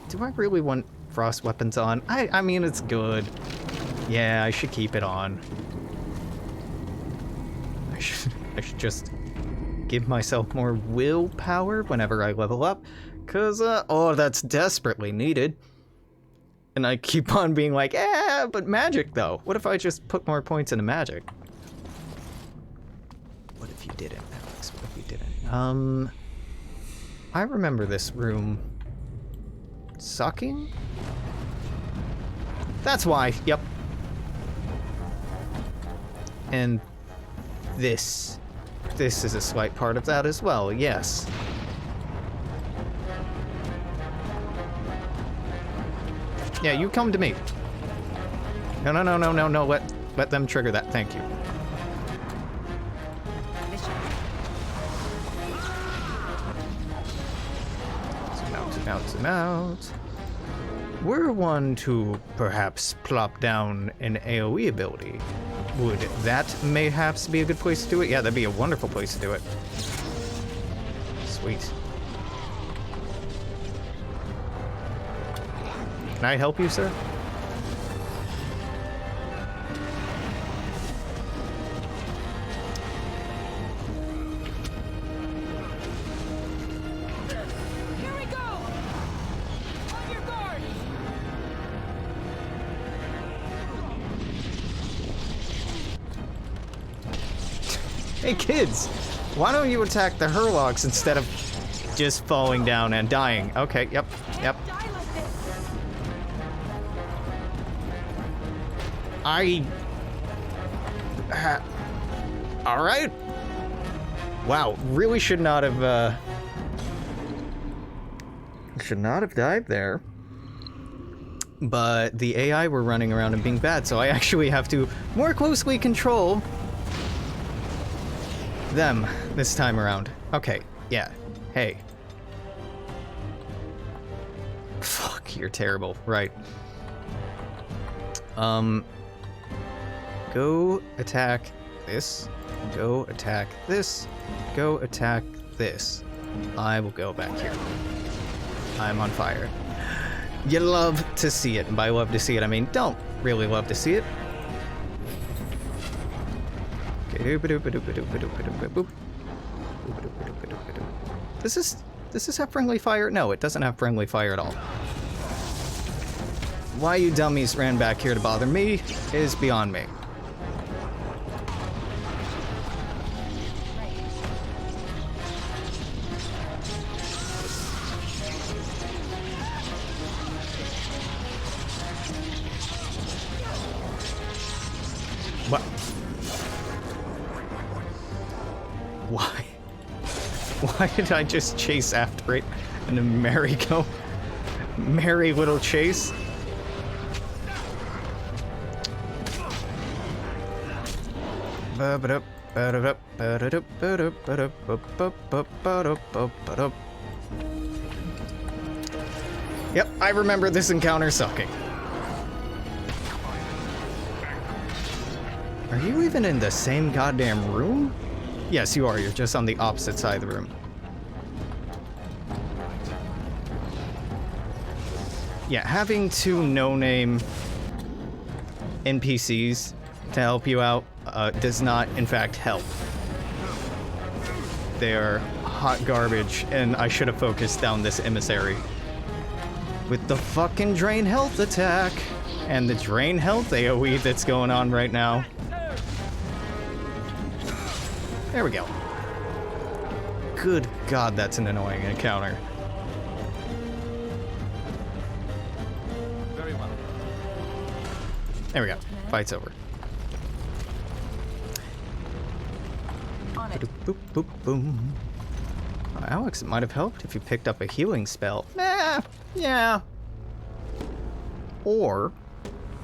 Do I really want frost weapons on? I mean, it's good. Yeah, I should keep it on. I should just give myself more willpower whenever I level up, cause oh, that's desperately needed. And I keep on being like, but magic though. What if I just put more points into magic? What if you didn't, Alex? What if you didn't? I remember this room sucking? That's why, yep. And this is a slight part of that as well, yes. Yeah, you come to me. No, let them trigger that, thank you. Zoom out. Were one to perhaps plop down an AoE ability, would that mayhaps be a good place to do it? Yeah, that'd be a wonderful place to do it. Sweet. Can I help you, sir? Hey kids, why don't you attack the Hurlocks instead of just falling down and dying? Okay, yep. Alright. Wow, really should not have died there. But the AI were running around and being bad, so I actually have to more closely control them this time around. Okay, yeah. Hey. Fuck, you're terrible. Right. Go attack this. Go attack this. Go attack this. I will go back here. I'm on fire. You love to see it. And by love to see it, I mean don't really love to see it. Does this have friendly fire? No, it doesn't have friendly fire at all. Why you dummies ran back here to bother me is beyond me. What? Why? Why did I just chase after it in a merry little chase? Yep, I remember this encounter sucking. Are you even in the same goddamn room? Yes, you are. You're just on the opposite side of the room. Yeah, having two no-name NPCs to help you out does not, in fact, help. They are hot garbage, and I should have focused down this emissary. With the fucking drain health attack and the drain health AoE that's going on right now. There we go. Good God, that's an annoying encounter. Very well. There we go. Fight's over. Boop, boop, boom. Oh, Alex, it might have helped if you picked up a healing spell. Nah, yeah. Or,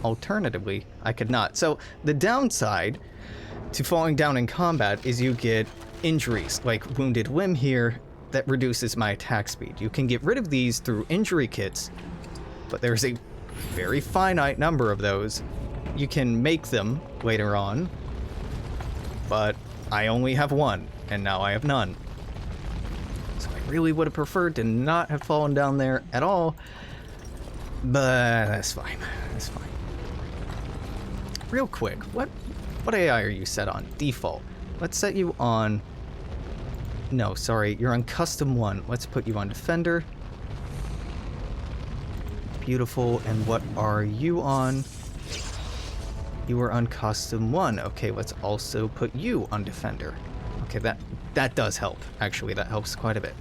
alternatively, I could not. So, the downside to falling down in combat is you get injuries, like Wounded Limb here, that reduces my attack speed. You can get rid of these through injury kits, but there's a very finite number of those. You can make them later on, but I only have one, and now I have none. So I really would have preferred to not have fallen down there at all, but that's fine. That's fine. Real quick, what AI are you set on? Default. Let's set you on... No, sorry, you're on Custom 1. Let's put you on Defender. Beautiful. And what are you on? You are on Custom 1. Okay, let's also put you on Defender. Okay, that does help. Actually, that helps quite a bit.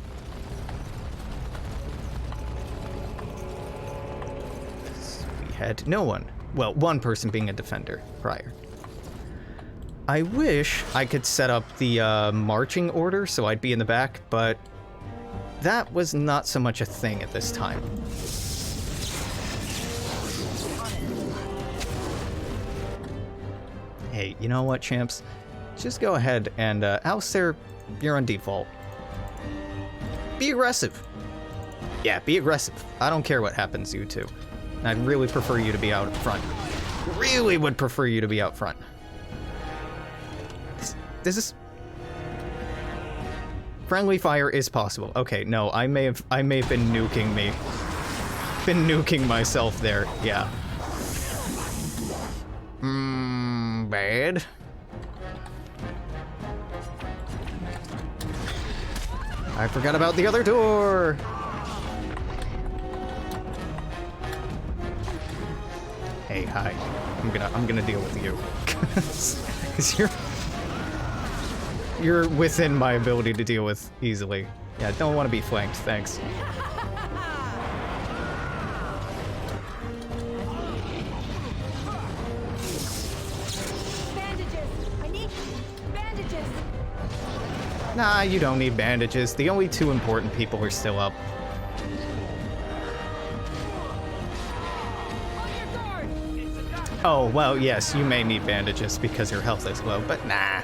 We had no one. Well, one person being a Defender prior. I wish I could set up the marching order so I'd be in the back, but that was not so much a thing at this time. Hey, you know what, champs? Just go ahead and, Alistair, you're on default. Be aggressive. Yeah, be aggressive. I don't care what happens to you two. I'd really prefer you to be out front. Really would prefer you to be out front. This is... Friendly fire is possible. Okay, no, I may have been nuking me. Been nuking myself there, yeah. Bad. I forgot about the other door. Hey, hi. I'm gonna deal with you. 'Cause you're within my ability to deal with easily. Yeah, don't want to be flanked, thanks. Nah, you don't need bandages. The only two important people are still up. Oh, well, yes, you may need bandages because your health is low, but nah.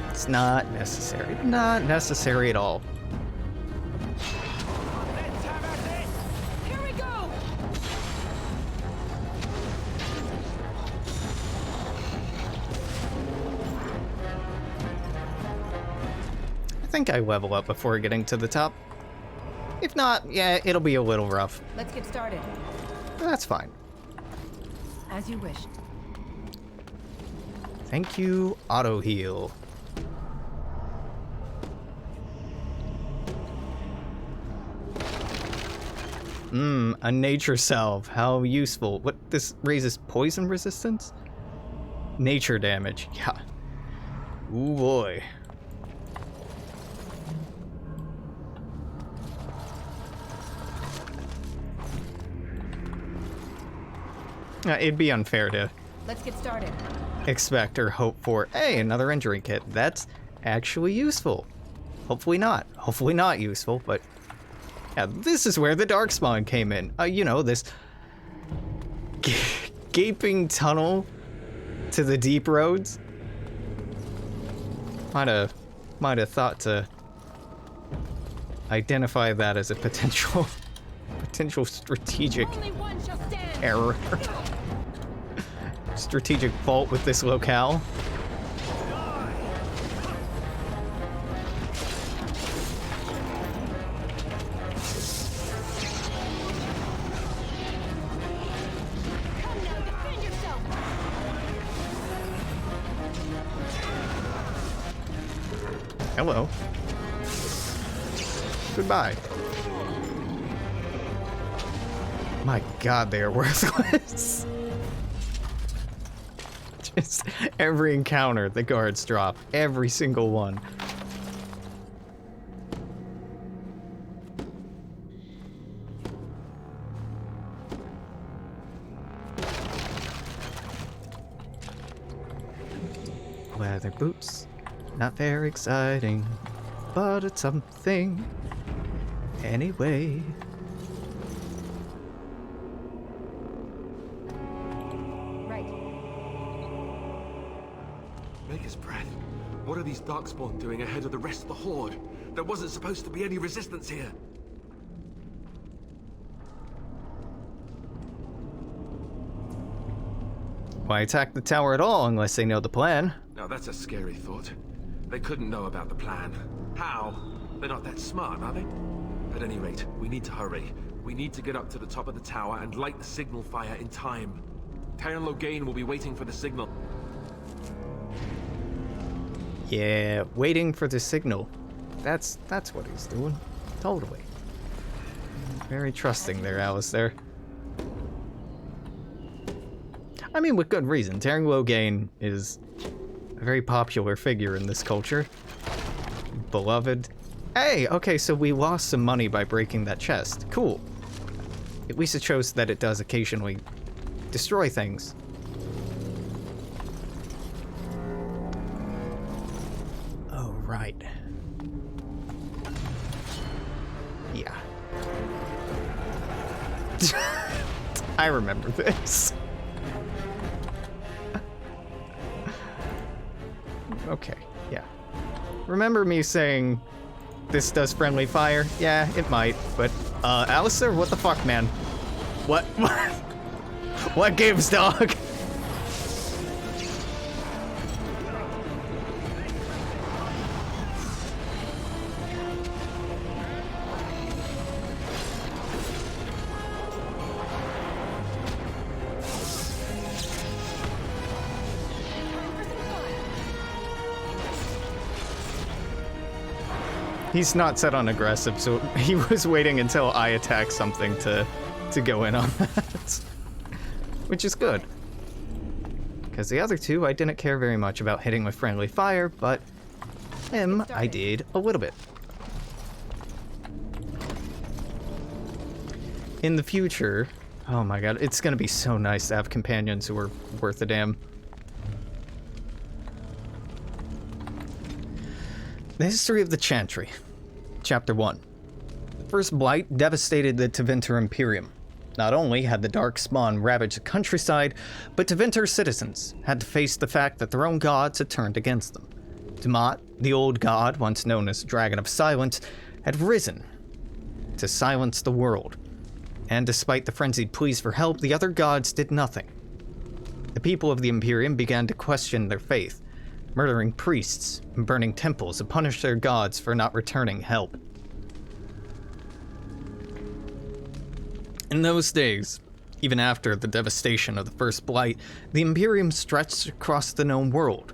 It's not necessary. Not necessary at all. Here we go. I think I level up before getting to the top. If not, yeah, it'll be a little rough. Let's get started. That's fine. As you wished. Thank you, auto heal. A nature salve. How useful. What, this raises poison resistance? Nature damage. Yeah. Ooh boy. It'd be unfair to Let's get started. expect or hope for, hey, another injury kit. That's actually useful. Hopefully not. Hopefully not useful, but yeah, this is where the Darkspawn came in. You know, this gaping tunnel to the deep roads. Might have thought to identify that as a potential strategic error. Strategic fault with this locale. Hello. Goodbye. My god, they are worthless. Just every encounter, the guards drop. Every single one. Leather boots. Not very exciting, but it's something. Anyway. Maker's breath. What are these Darkspawn doing ahead of the rest of the Horde? There wasn't supposed to be any resistance here. Why attack the tower at all unless they know the plan? Now that's a scary thought. They couldn't know about the plan. How? They're not that smart, are they? At any rate, we need to hurry. We need to get up to the top of the tower and light the signal fire in time. Terran Loghain will be waiting for the signal. Yeah, waiting for the signal. That's what he's doing. Totally. Very trusting there, Alistair. I mean, with good reason. Terran Loghain is a very popular figure in this culture. Beloved. Hey, okay, so we lost some money by breaking that chest. Cool. At least it shows that it does occasionally destroy things. Oh, right. Yeah. I remember this. Okay, yeah. Remember me saying this does friendly fire? Yeah, it might, but, Alistair, what the fuck, man? What? What gives, dog? He's not set on aggressive, so he was waiting until I attack something to go in on that. Which is good. Because the other two, I didn't care very much about hitting with friendly fire, but him, I did a little bit. In the future, oh my god, it's gonna be so nice to have companions who are worth a damn. The history of the Chantry. Chapter 1. The first blight devastated the Tevinter Imperium. Not only had the Darkspawn ravaged the countryside, but Tevinter citizens had to face the fact that their own gods had turned against them. Tiamat, the old god, once known as Dragon of Silence, had risen to silence the world. And despite the frenzied pleas for help, the other gods did nothing. The people of the Imperium began to question their faith, murdering priests and burning temples to punish their gods for not returning help. In those days, even after the devastation of the First Blight, the Imperium stretched across the known world.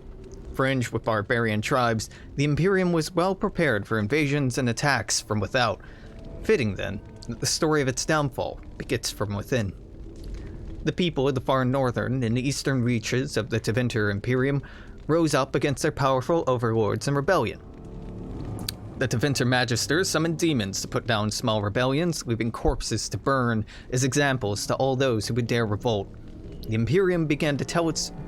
Fringed with barbarian tribes, the Imperium was well prepared for invasions and attacks from without. Fitting, then, that the story of its downfall begins from within. The people of the far northern and eastern reaches of the Tevinter Imperium rose up against their powerful overlords in rebellion. The Tevinter Magisters summoned demons to put down small rebellions, leaving corpses to burn as examples to all those who would dare revolt. The Imperium began to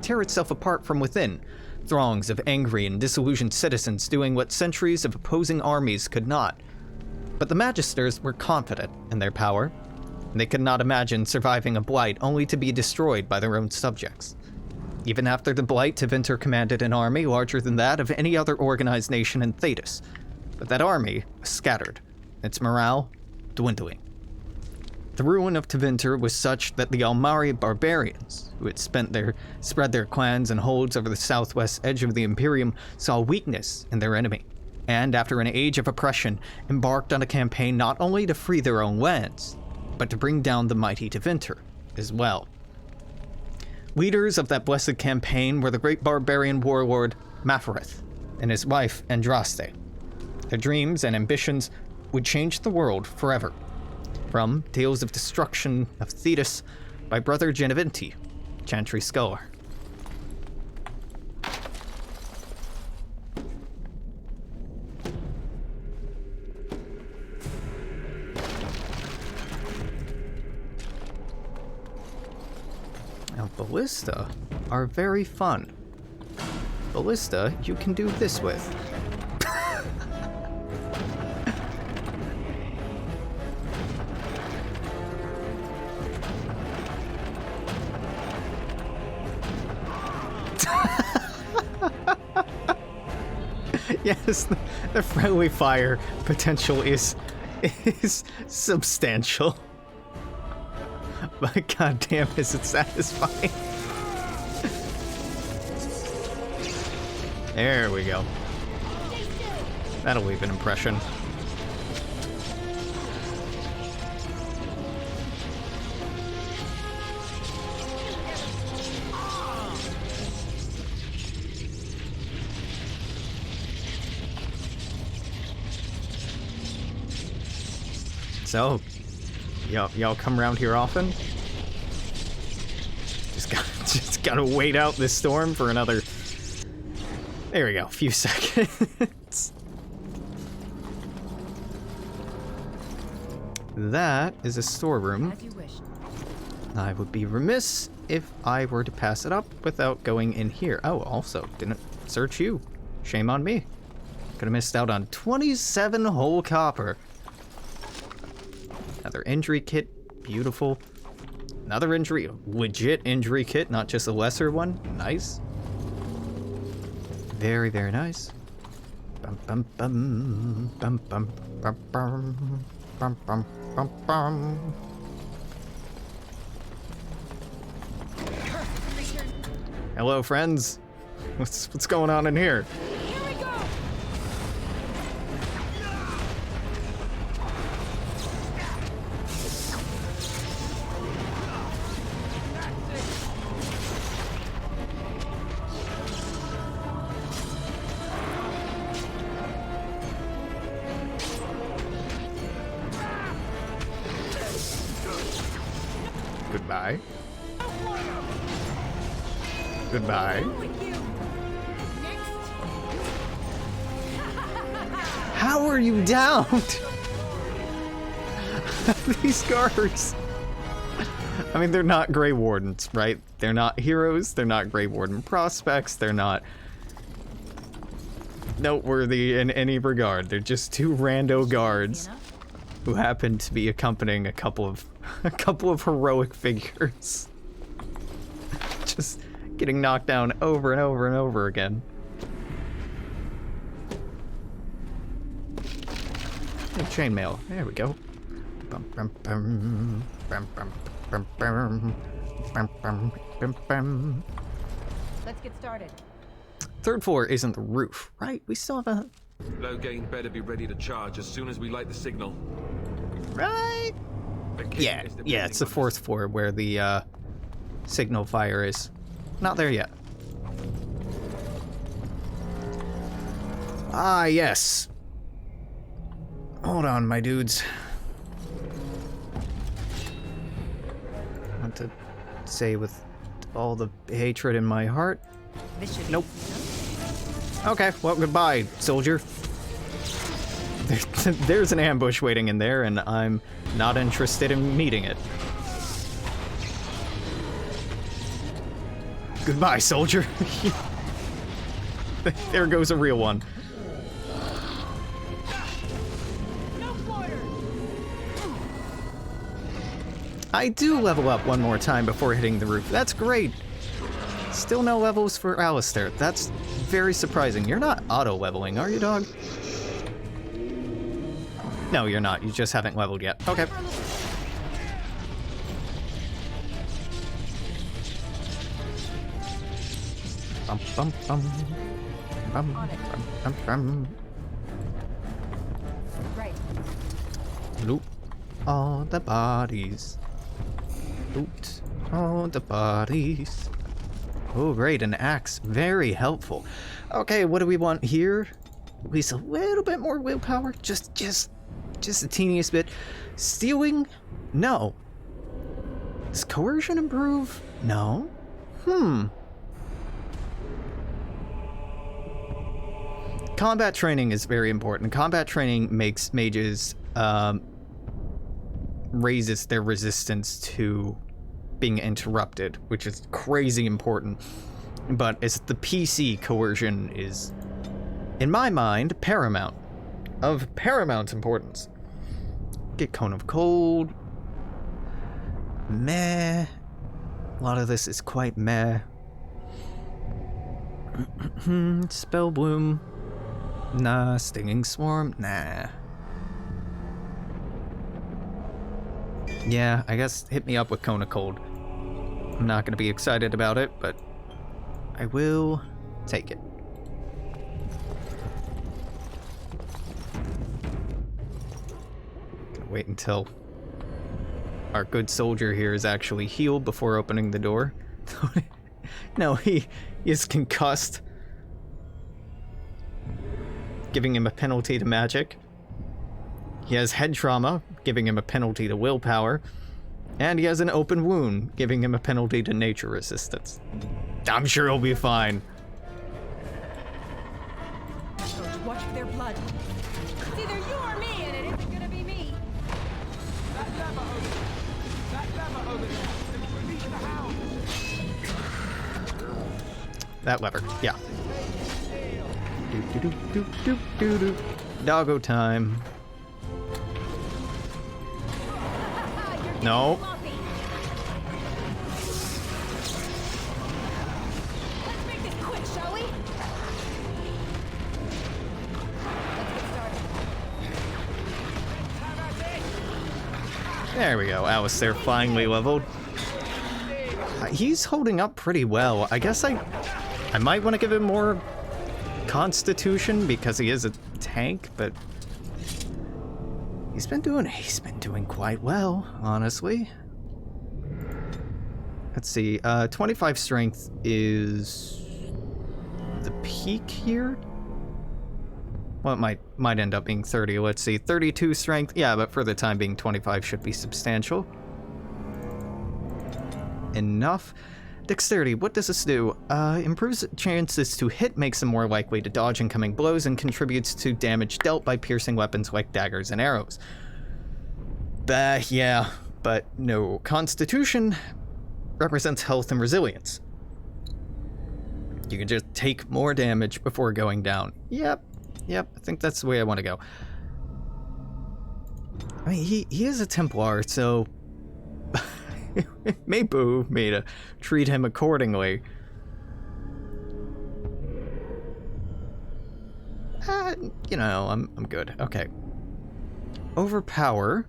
tear itself apart from within, throngs of angry and disillusioned citizens doing what centuries of opposing armies could not. But the Magisters were confident in their power, and they could not imagine surviving a blight only to be destroyed by their own subjects. Even after the Blight, Tevinter commanded an army larger than that of any other organized nation in Thedas. But that army was scattered, its morale dwindling. The ruin of Tevinter was such that the Almari barbarians, who had spread their clans and holds over the southwest edge of the Imperium, saw weakness in their enemy, and after an age of oppression, embarked on a campaign not only to free their own lands, but to bring down the mighty Tevinter as well. Leaders of that blessed campaign were the great barbarian warlord Maphareth and his wife Andraste, Their dreams and ambitions would change the world forever. From Tales of Destruction of Thetis by Brother Genevinti, Chantry Scholar. Now, ballista are very fun. Ballista you can do this with. Yes, the friendly fire potential is substantial. But goddamn, is it satisfying? There we go. That'll leave an impression. So, y'all come around here often? Just gotta wait out this storm for another... There we go, few seconds. That is a storeroom. As you wish. I would be remiss if I were to pass it up without going in here. Oh, also, didn't search you. Shame on me. Could have missed out on 27 whole copper. Another injury kit, beautiful. Another injury, legit injury kit, not just a lesser one. Nice. Very, very nice. Bum bum bum bum bum bum bum bum bum bum bum. Hello, friends. What's going on in here? Goodbye. Goodbye. How are you downed? These guards. I mean, they're not Grey Wardens, right? They're not heroes. They're not Grey Warden prospects. They're not noteworthy in any regard. They're just two rando guards who happen to be accompanying a couple of heroic figures. Just getting knocked down over and over and over again. Hey, chainmail. There we go. Bum, bum, bum, bum, bum, bum, bum, bum, bum, bum, bum. Let's get started. Third floor isn't the roof, right? We still have a... Loghain better be ready to charge as soon as we light the signal. Right? Yeah, it's the fourth floor where the signal fire is. Not there yet. Ah, yes. Hold on, my dudes. I want to say with all the hatred in my heart. Nope. Okay, well, goodbye, soldier. There's an ambush waiting in there, and I'm not interested in meeting it. Goodbye, soldier. There goes a real one. I do level up one more time before hitting the roof. That's great. Still no levels for Alistair. That's very surprising. You're not auto-leveling, are you, dog? No, you're not. You just haven't leveled yet. Okay. Bum, bum, bum. Bum, bum, bum, bum. Right. Loot all the bodies. Loot all the bodies. Oh, great, an axe. Very helpful. Okay, what do we want here? at least a little bit more willpower. Just the teeniest bit. Stealing? No. Does coercion improve? No. Combat training is very important. Combat training makes mages, raises their resistance to being interrupted, which is crazy important. But it's the PC, coercion is, in my mind, paramount. Of paramount importance. Get Cone of Cold. Meh. A lot of this is quite meh. Spell Bloom. Nah. Stinging Swarm. Nah. Yeah, I guess hit me up with Cone of Cold. I'm not gonna be excited about it, but I will take it. Wait until our good soldier here is actually healed before opening the door. No, he is concussed, giving him a penalty to magic. He has head trauma, giving him a penalty to willpower. And he has an open wound, giving him a penalty to nature resistance. I'm sure he'll be fine. Watch for their blood. It's either you or me, and it isn't gonna be me. That lever over there. Release the hound. That lever, yeah. Do. Doggo time. No. Let's make this quick, shall we? There we go, Alistair finally leveled. He's holding up pretty well. I guess I might want to give him more Constitution because he is a tank, but he's been doing quite well, honestly. Let's see, 25 strength is the peak here? Well, it might end up being 30. Let's see, 32 strength. Yeah, but for the time being, 25 should be substantial. Enough. Dexterity, what does this do? Improves chances to hit, makes them more likely to dodge incoming blows, and contributes to damage dealt by piercing weapons like daggers and arrows. Yeah, but no. Constitution represents health and resilience. You can just take more damage before going down. Yep, I think that's the way I want to go. I mean, he is a Templar, so it may behoove me to treat him accordingly. You know, I'm good. Okay. Overpower.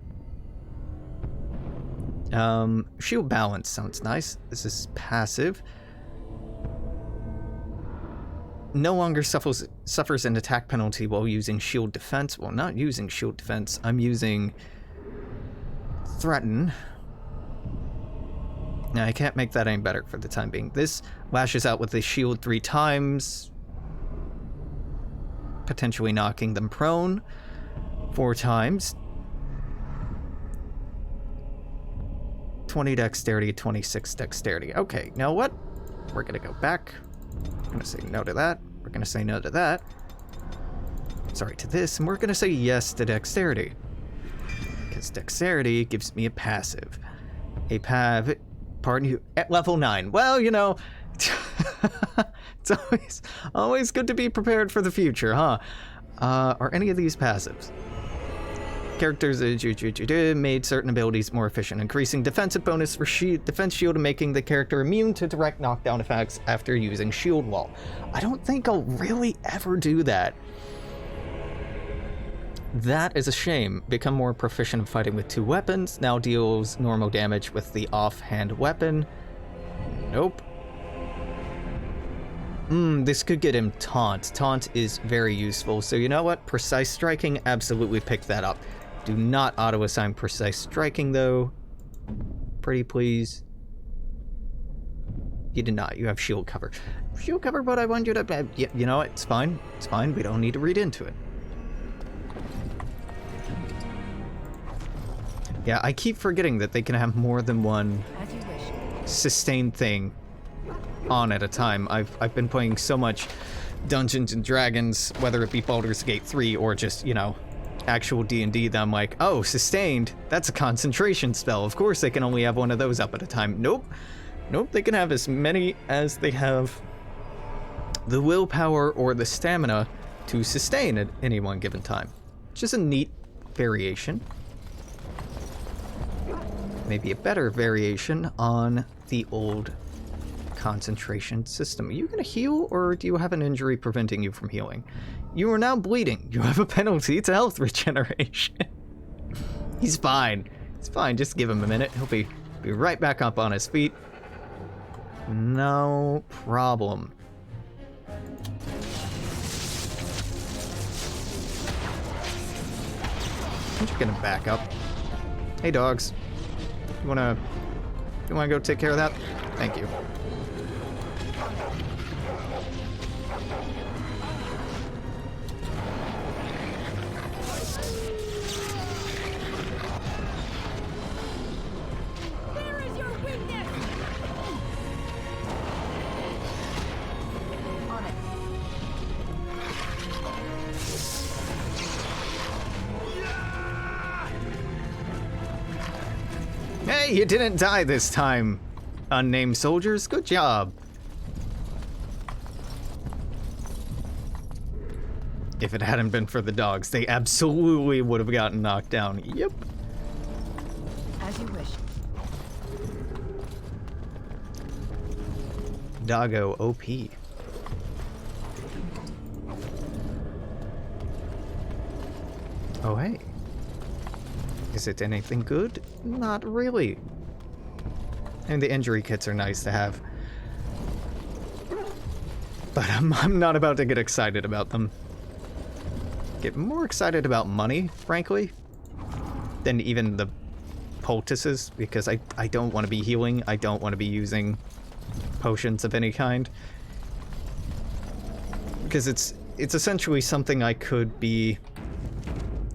Shield balance sounds nice. This is passive. No longer suffers an attack penalty while using shield defense. Well, not using shield defense. I'm using threaten. Now, I can't make that any better for the time being. This lashes out with the shield 3 times, potentially knocking them prone 4 times. 20 dexterity, 26 dexterity. Okay, now what? We're gonna go back. We're gonna say no to that. We're gonna say no to that. Sorry to this, and we're gonna say yes to dexterity. Because dexterity gives me a passive. A pardon you, at level 9. Well, you know, it's always good to be prepared for the future, huh? Are any of these passives? Characters made certain abilities more efficient, increasing defensive bonus for defense shield and making the character immune to direct knockdown effects after using shield wall. I don't think I'll really ever do that. That is a shame. Become more proficient in fighting with 2 weapons. Now deals normal damage with the offhand weapon. Nope. This could get him taunt. Taunt is very useful. So you know what? Precise striking, absolutely pick that up. Do not auto-assign precise striking though. Pretty please. You did not. You have shield cover. Shield cover, but I want you to... you know what? It's fine. It's fine. We don't need to read into it. Yeah, I keep forgetting that they can have more than one sustained thing on at a time. I've been playing so much Dungeons and Dragons, whether it be Baldur's Gate 3 or just, you know, actual D&D, that I'm like, oh, sustained, that's a concentration spell. Of course they can only have one of those up at a time. Nope. Nope, they can have as many as they have the willpower or the stamina to sustain at any one given time. Just a neat variation. Maybe a better variation on the old concentration system. Are you going to heal, or do you have an injury preventing you from healing? You are now bleeding. You have a penalty to health regeneration. He's fine. He's fine. Just give him a minute. He'll be right back up on his feet. No problem. I'm just gonna back up. Hey, dogs. You wanna go take care of that? Thank you. Hey, you didn't die this time, unnamed soldiers. Good job. If it hadn't been for the dogs, they absolutely would have gotten knocked down. Yep. As you wish. Doggo OP. Oh, hey. Is it anything good? Not really. And the injury kits are nice to have. But I'm not about to get excited about them. Get more excited about money, frankly, than even the poultices, because I don't want to be healing. I don't want to be using potions of any kind. Because it's essentially something I could be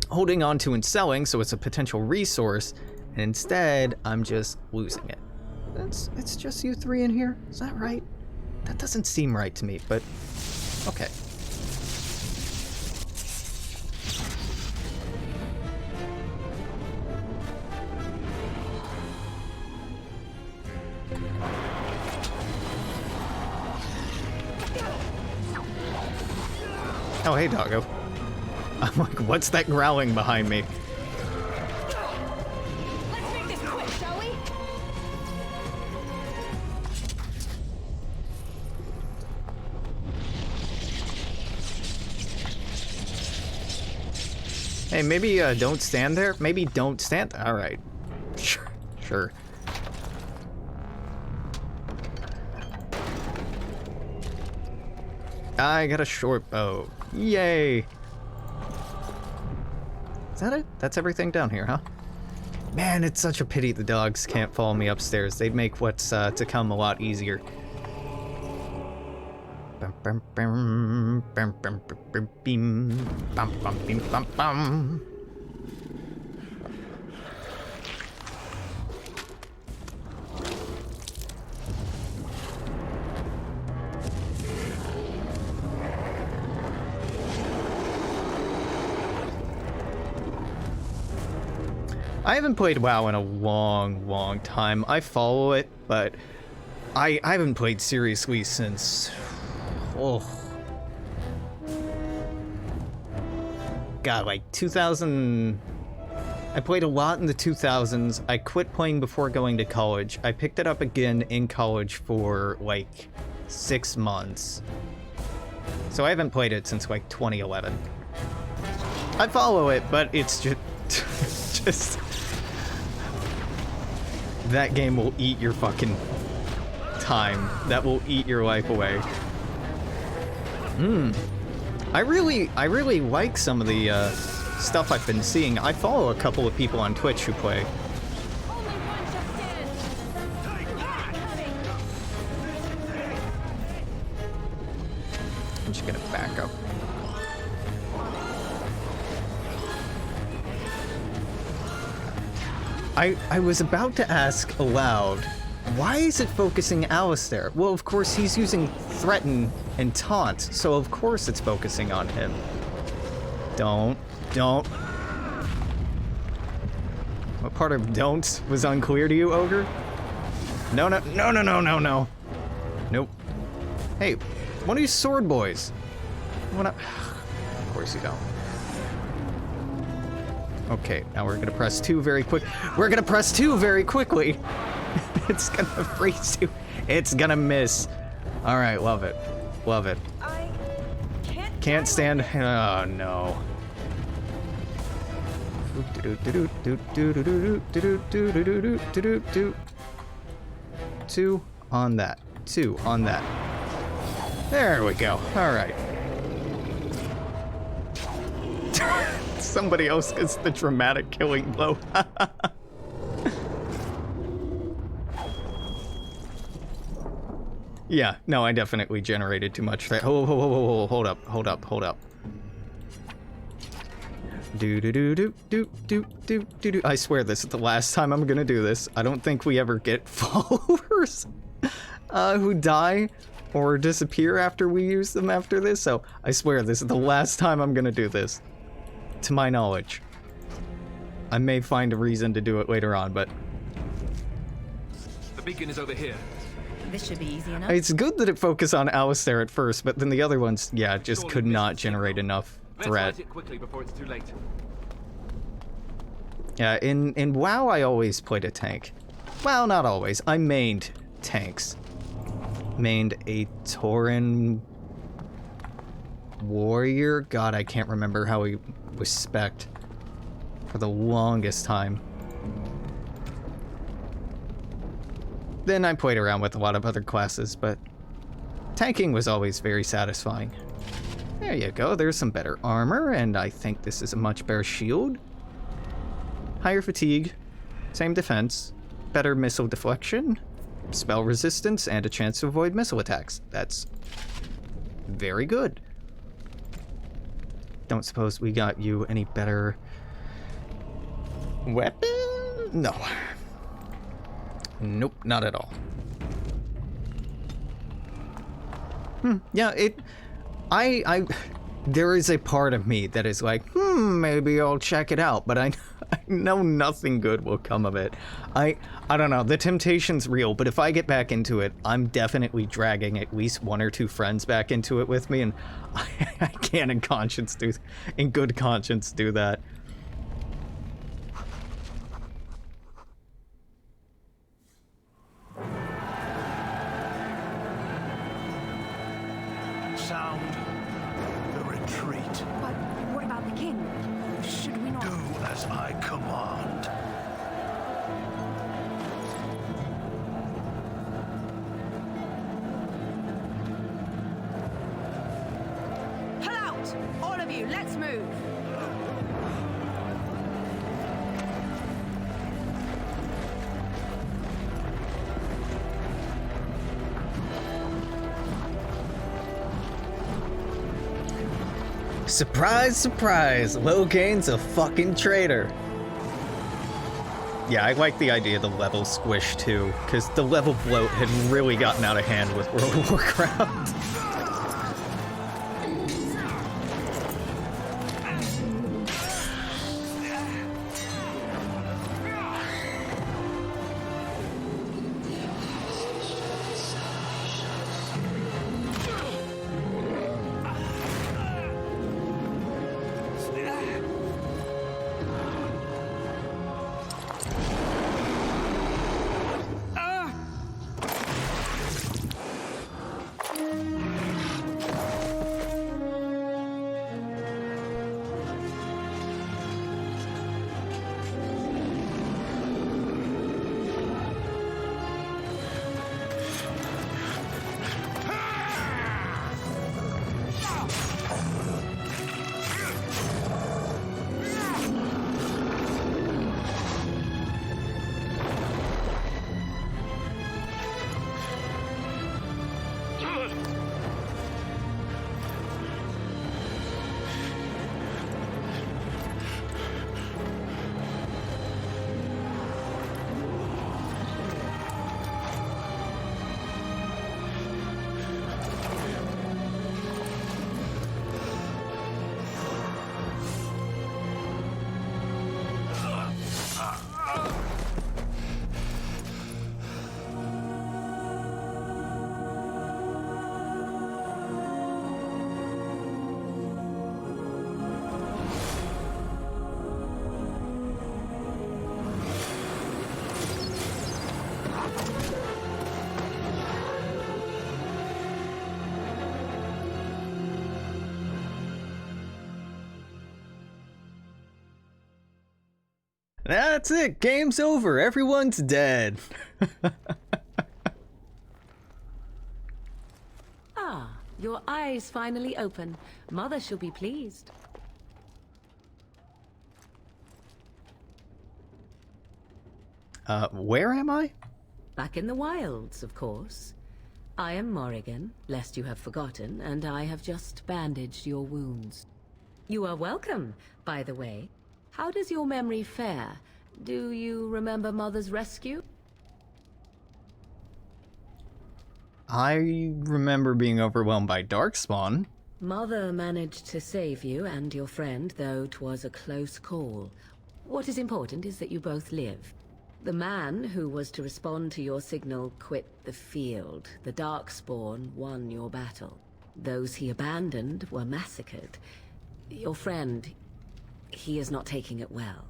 holding on to and selling, so it's a potential resource, and instead I'm just losing it. It's just you three in here? Is that right? That doesn't seem right to me, but okay. Oh, hey, doggo. I'm like, what's that growling behind me? Let's make this quick, shall we? Hey, maybe don't stand there? Maybe don't stand. All right. Sure. I got a short bow. Yay. Is that it? That's everything down here, huh? Man, it's such a pity the dogs can't follow me upstairs. They'd make what's to come a lot easier. I haven't played WoW in a long time. I follow it, but I haven't played seriously since... Oh. God, like 2000... I played a lot in the 2000s. I quit playing before going to college. I picked it up again in college for like 6 months. So I haven't played it since like 2011. I follow it, but it's just... That game will eat your fucking time. That will eat your life away. I really like some of the stuff I've been seeing. I follow a couple of people on Twitch who play. gonna back up. I was about to ask aloud, why is it focusing Alistair? Well, of course, he's using threaten and taunt, so of course it's focusing on him. Don't. What part of don't was unclear to you, Ogre? No. Nope. Hey, one of you sword boys. Of course you don't. Okay, now we're gonna press 2 very quick. We're gonna press 2 very quickly. It's gonna freeze you. It's gonna miss. All right, love it. Love it. I Can't stand. Oh no. 2 on that. 2 on that. There we go. All right. Somebody else gets the dramatic killing blow. Yeah, no, I definitely generated too much. Hold up. Do. I swear this is the last time I'm gonna do this. I don't think we ever get followers who die or disappear after we use them after this, so I swear this is the last time I'm gonna do this. To my knowledge. I may find a reason to do it later on, but... The beacon is over here. This should be easy enough. It's good that it focused on Alistair at first, but then the other ones, yeah, just could not generate enough threat. Let's light it quickly before it's too late. Yeah, in WoW I always played a tank. Well, not always. I mained tanks. Mained a Tauren warrior? God, I can't remember how he was spec'd for the longest time. Then I played around with a lot of other classes, but tanking was always very satisfying. There you go, there's some better armor, and I think this is a much better shield. Higher fatigue, same defense, better missile deflection, spell resistance, and a chance to avoid missile attacks. That's very good. Don't suppose we got you any better weapon? No. Nope, not at all. Yeah, there is a part of me that is like, maybe I'll check it out, but I know nothing good will come of it. I don't know, the temptation's real, but if I get back into it, I'm definitely dragging at least 1 or 2 friends back into it with me, and I can't in good conscience do that. Sound the retreat. But what about the king? Should we not... Do as I command. Pull out! All of you, let's move! Surprise, surprise, Loghain's a fucking traitor. Yeah, I like the idea of the level squish too, because the level bloat had really gotten out of hand with World of Warcraft. That's it. Game's over. Everyone's dead. Ah, your eyes finally open. Mother shall be pleased. Where am I? Back in the wilds, of course. I am Morrigan, lest you have forgotten, and I have just bandaged your wounds. You are welcome, by the way. How does your memory fare? Do you remember Mother's rescue? I remember being overwhelmed by Darkspawn. Mother managed to save you and your friend, though 'twas a close call. What is important is that you both live. The man who was to respond to your signal quit the field. The Darkspawn won your battle. Those he abandoned were massacred. Your friend, he is not taking it well.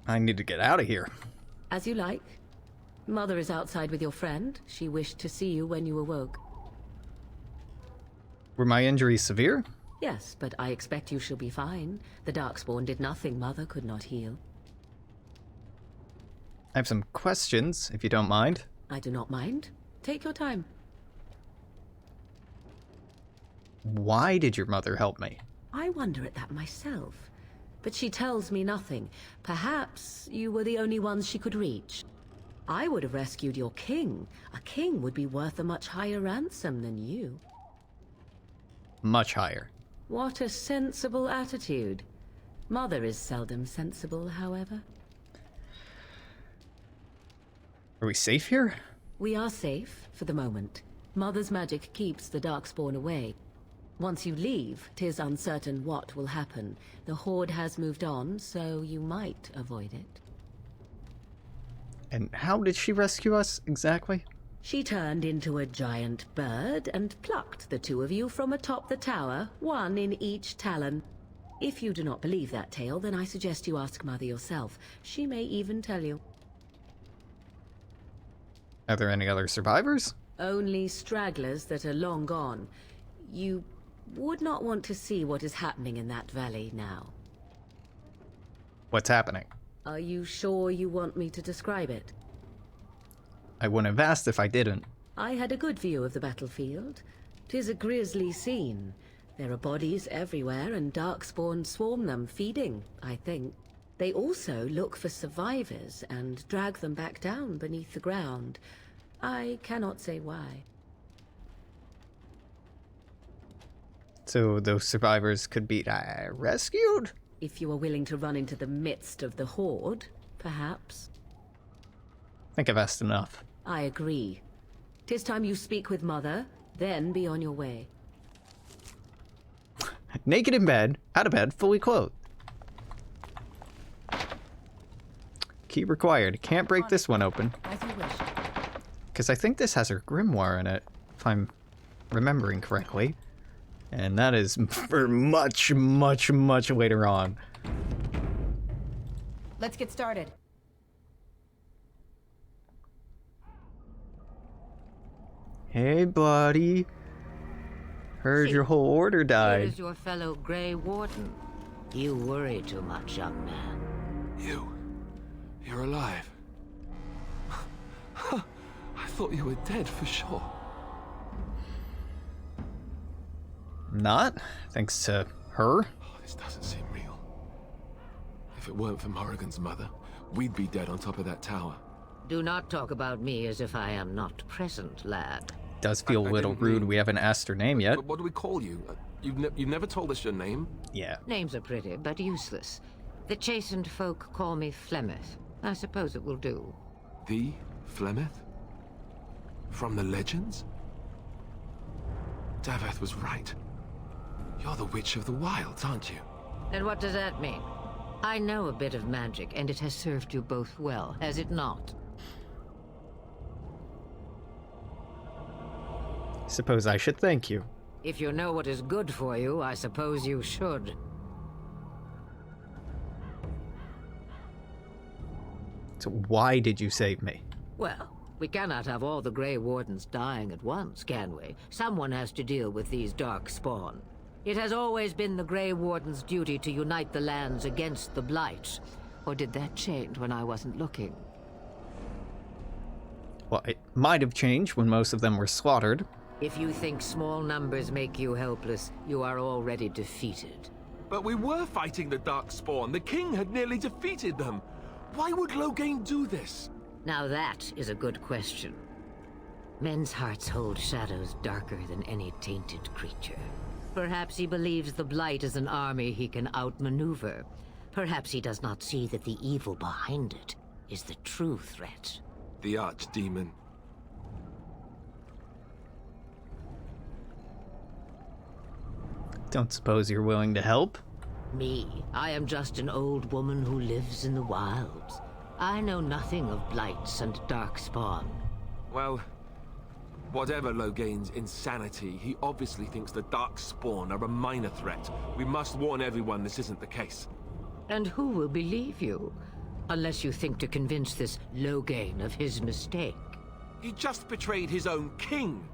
I need to get out of here. As you like. Mother is outside with your friend. She wished to see you when you awoke. Were my injuries severe? Yes, but I expect you shall be fine. The Darkspawn did nothing Mother could not heal. I have some questions, if you don't mind. I do not mind. Take your time. Why did your mother help me? I wonder at that myself. But she tells me nothing. Perhaps you were the only ones she could reach. I would have rescued your king. A king would be worth a much higher ransom than you. Much higher. What a sensible attitude. Mother is seldom sensible, however. Are we safe here? We are safe, for the moment. Mother's magic keeps the Darkspawn away. Once you leave, 'tis uncertain what will happen. The Horde has moved on, so you might avoid it. And how did she rescue us, exactly? She turned into a giant bird and plucked the two of you from atop the tower, one in each talon. If you do not believe that tale, then I suggest you ask Mother yourself. She may even tell you. Are there any other survivors? Only stragglers that are long gone. You would not want to see what is happening in that valley now. What's happening? Are you sure you want me to describe it? I wouldn't have asked if I didn't. I had a good view of the battlefield. 'Tis a grisly scene. There are bodies everywhere, and Darkspawn swarm them, feeding, I think. They also look for survivors and drag them back down beneath the ground. I cannot say why. So those survivors could be rescued? If you are willing to run into the midst of the Horde, perhaps. I think I've asked enough. I agree. 'Tis time you speak with Mother, then be on your way. Naked in bed, out of bed, fully clothed. Key required. Can't break this one open. As you wish. Because I think this has her grimoire in it, if I'm remembering correctly. And that is for much, much, much later on. Let's get started. Hey, buddy. Heard your whole order died. Here is your fellow Grey Warden. You worry too much, young man. You're alive. I thought you were dead for sure. Not, thanks to her. Oh, this doesn't seem real. If it weren't for Morrigan's mother, we'd be dead on top of that tower. Do not talk about me as if I am not present, lad. Does feel a little rude. We haven't asked her name yet. But what do we call you? You've never told us your name? Yeah. Names are pretty, but useless. The chastened folk call me Flemeth. I suppose it will do. The Flemeth? From the legends? Daveth was right. You're the Witch of the Wilds, aren't you? And what does that mean? I know a bit of magic, and it has served you both well, has it not? Suppose I should thank you. If you know what is good for you, I suppose you should. So why did you save me? Well, we cannot have all the Grey Wardens dying at once, can we? Someone has to deal with these Darkspawn. It has always been the Grey Warden's duty to unite the lands against the Blight. Or did that change when I wasn't looking? Well, it might have changed when most of them were slaughtered. If you think small numbers make you helpless, you are already defeated. But we were fighting the Darkspawn. The king had nearly defeated them. Why would Loghain do this? Now that is a good question. Men's hearts hold shadows darker than any tainted creature. Perhaps he believes the Blight is an army he can outmaneuver. Perhaps he does not see that the evil behind it is the true threat. The Archdemon. Don't suppose you're willing to help? Me? I am just an old woman who lives in the wilds. I know nothing of blights and darkspawn. Well, whatever Loghain's insanity, he obviously thinks the Darkspawn are a minor threat. We must warn everyone this isn't the case. And who will believe you? Unless you think to convince this Loghain of his mistake. He just betrayed his own king.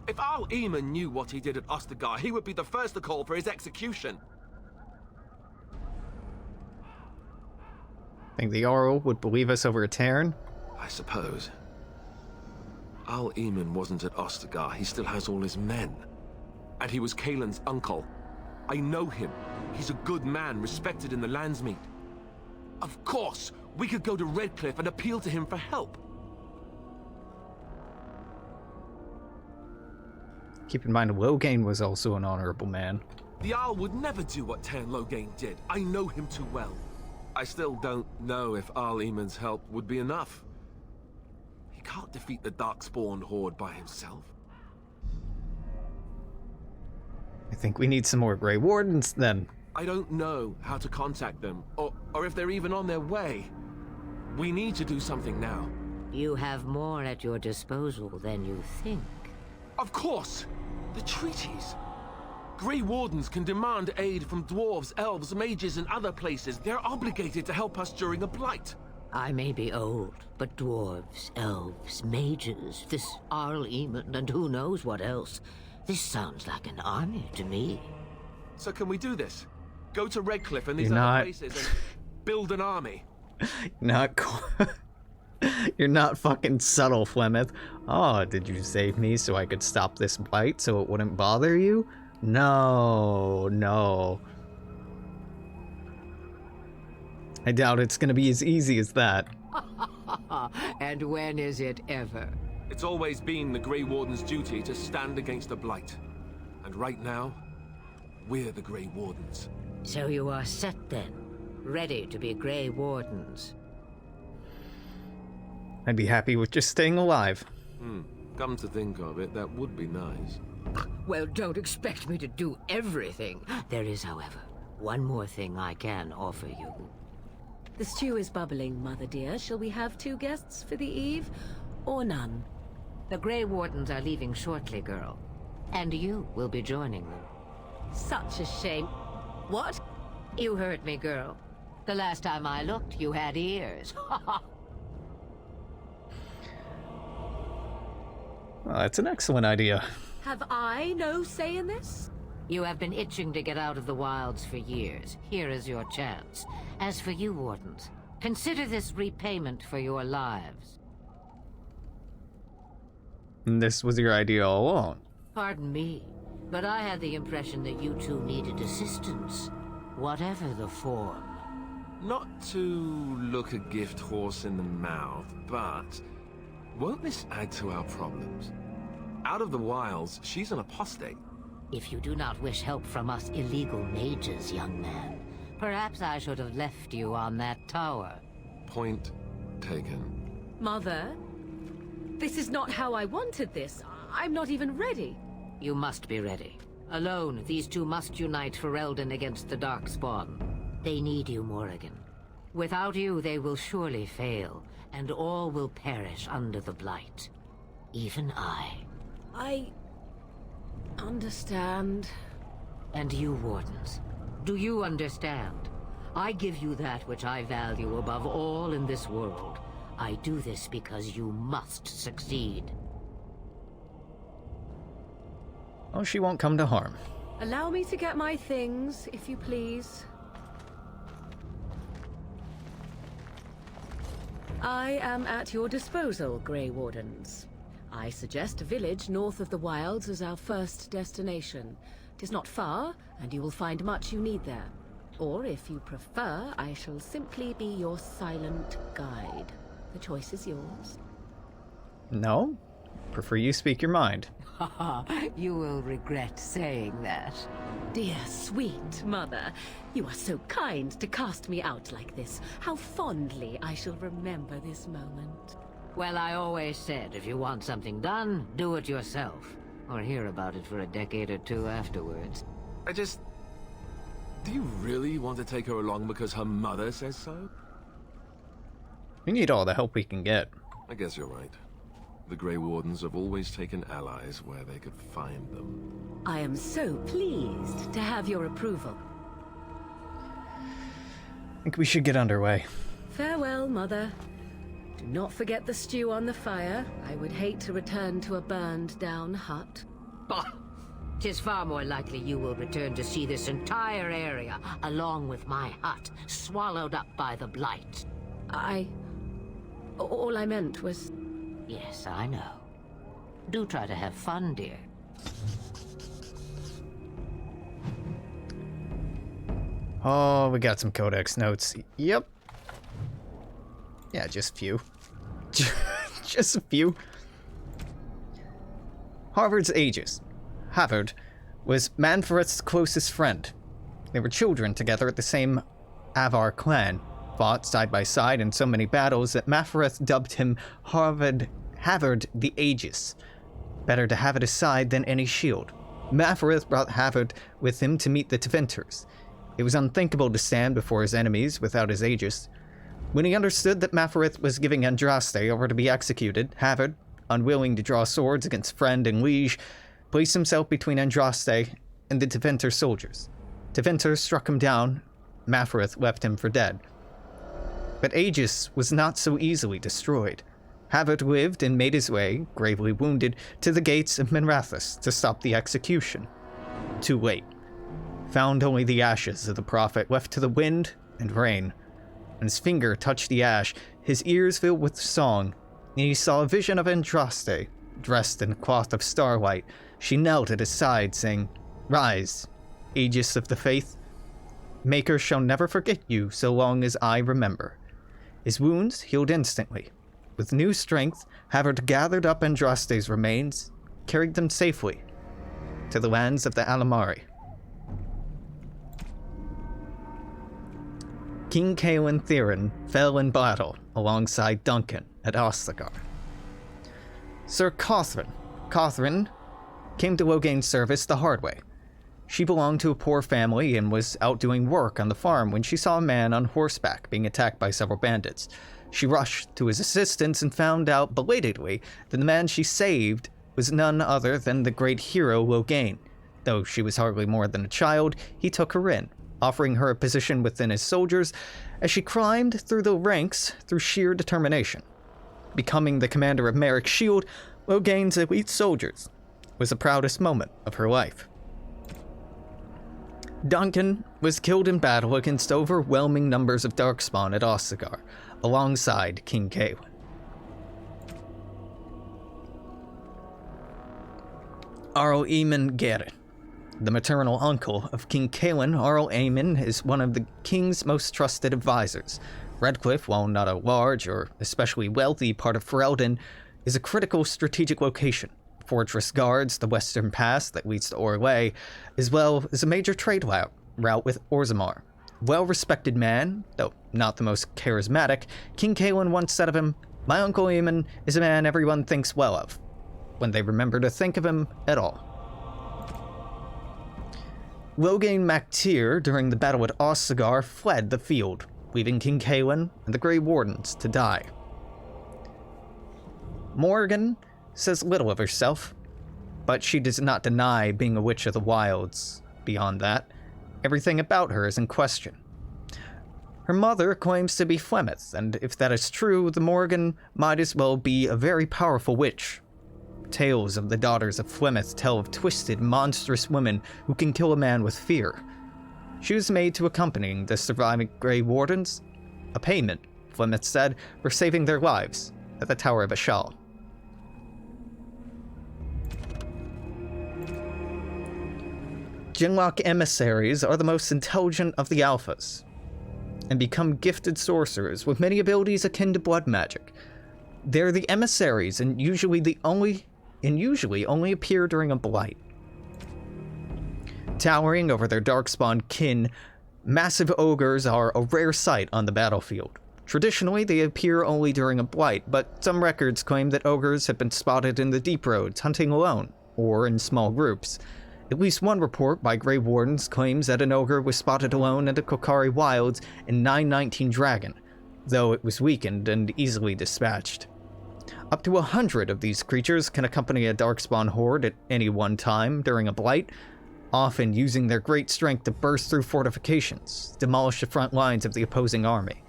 If Al-Eamon knew what he did at Ostagar, he would be the first to call for his execution. Think the Jarl would believe us over a Terran? I suppose. Al-Eamon wasn't at Ostagar. He still has all his men. And he was Kaelin's uncle. I know him. He's a good man, respected in the Landsmeet. Of course, we could go to Redcliffe and appeal to him for help. Keep in mind, Loghain was also an honorable man. The Jarl would never do what Tairn Loghain did. I know him too well. I still don't know if Al-Eamon's help would be enough. He can't defeat the Darkspawn horde by himself. I think we need some more Grey Wardens, then. I don't know how to contact them, or if they're even on their way. We need to do something now. You have more at your disposal than you think. Of course! The treaties! Grey Wardens can demand aid from dwarves, elves, mages, and other places. They're obligated to help us during a blight. I may be old, but dwarves, elves, mages, this Al-Eamon, and who knows what else. This sounds like an army to me. So can we do this? Go to Redcliffe and these You're other not... places and build an army? You're not fucking subtle, Flemeth. Oh, did you save me so I could stop this blight so it wouldn't bother you? No, no. I doubt it's gonna be as easy as that. And when is it ever? It's always been the Grey Warden's duty to stand against the blight. And right now, we're the Grey Wardens. So you are set then, ready to be Grey Wardens. I'd be happy with just staying alive. Come to think of it, that would be nice. Well, don't expect me to do everything. There is, however, one more thing I can offer you. The stew is bubbling, Mother dear. Shall we have 2 guests for the eve, or none? The Grey Wardens are leaving shortly, girl. And you will be joining them. Such a shame. What? You heard me, girl. The last time I looked, you had ears. Well, that's an excellent idea. Have I no say in this? You have been itching to get out of the wilds for years. Here is your chance. As for you, Wardens, consider this repayment for your lives. And this was your idea all along. Pardon me, but I had the impression that you two needed assistance. Whatever the form. Not to look a gift horse in the mouth, but won't this add to our problems? Out of the wilds, she's an apostate. If you do not wish help from us illegal mages, young man, perhaps I should have left you on that tower. Point taken. Mother, this is not how I wanted this. I'm not even ready. You must be ready. Alone, these two must unite for Eldon against the Darkspawn. They need you, Morrigan. Without you, they will surely fail, and all will perish under the Blight. Even I. I understand. And you, Wardens, do you understand? I give you that which I value above all in this world. I do this because you must succeed. Oh, she won't come to harm. Allow me to get my things, if you please. I am at your disposal, Grey Wardens. I suggest a village north of the Wilds as our first destination. 'Tis not far, and you will find much you need there. Or, if you prefer, I shall simply be your silent guide. The choice is yours. No? Prefer you speak your mind. You will regret saying that. Dear sweet mother, you are so kind to cast me out like this. How fondly I shall remember this moment. Well, I always said, if you want something done, do it yourself. Or hear about it for a decade or two afterwards. Do you really want to take her along because her mother says so? We need all the help we can get. I guess you're right. The Grey Wardens have always taken allies where they could find them. I am so pleased to have your approval. I think we should get underway. Farewell, Mother. Do not forget the stew on the fire. I would hate to return to a burned-down hut. Bah! 'Tis far more likely you will return to see this entire area, along with my hut, swallowed up by the blight. All I meant was... Yes, I know. Do try to have fun, dear. Oh, we got some Codex notes. Yep. Yeah, just a few. Just a few. Harvard's Aegis. Havard was Manfred's closest friend. They were children together at the same Avar clan, fought side by side in so many battles that Manfred dubbed him Havard the Aegis. Better to have it aside than any shield. Manfred brought Havard with him to meet the Teventers. It was unthinkable to stand before his enemies without his Aegis. When he understood that Manfred was giving Andraste over to be executed, Havard, unwilling to draw swords against friend and liege, placed himself between Andraste and the Teventer soldiers. Teventer struck him down. Manfred left him for dead. But Aegis was not so easily destroyed. Havard lived and made his way, gravely wounded, to the gates of Minrathous to stop the execution. Too late. Found only the ashes of the prophet left to the wind and rain. When his finger touched the ash, his ears filled with song, and he saw a vision of Andraste, dressed in cloth of starlight. She knelt at his side, saying, "Rise, Aegis of the faith. Maker shall never forget you so long as I remember." His wounds healed instantly. With new strength, Havard gathered up Andraste's remains, carried them safely to the lands of the Alamari. King Caelan Theron fell in battle alongside Duncan at Ostagar. Sir Cothrin came to Loghain's service the hard way. She belonged to a poor family and was out doing work on the farm when she saw a man on horseback being attacked by several bandits. She rushed to his assistance and found out belatedly that the man she saved was none other than the great hero Loghain. Though she was hardly more than a child, he took her in, offering her a position within his soldiers as she climbed through the ranks through sheer determination. Becoming the commander of Merrick's Shield, Loghain's elite soldiers, was the proudest moment of her life. Duncan was killed in battle against overwhelming numbers of Darkspawn at Ostagar, alongside King Caelan. Arl Eamon Gerin, the maternal uncle of King Caelan. Arl Eamon is one of the king's most trusted advisors. Redcliffe, while not a large or especially wealthy part of Ferelden, is a critical strategic location. Fortress guards the western pass that leads to Orlais, as well as a major trade route with Orzammar. Well-respected man, though not the most charismatic, King Caelan once said of him, "My Uncle Eamon is a man everyone thinks well of, when they remember to think of him at all." Loghain mac Tyr, during the battle at Ostagar, fled the field, leaving King Caelan and the Grey Wardens to die. Morrigan says little of herself, but she does not deny being a witch of the wilds. Beyond that, everything about her is in question. Her mother claims to be Flemeth, and if that is true, the Morrigan might as well be a very powerful witch. tales of the daughters of Flemeth tell of twisted, monstrous women who can kill a man with fear. She was made to accompany the surviving Grey Wardens, a payment, Flemeth said, for saving their lives at the Tower of Ishal. Jinlock emissaries are the most intelligent of the alphas, and become gifted sorcerers with many abilities akin to blood magic. They're the emissaries and usually only appear during a blight. Towering over their darkspawn kin, massive ogres are a rare sight on the battlefield. Traditionally, they appear only during a blight, but some records claim that ogres have been spotted in the deep roads, hunting alone, or in small groups. At least one report by Grey Wardens claims that an ogre was spotted alone in the Korcari wilds in 919 Dragon, though it was weakened and easily dispatched. Up to 100 of these creatures can accompany a darkspawn horde at any one time during a blight, often using their great strength to burst through fortifications, demolish the front lines of the opposing army.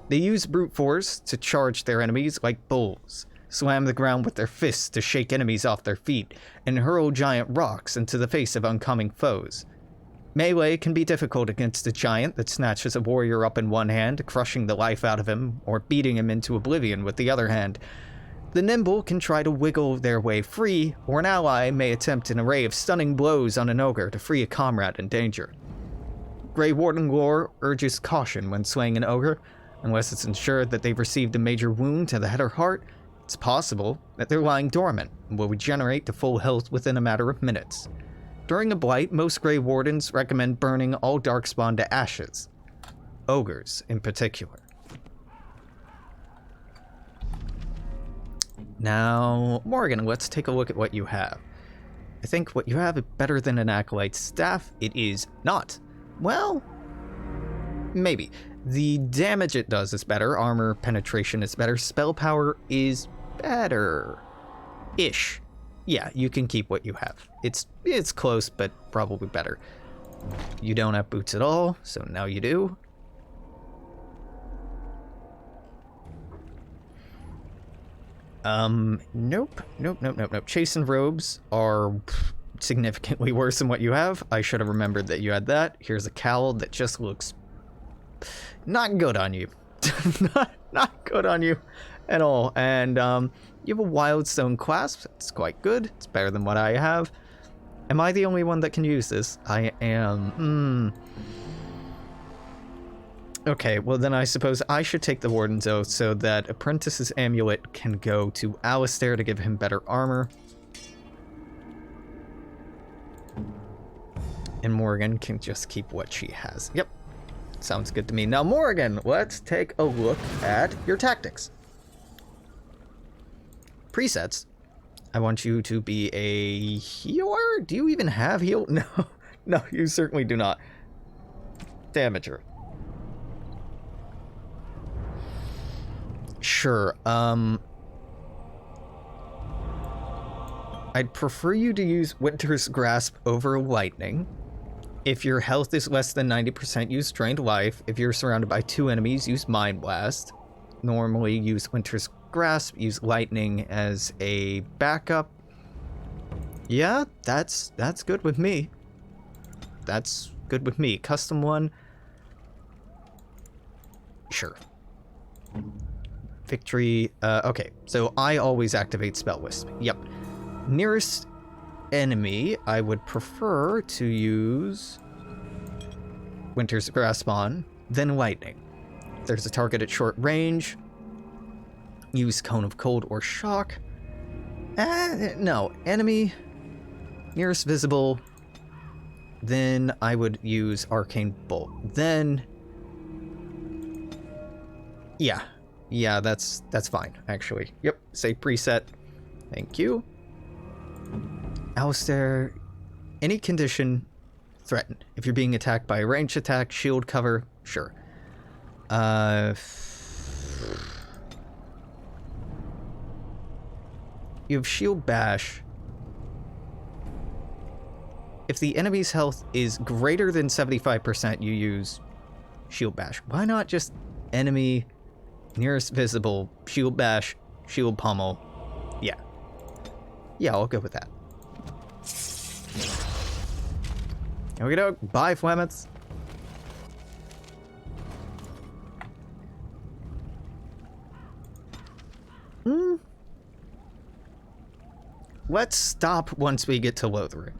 They use brute force to charge their enemies like bulls, slam the ground with their fists to shake enemies off their feet, and hurl giant rocks into the face of oncoming foes. Melee can be difficult against a giant that snatches a warrior up in one hand, crushing the life out of him, or beating him into oblivion with the other hand. The nimble can try to wiggle their way free, or an ally may attempt an array of stunning blows on an ogre to free a comrade in danger. Grey Warden lore urges caution when slaying an ogre, unless it's ensured that they've received a major wound to the head or heart. It's possible that they're lying dormant and will regenerate to full health within a matter of minutes. During a blight, most Grey Wardens recommend burning all darkspawn to ashes. Ogres, in particular. Now, Morrigan, let's take a look at what you have. I think what you have is better than an Acolyte's staff. It is not. Well, maybe. The damage it does is better, armor penetration is better, spell power is better-ish. Yeah, you can keep what you have. It's close, but probably better. You don't have boots at all, so now you do. Nope. Chastened robes are significantly worse than what you have. I should have remembered that you had that. Here's a cowl that just looks not good on you. not good on you at all. And you have a Wildstone clasp. It's quite good. It's better than what I have. Am I the only one that can use this? I am. Okay, well then I suppose I should take the Warden's Oath so that Apprentice's Amulet can go to Alistair to give him better armor. And Morrigan can just keep what she has. Yep, sounds good to me. Now Morrigan, let's take a look at your tactics. Presets. I want you to be a healer? Do you even have heal? No, you certainly do not. Damager. Sure, I'd prefer you to use Winter's Grasp over Lightning. If your health is less than 90%, use Drained Life. If you're surrounded by 2 enemies, use Mind Blast. Normally use Winter's Grasp, use Lightning as a backup. Yeah, that's good with me. That's good with me. Custom one. Sure. Victory, okay, so I always activate Spell Wisp. Yep. Nearest enemy, I would prefer to use Winter's Grasp on, then Lightning. If there's a target at short range, use Cone of Cold or Shock. No, enemy, nearest visible, then I would use Arcane Bolt. Then, yeah, that's fine, actually. Yep, save preset. Thank you. Alistair, any condition, threaten. If you're being attacked by a ranged attack, shield cover, sure. You have Shield Bash. If the enemy's health is greater than 75%, you use Shield Bash. Why not just enemy... Nearest visible, Shield Bash, Shield Pummel. Yeah. Yeah, I'll go with that. Here we go. Bye, Flemeth. Let's stop once we get to Lothering.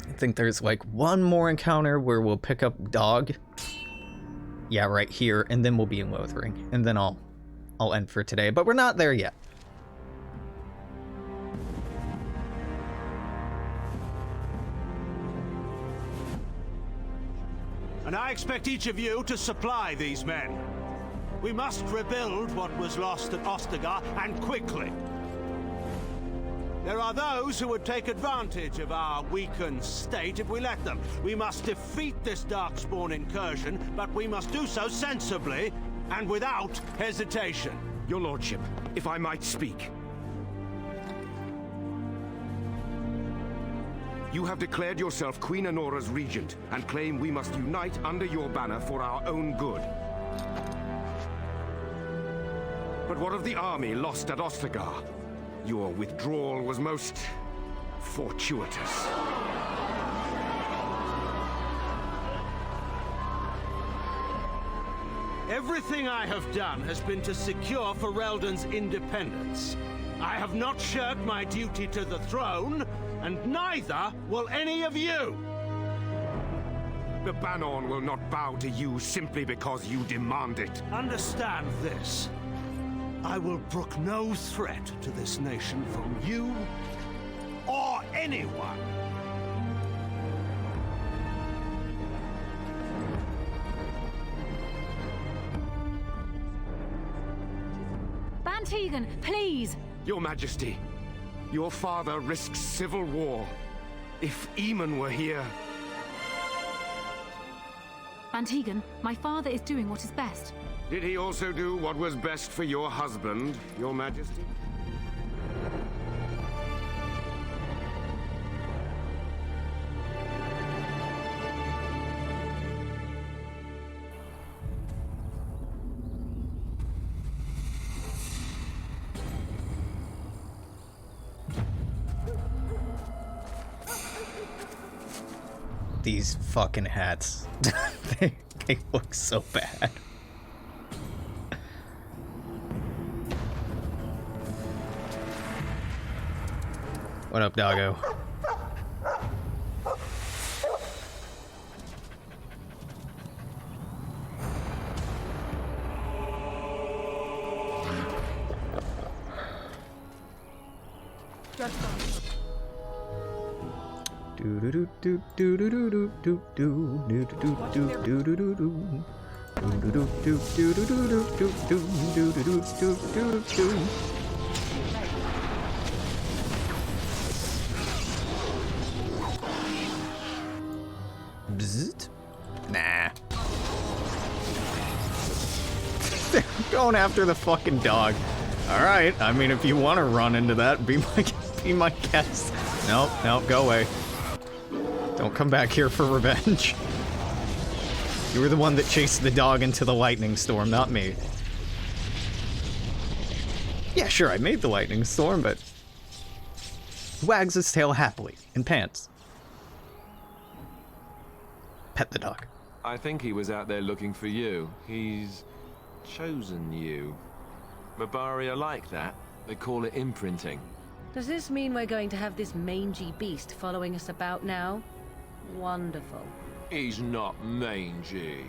I think there's like one more encounter where we'll pick up Dog. Yeah, right here, and then we'll be in Lothering, and then I'll end for today. But we're not there yet. And I expect each of you to supply these men. We must rebuild what was lost at Ostagar, and quickly. There are those who would take advantage of our weakened state if we let them. We must defeat this Darkspawn incursion, but we must do so sensibly and without hesitation. Your Lordship, if I might speak. You have declared yourself Queen Honora's regent and claim we must unite under your banner for our own good. But what of the army lost at Ostagar? Your withdrawal was most fortuitous. Everything I have done has been to secure Ferelden's independence. I have not shirked my duty to the throne, and neither will any of you. The Banon will not bow to you simply because you demand it. Understand this. I will brook no threat to this nation from you or anyone. Bantegan, please! Your Majesty, your father risks civil war. If Eamon were here... Bantegan, my father is doing what is best. Did he also do what was best for your husband, Your Majesty? These fucking hats. they look so bad. What up, doggo? Do do do do do do do do do do do do do do do do. Do do do do do do do do do do do do do. Bzzzt. Nah. They're going after the fucking dog. Alright, I mean, if you want to run into that, be my guest. Nope, nope, go away. Don't come back here for revenge. You were the one that chased the dog into the lightning storm, not me. Yeah, sure, I made the lightning storm, but... wags his tail happily, in pants. Pet the dog. I think he was out there looking for you. He's chosen you. Mabari are like that. They call it imprinting. Does this mean we're going to have this mangy beast following us about now? Wonderful. He's not mangy.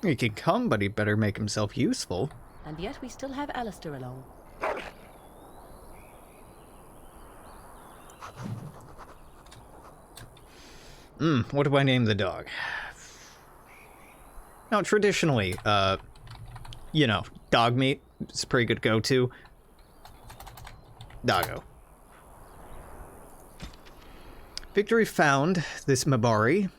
He can come, but he better make himself useful. And yet we still have Alistair along. What do I name the dog? Now, traditionally, you know, dog meat is a pretty good go-to. Doggo. Victory found this Mabari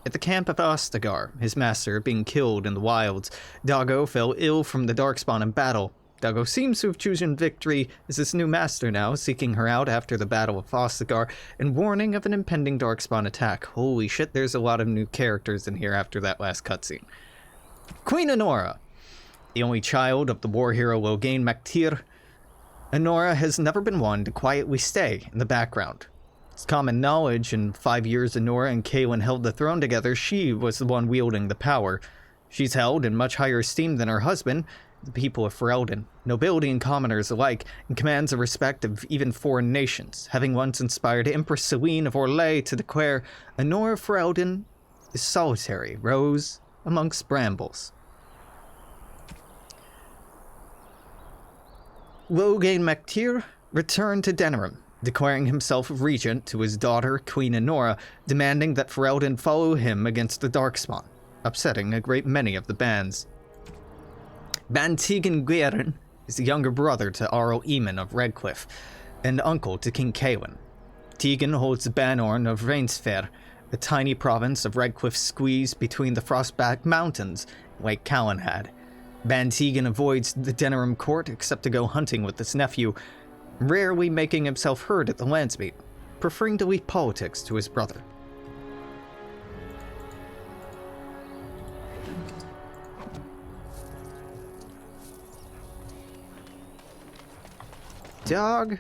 at the camp of Ostagar, his master being killed in the wilds. Doggo fell ill from the Darkspawn in battle. Doggo seems to have chosen Victory as his new master now, seeking her out after the Battle of Ostagar and warning of an impending Darkspawn attack. Holy shit, there's a lot of new characters in here after that last cutscene. Queen Honora. The only child of the war hero Loghain Mactir, Honora has never been one to quietly stay in the background. It's common knowledge in 5 years Honora and Kaelin held the throne together, she was the one wielding the power. She's held in much higher esteem than her husband, the people of Ferelden, nobility and commoners alike, and commands the respect of even foreign nations, having once inspired Empress Celine of Orlais to declare Honora Ferelden is solitary, rose amongst brambles. Loghain Mactir returned to Denerim, declaring himself regent to his daughter, Queen Honora, demanding that Ferelden follow him against the Darkspawn, upsetting a great many of the bands. Ban Tegan Guerin is the younger brother to Arl Eamon of Redcliffe, and uncle to King Kaelin. Tegan holds the Banorn of Rainsfair, a tiny province of Redcliffe squeezed between the Frostback Mountains and Lake Calenhad. Ban Tegan avoids the Denerim Court except to go hunting with his nephew, rarely making himself heard at the Landsmeet, preferring to leave politics to his brother. Dog?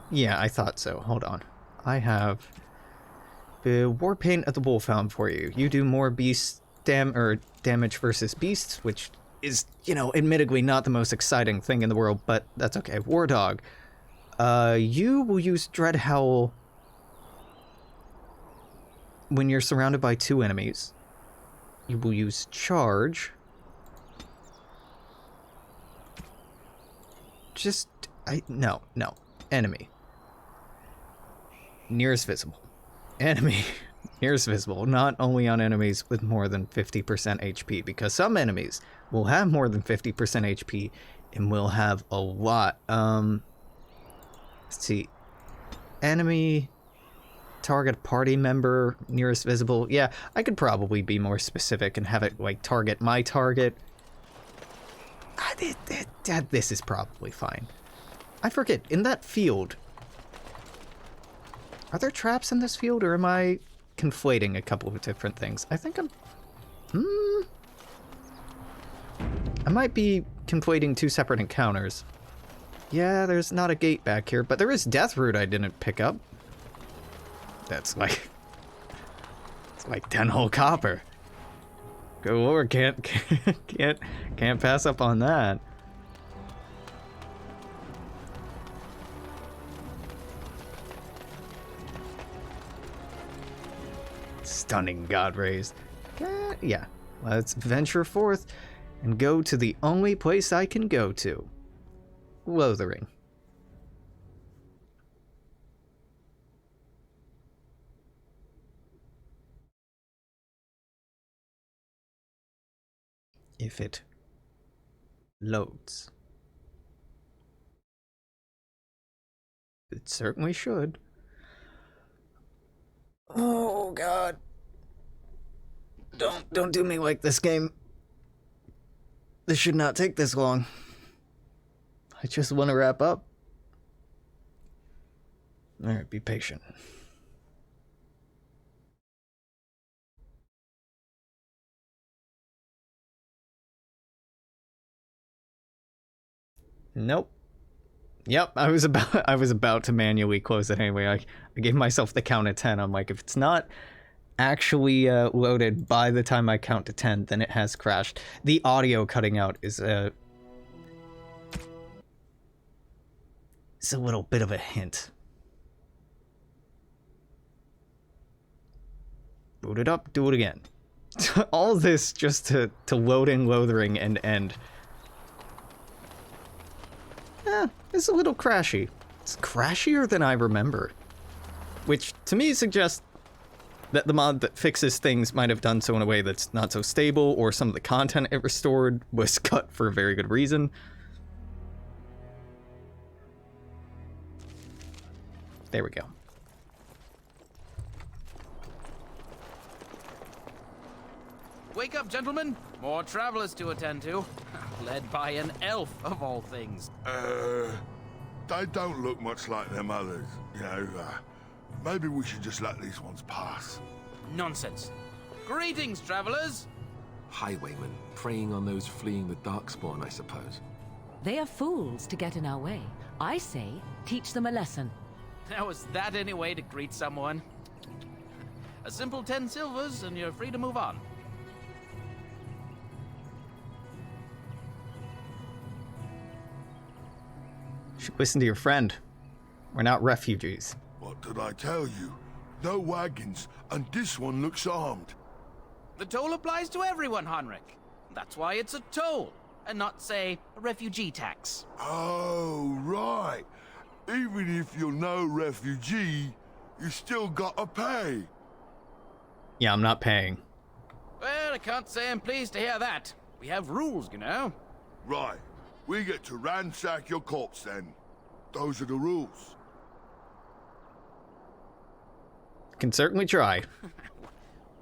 Yeah, I thought so. Hold on. I have the War Paint of the Wolfhound for you. You do more beast damage versus beasts, which is, you know, admittedly not the most exciting thing in the world, but that's okay. War Dog. You will use Dread Howl when you're surrounded by 2 enemies. You will use Charge. No. Enemy. Nearest visible. Enemy. Nearest visible, not only on enemies with more than 50% HP, because some enemies will have more than 50% HP and will have a lot. Let's see. Enemy, target party member, nearest visible. Yeah, I could probably be more specific and have it, like, target my target. This is probably fine. I forget, in that field, are there traps in this field, or am I conflating a couple of different things? I think I might be conflating 2 separate encounters. Yeah, there's not a gate back here, but there is Deathroot I didn't pick up. That's like... It's like 10 whole copper. Good lord, can't pass up on that. Stunning God rays. Yeah, let's venture forth and go to the only place I can go to. Lothering. If it loads. It certainly should. Oh god. Don't do me like this, game. This should not take this long. I just want to wrap up. Alright, be patient. Nope. Yep, I was about to manually close it anyway. I gave myself the count of 10. I'm like, if it's not actually loaded by the time I count to 10, then it has crashed. The audio cutting out is it's a little bit of a hint. Boot it up, do it again. All this just to load in Lothering and end. It's a little crashy. It's crashier than I remember. Which, to me, suggests that the mod that fixes things might have done so in a way that's not so stable, or some of the content it restored was cut for a very good reason. There we go. Wake up, gentlemen! More travelers to attend to. Led by an elf, of all things. They don't look much like them others. You know, maybe we should just let these ones pass. Nonsense. Greetings, travelers. Highwaymen, preying on those fleeing the Darkspawn, I suppose. They are fools to get in our way. I say, teach them a lesson. Now, is that any way to greet someone? A simple 10 silvers, and you're free to move on. You should listen to your friend. We're not refugees. What did I tell you? No wagons, and this one looks armed. The toll applies to everyone, Heinrich. That's why it's a toll, and not, say, a refugee tax. Oh, right. Even if you're no refugee, you still gotta pay. Yeah, I'm not paying. Well, I can't say I'm pleased to hear that. We have rules, you know. Right. We get to ransack your corpse then. Those are the rules. Can certainly try.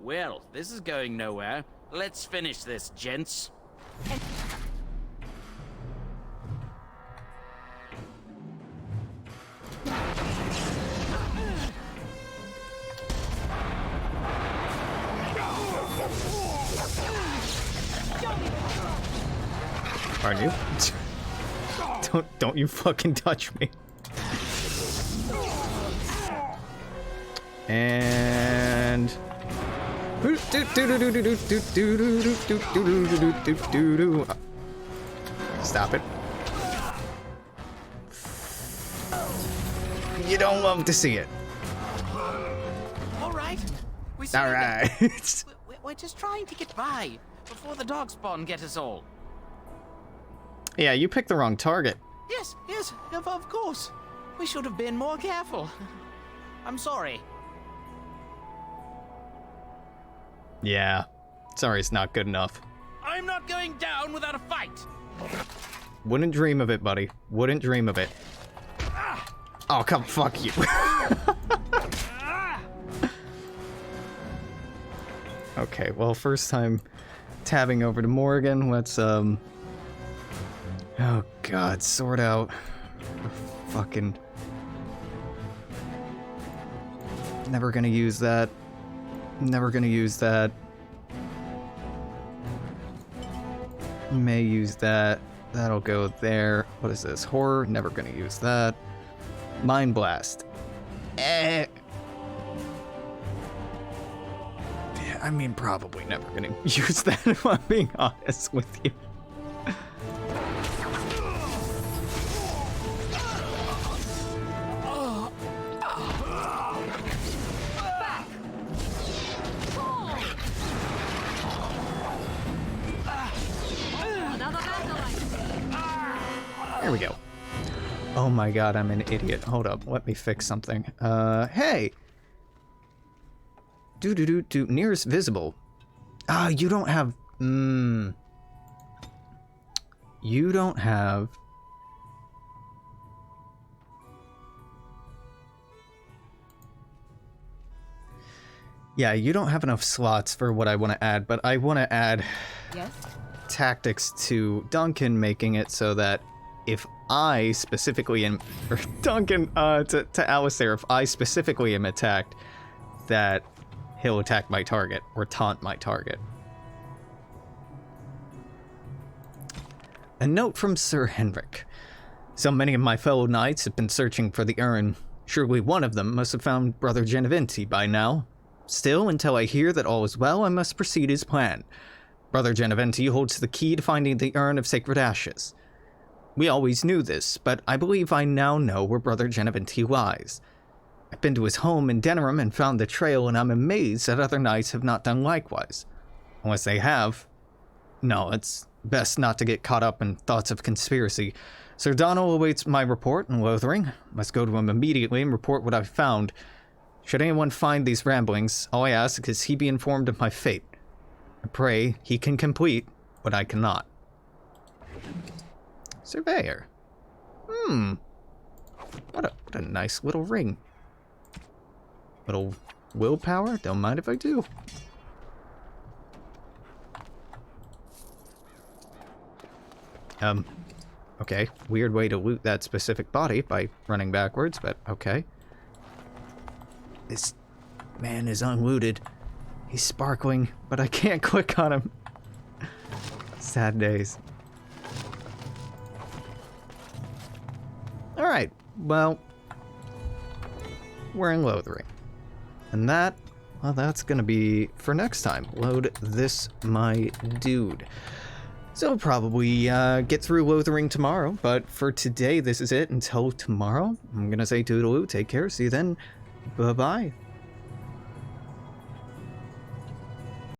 Well, this is going nowhere. Let's finish this, gents. Aren't you? Don't you fucking touch me. And stop it. You don't love to see it. All right. All right. We're just trying to get by before the Darkspawn get us all. Yeah, you picked the wrong target. Yes, of course. We should have been more careful. I'm sorry. Yeah. Sorry, it's not good enough. I'm not going down without a fight. Wouldn't dream of it, buddy. Wouldn't dream of it. Oh, come fuck you. Okay, well, first time tabbing over to Morrigan. Let's, oh god, sort out the fucking... Never gonna use that. Never gonna use that. May use that. That'll go there. What is this? Horror? Never gonna use that. Mind Blast. Yeah, I mean, probably never gonna use that if I'm being honest with you. There we go. Oh my god, I'm an idiot. Hold up, let me fix something. Hey! Do nearest visible. Ah, you don't have... You don't have... Yeah, you don't have enough slots for what I want to add, but I want to add... Yes? Tactics to Duncan, making it so that if I specifically am... Or Duncan, to Alistair, if I specifically am attacked, that he'll attack my target, or taunt my target. A note from Sir Henrik. So many of my fellow knights have been searching for the urn. Surely one of them must have found Brother Geneventi by now. Still, until I hear that all is well, I must proceed as planned. Brother Geneventi holds the key to finding the urn of sacred ashes. We always knew this, but I believe I now know where Brother Geneventi lies. I've been to his home in Denerim and found the trail, and I'm amazed that other knights have not done likewise. Unless they have. No, it's best not to get caught up in thoughts of conspiracy. Sir Donald awaits my report in Lothering. Must go to him immediately and report what I've found. Should anyone find these ramblings, all I ask is he be informed of my fate. I pray he can complete what I cannot. Surveyor. What a nice little ring. Little willpower? Don't mind if I do. Okay. Weird way to loot that specific body by running backwards, but okay. This man is unlooted. He's sparkling, but I can't click on him. Sad days. Alright, well, we're in Lothering. And that, well, that's gonna be for next time. Load this, my dude. So I'll probably get through Lothering tomorrow, but for today, this is it. Until tomorrow, I'm gonna say toodaloo, take care, see you then, bye-bye.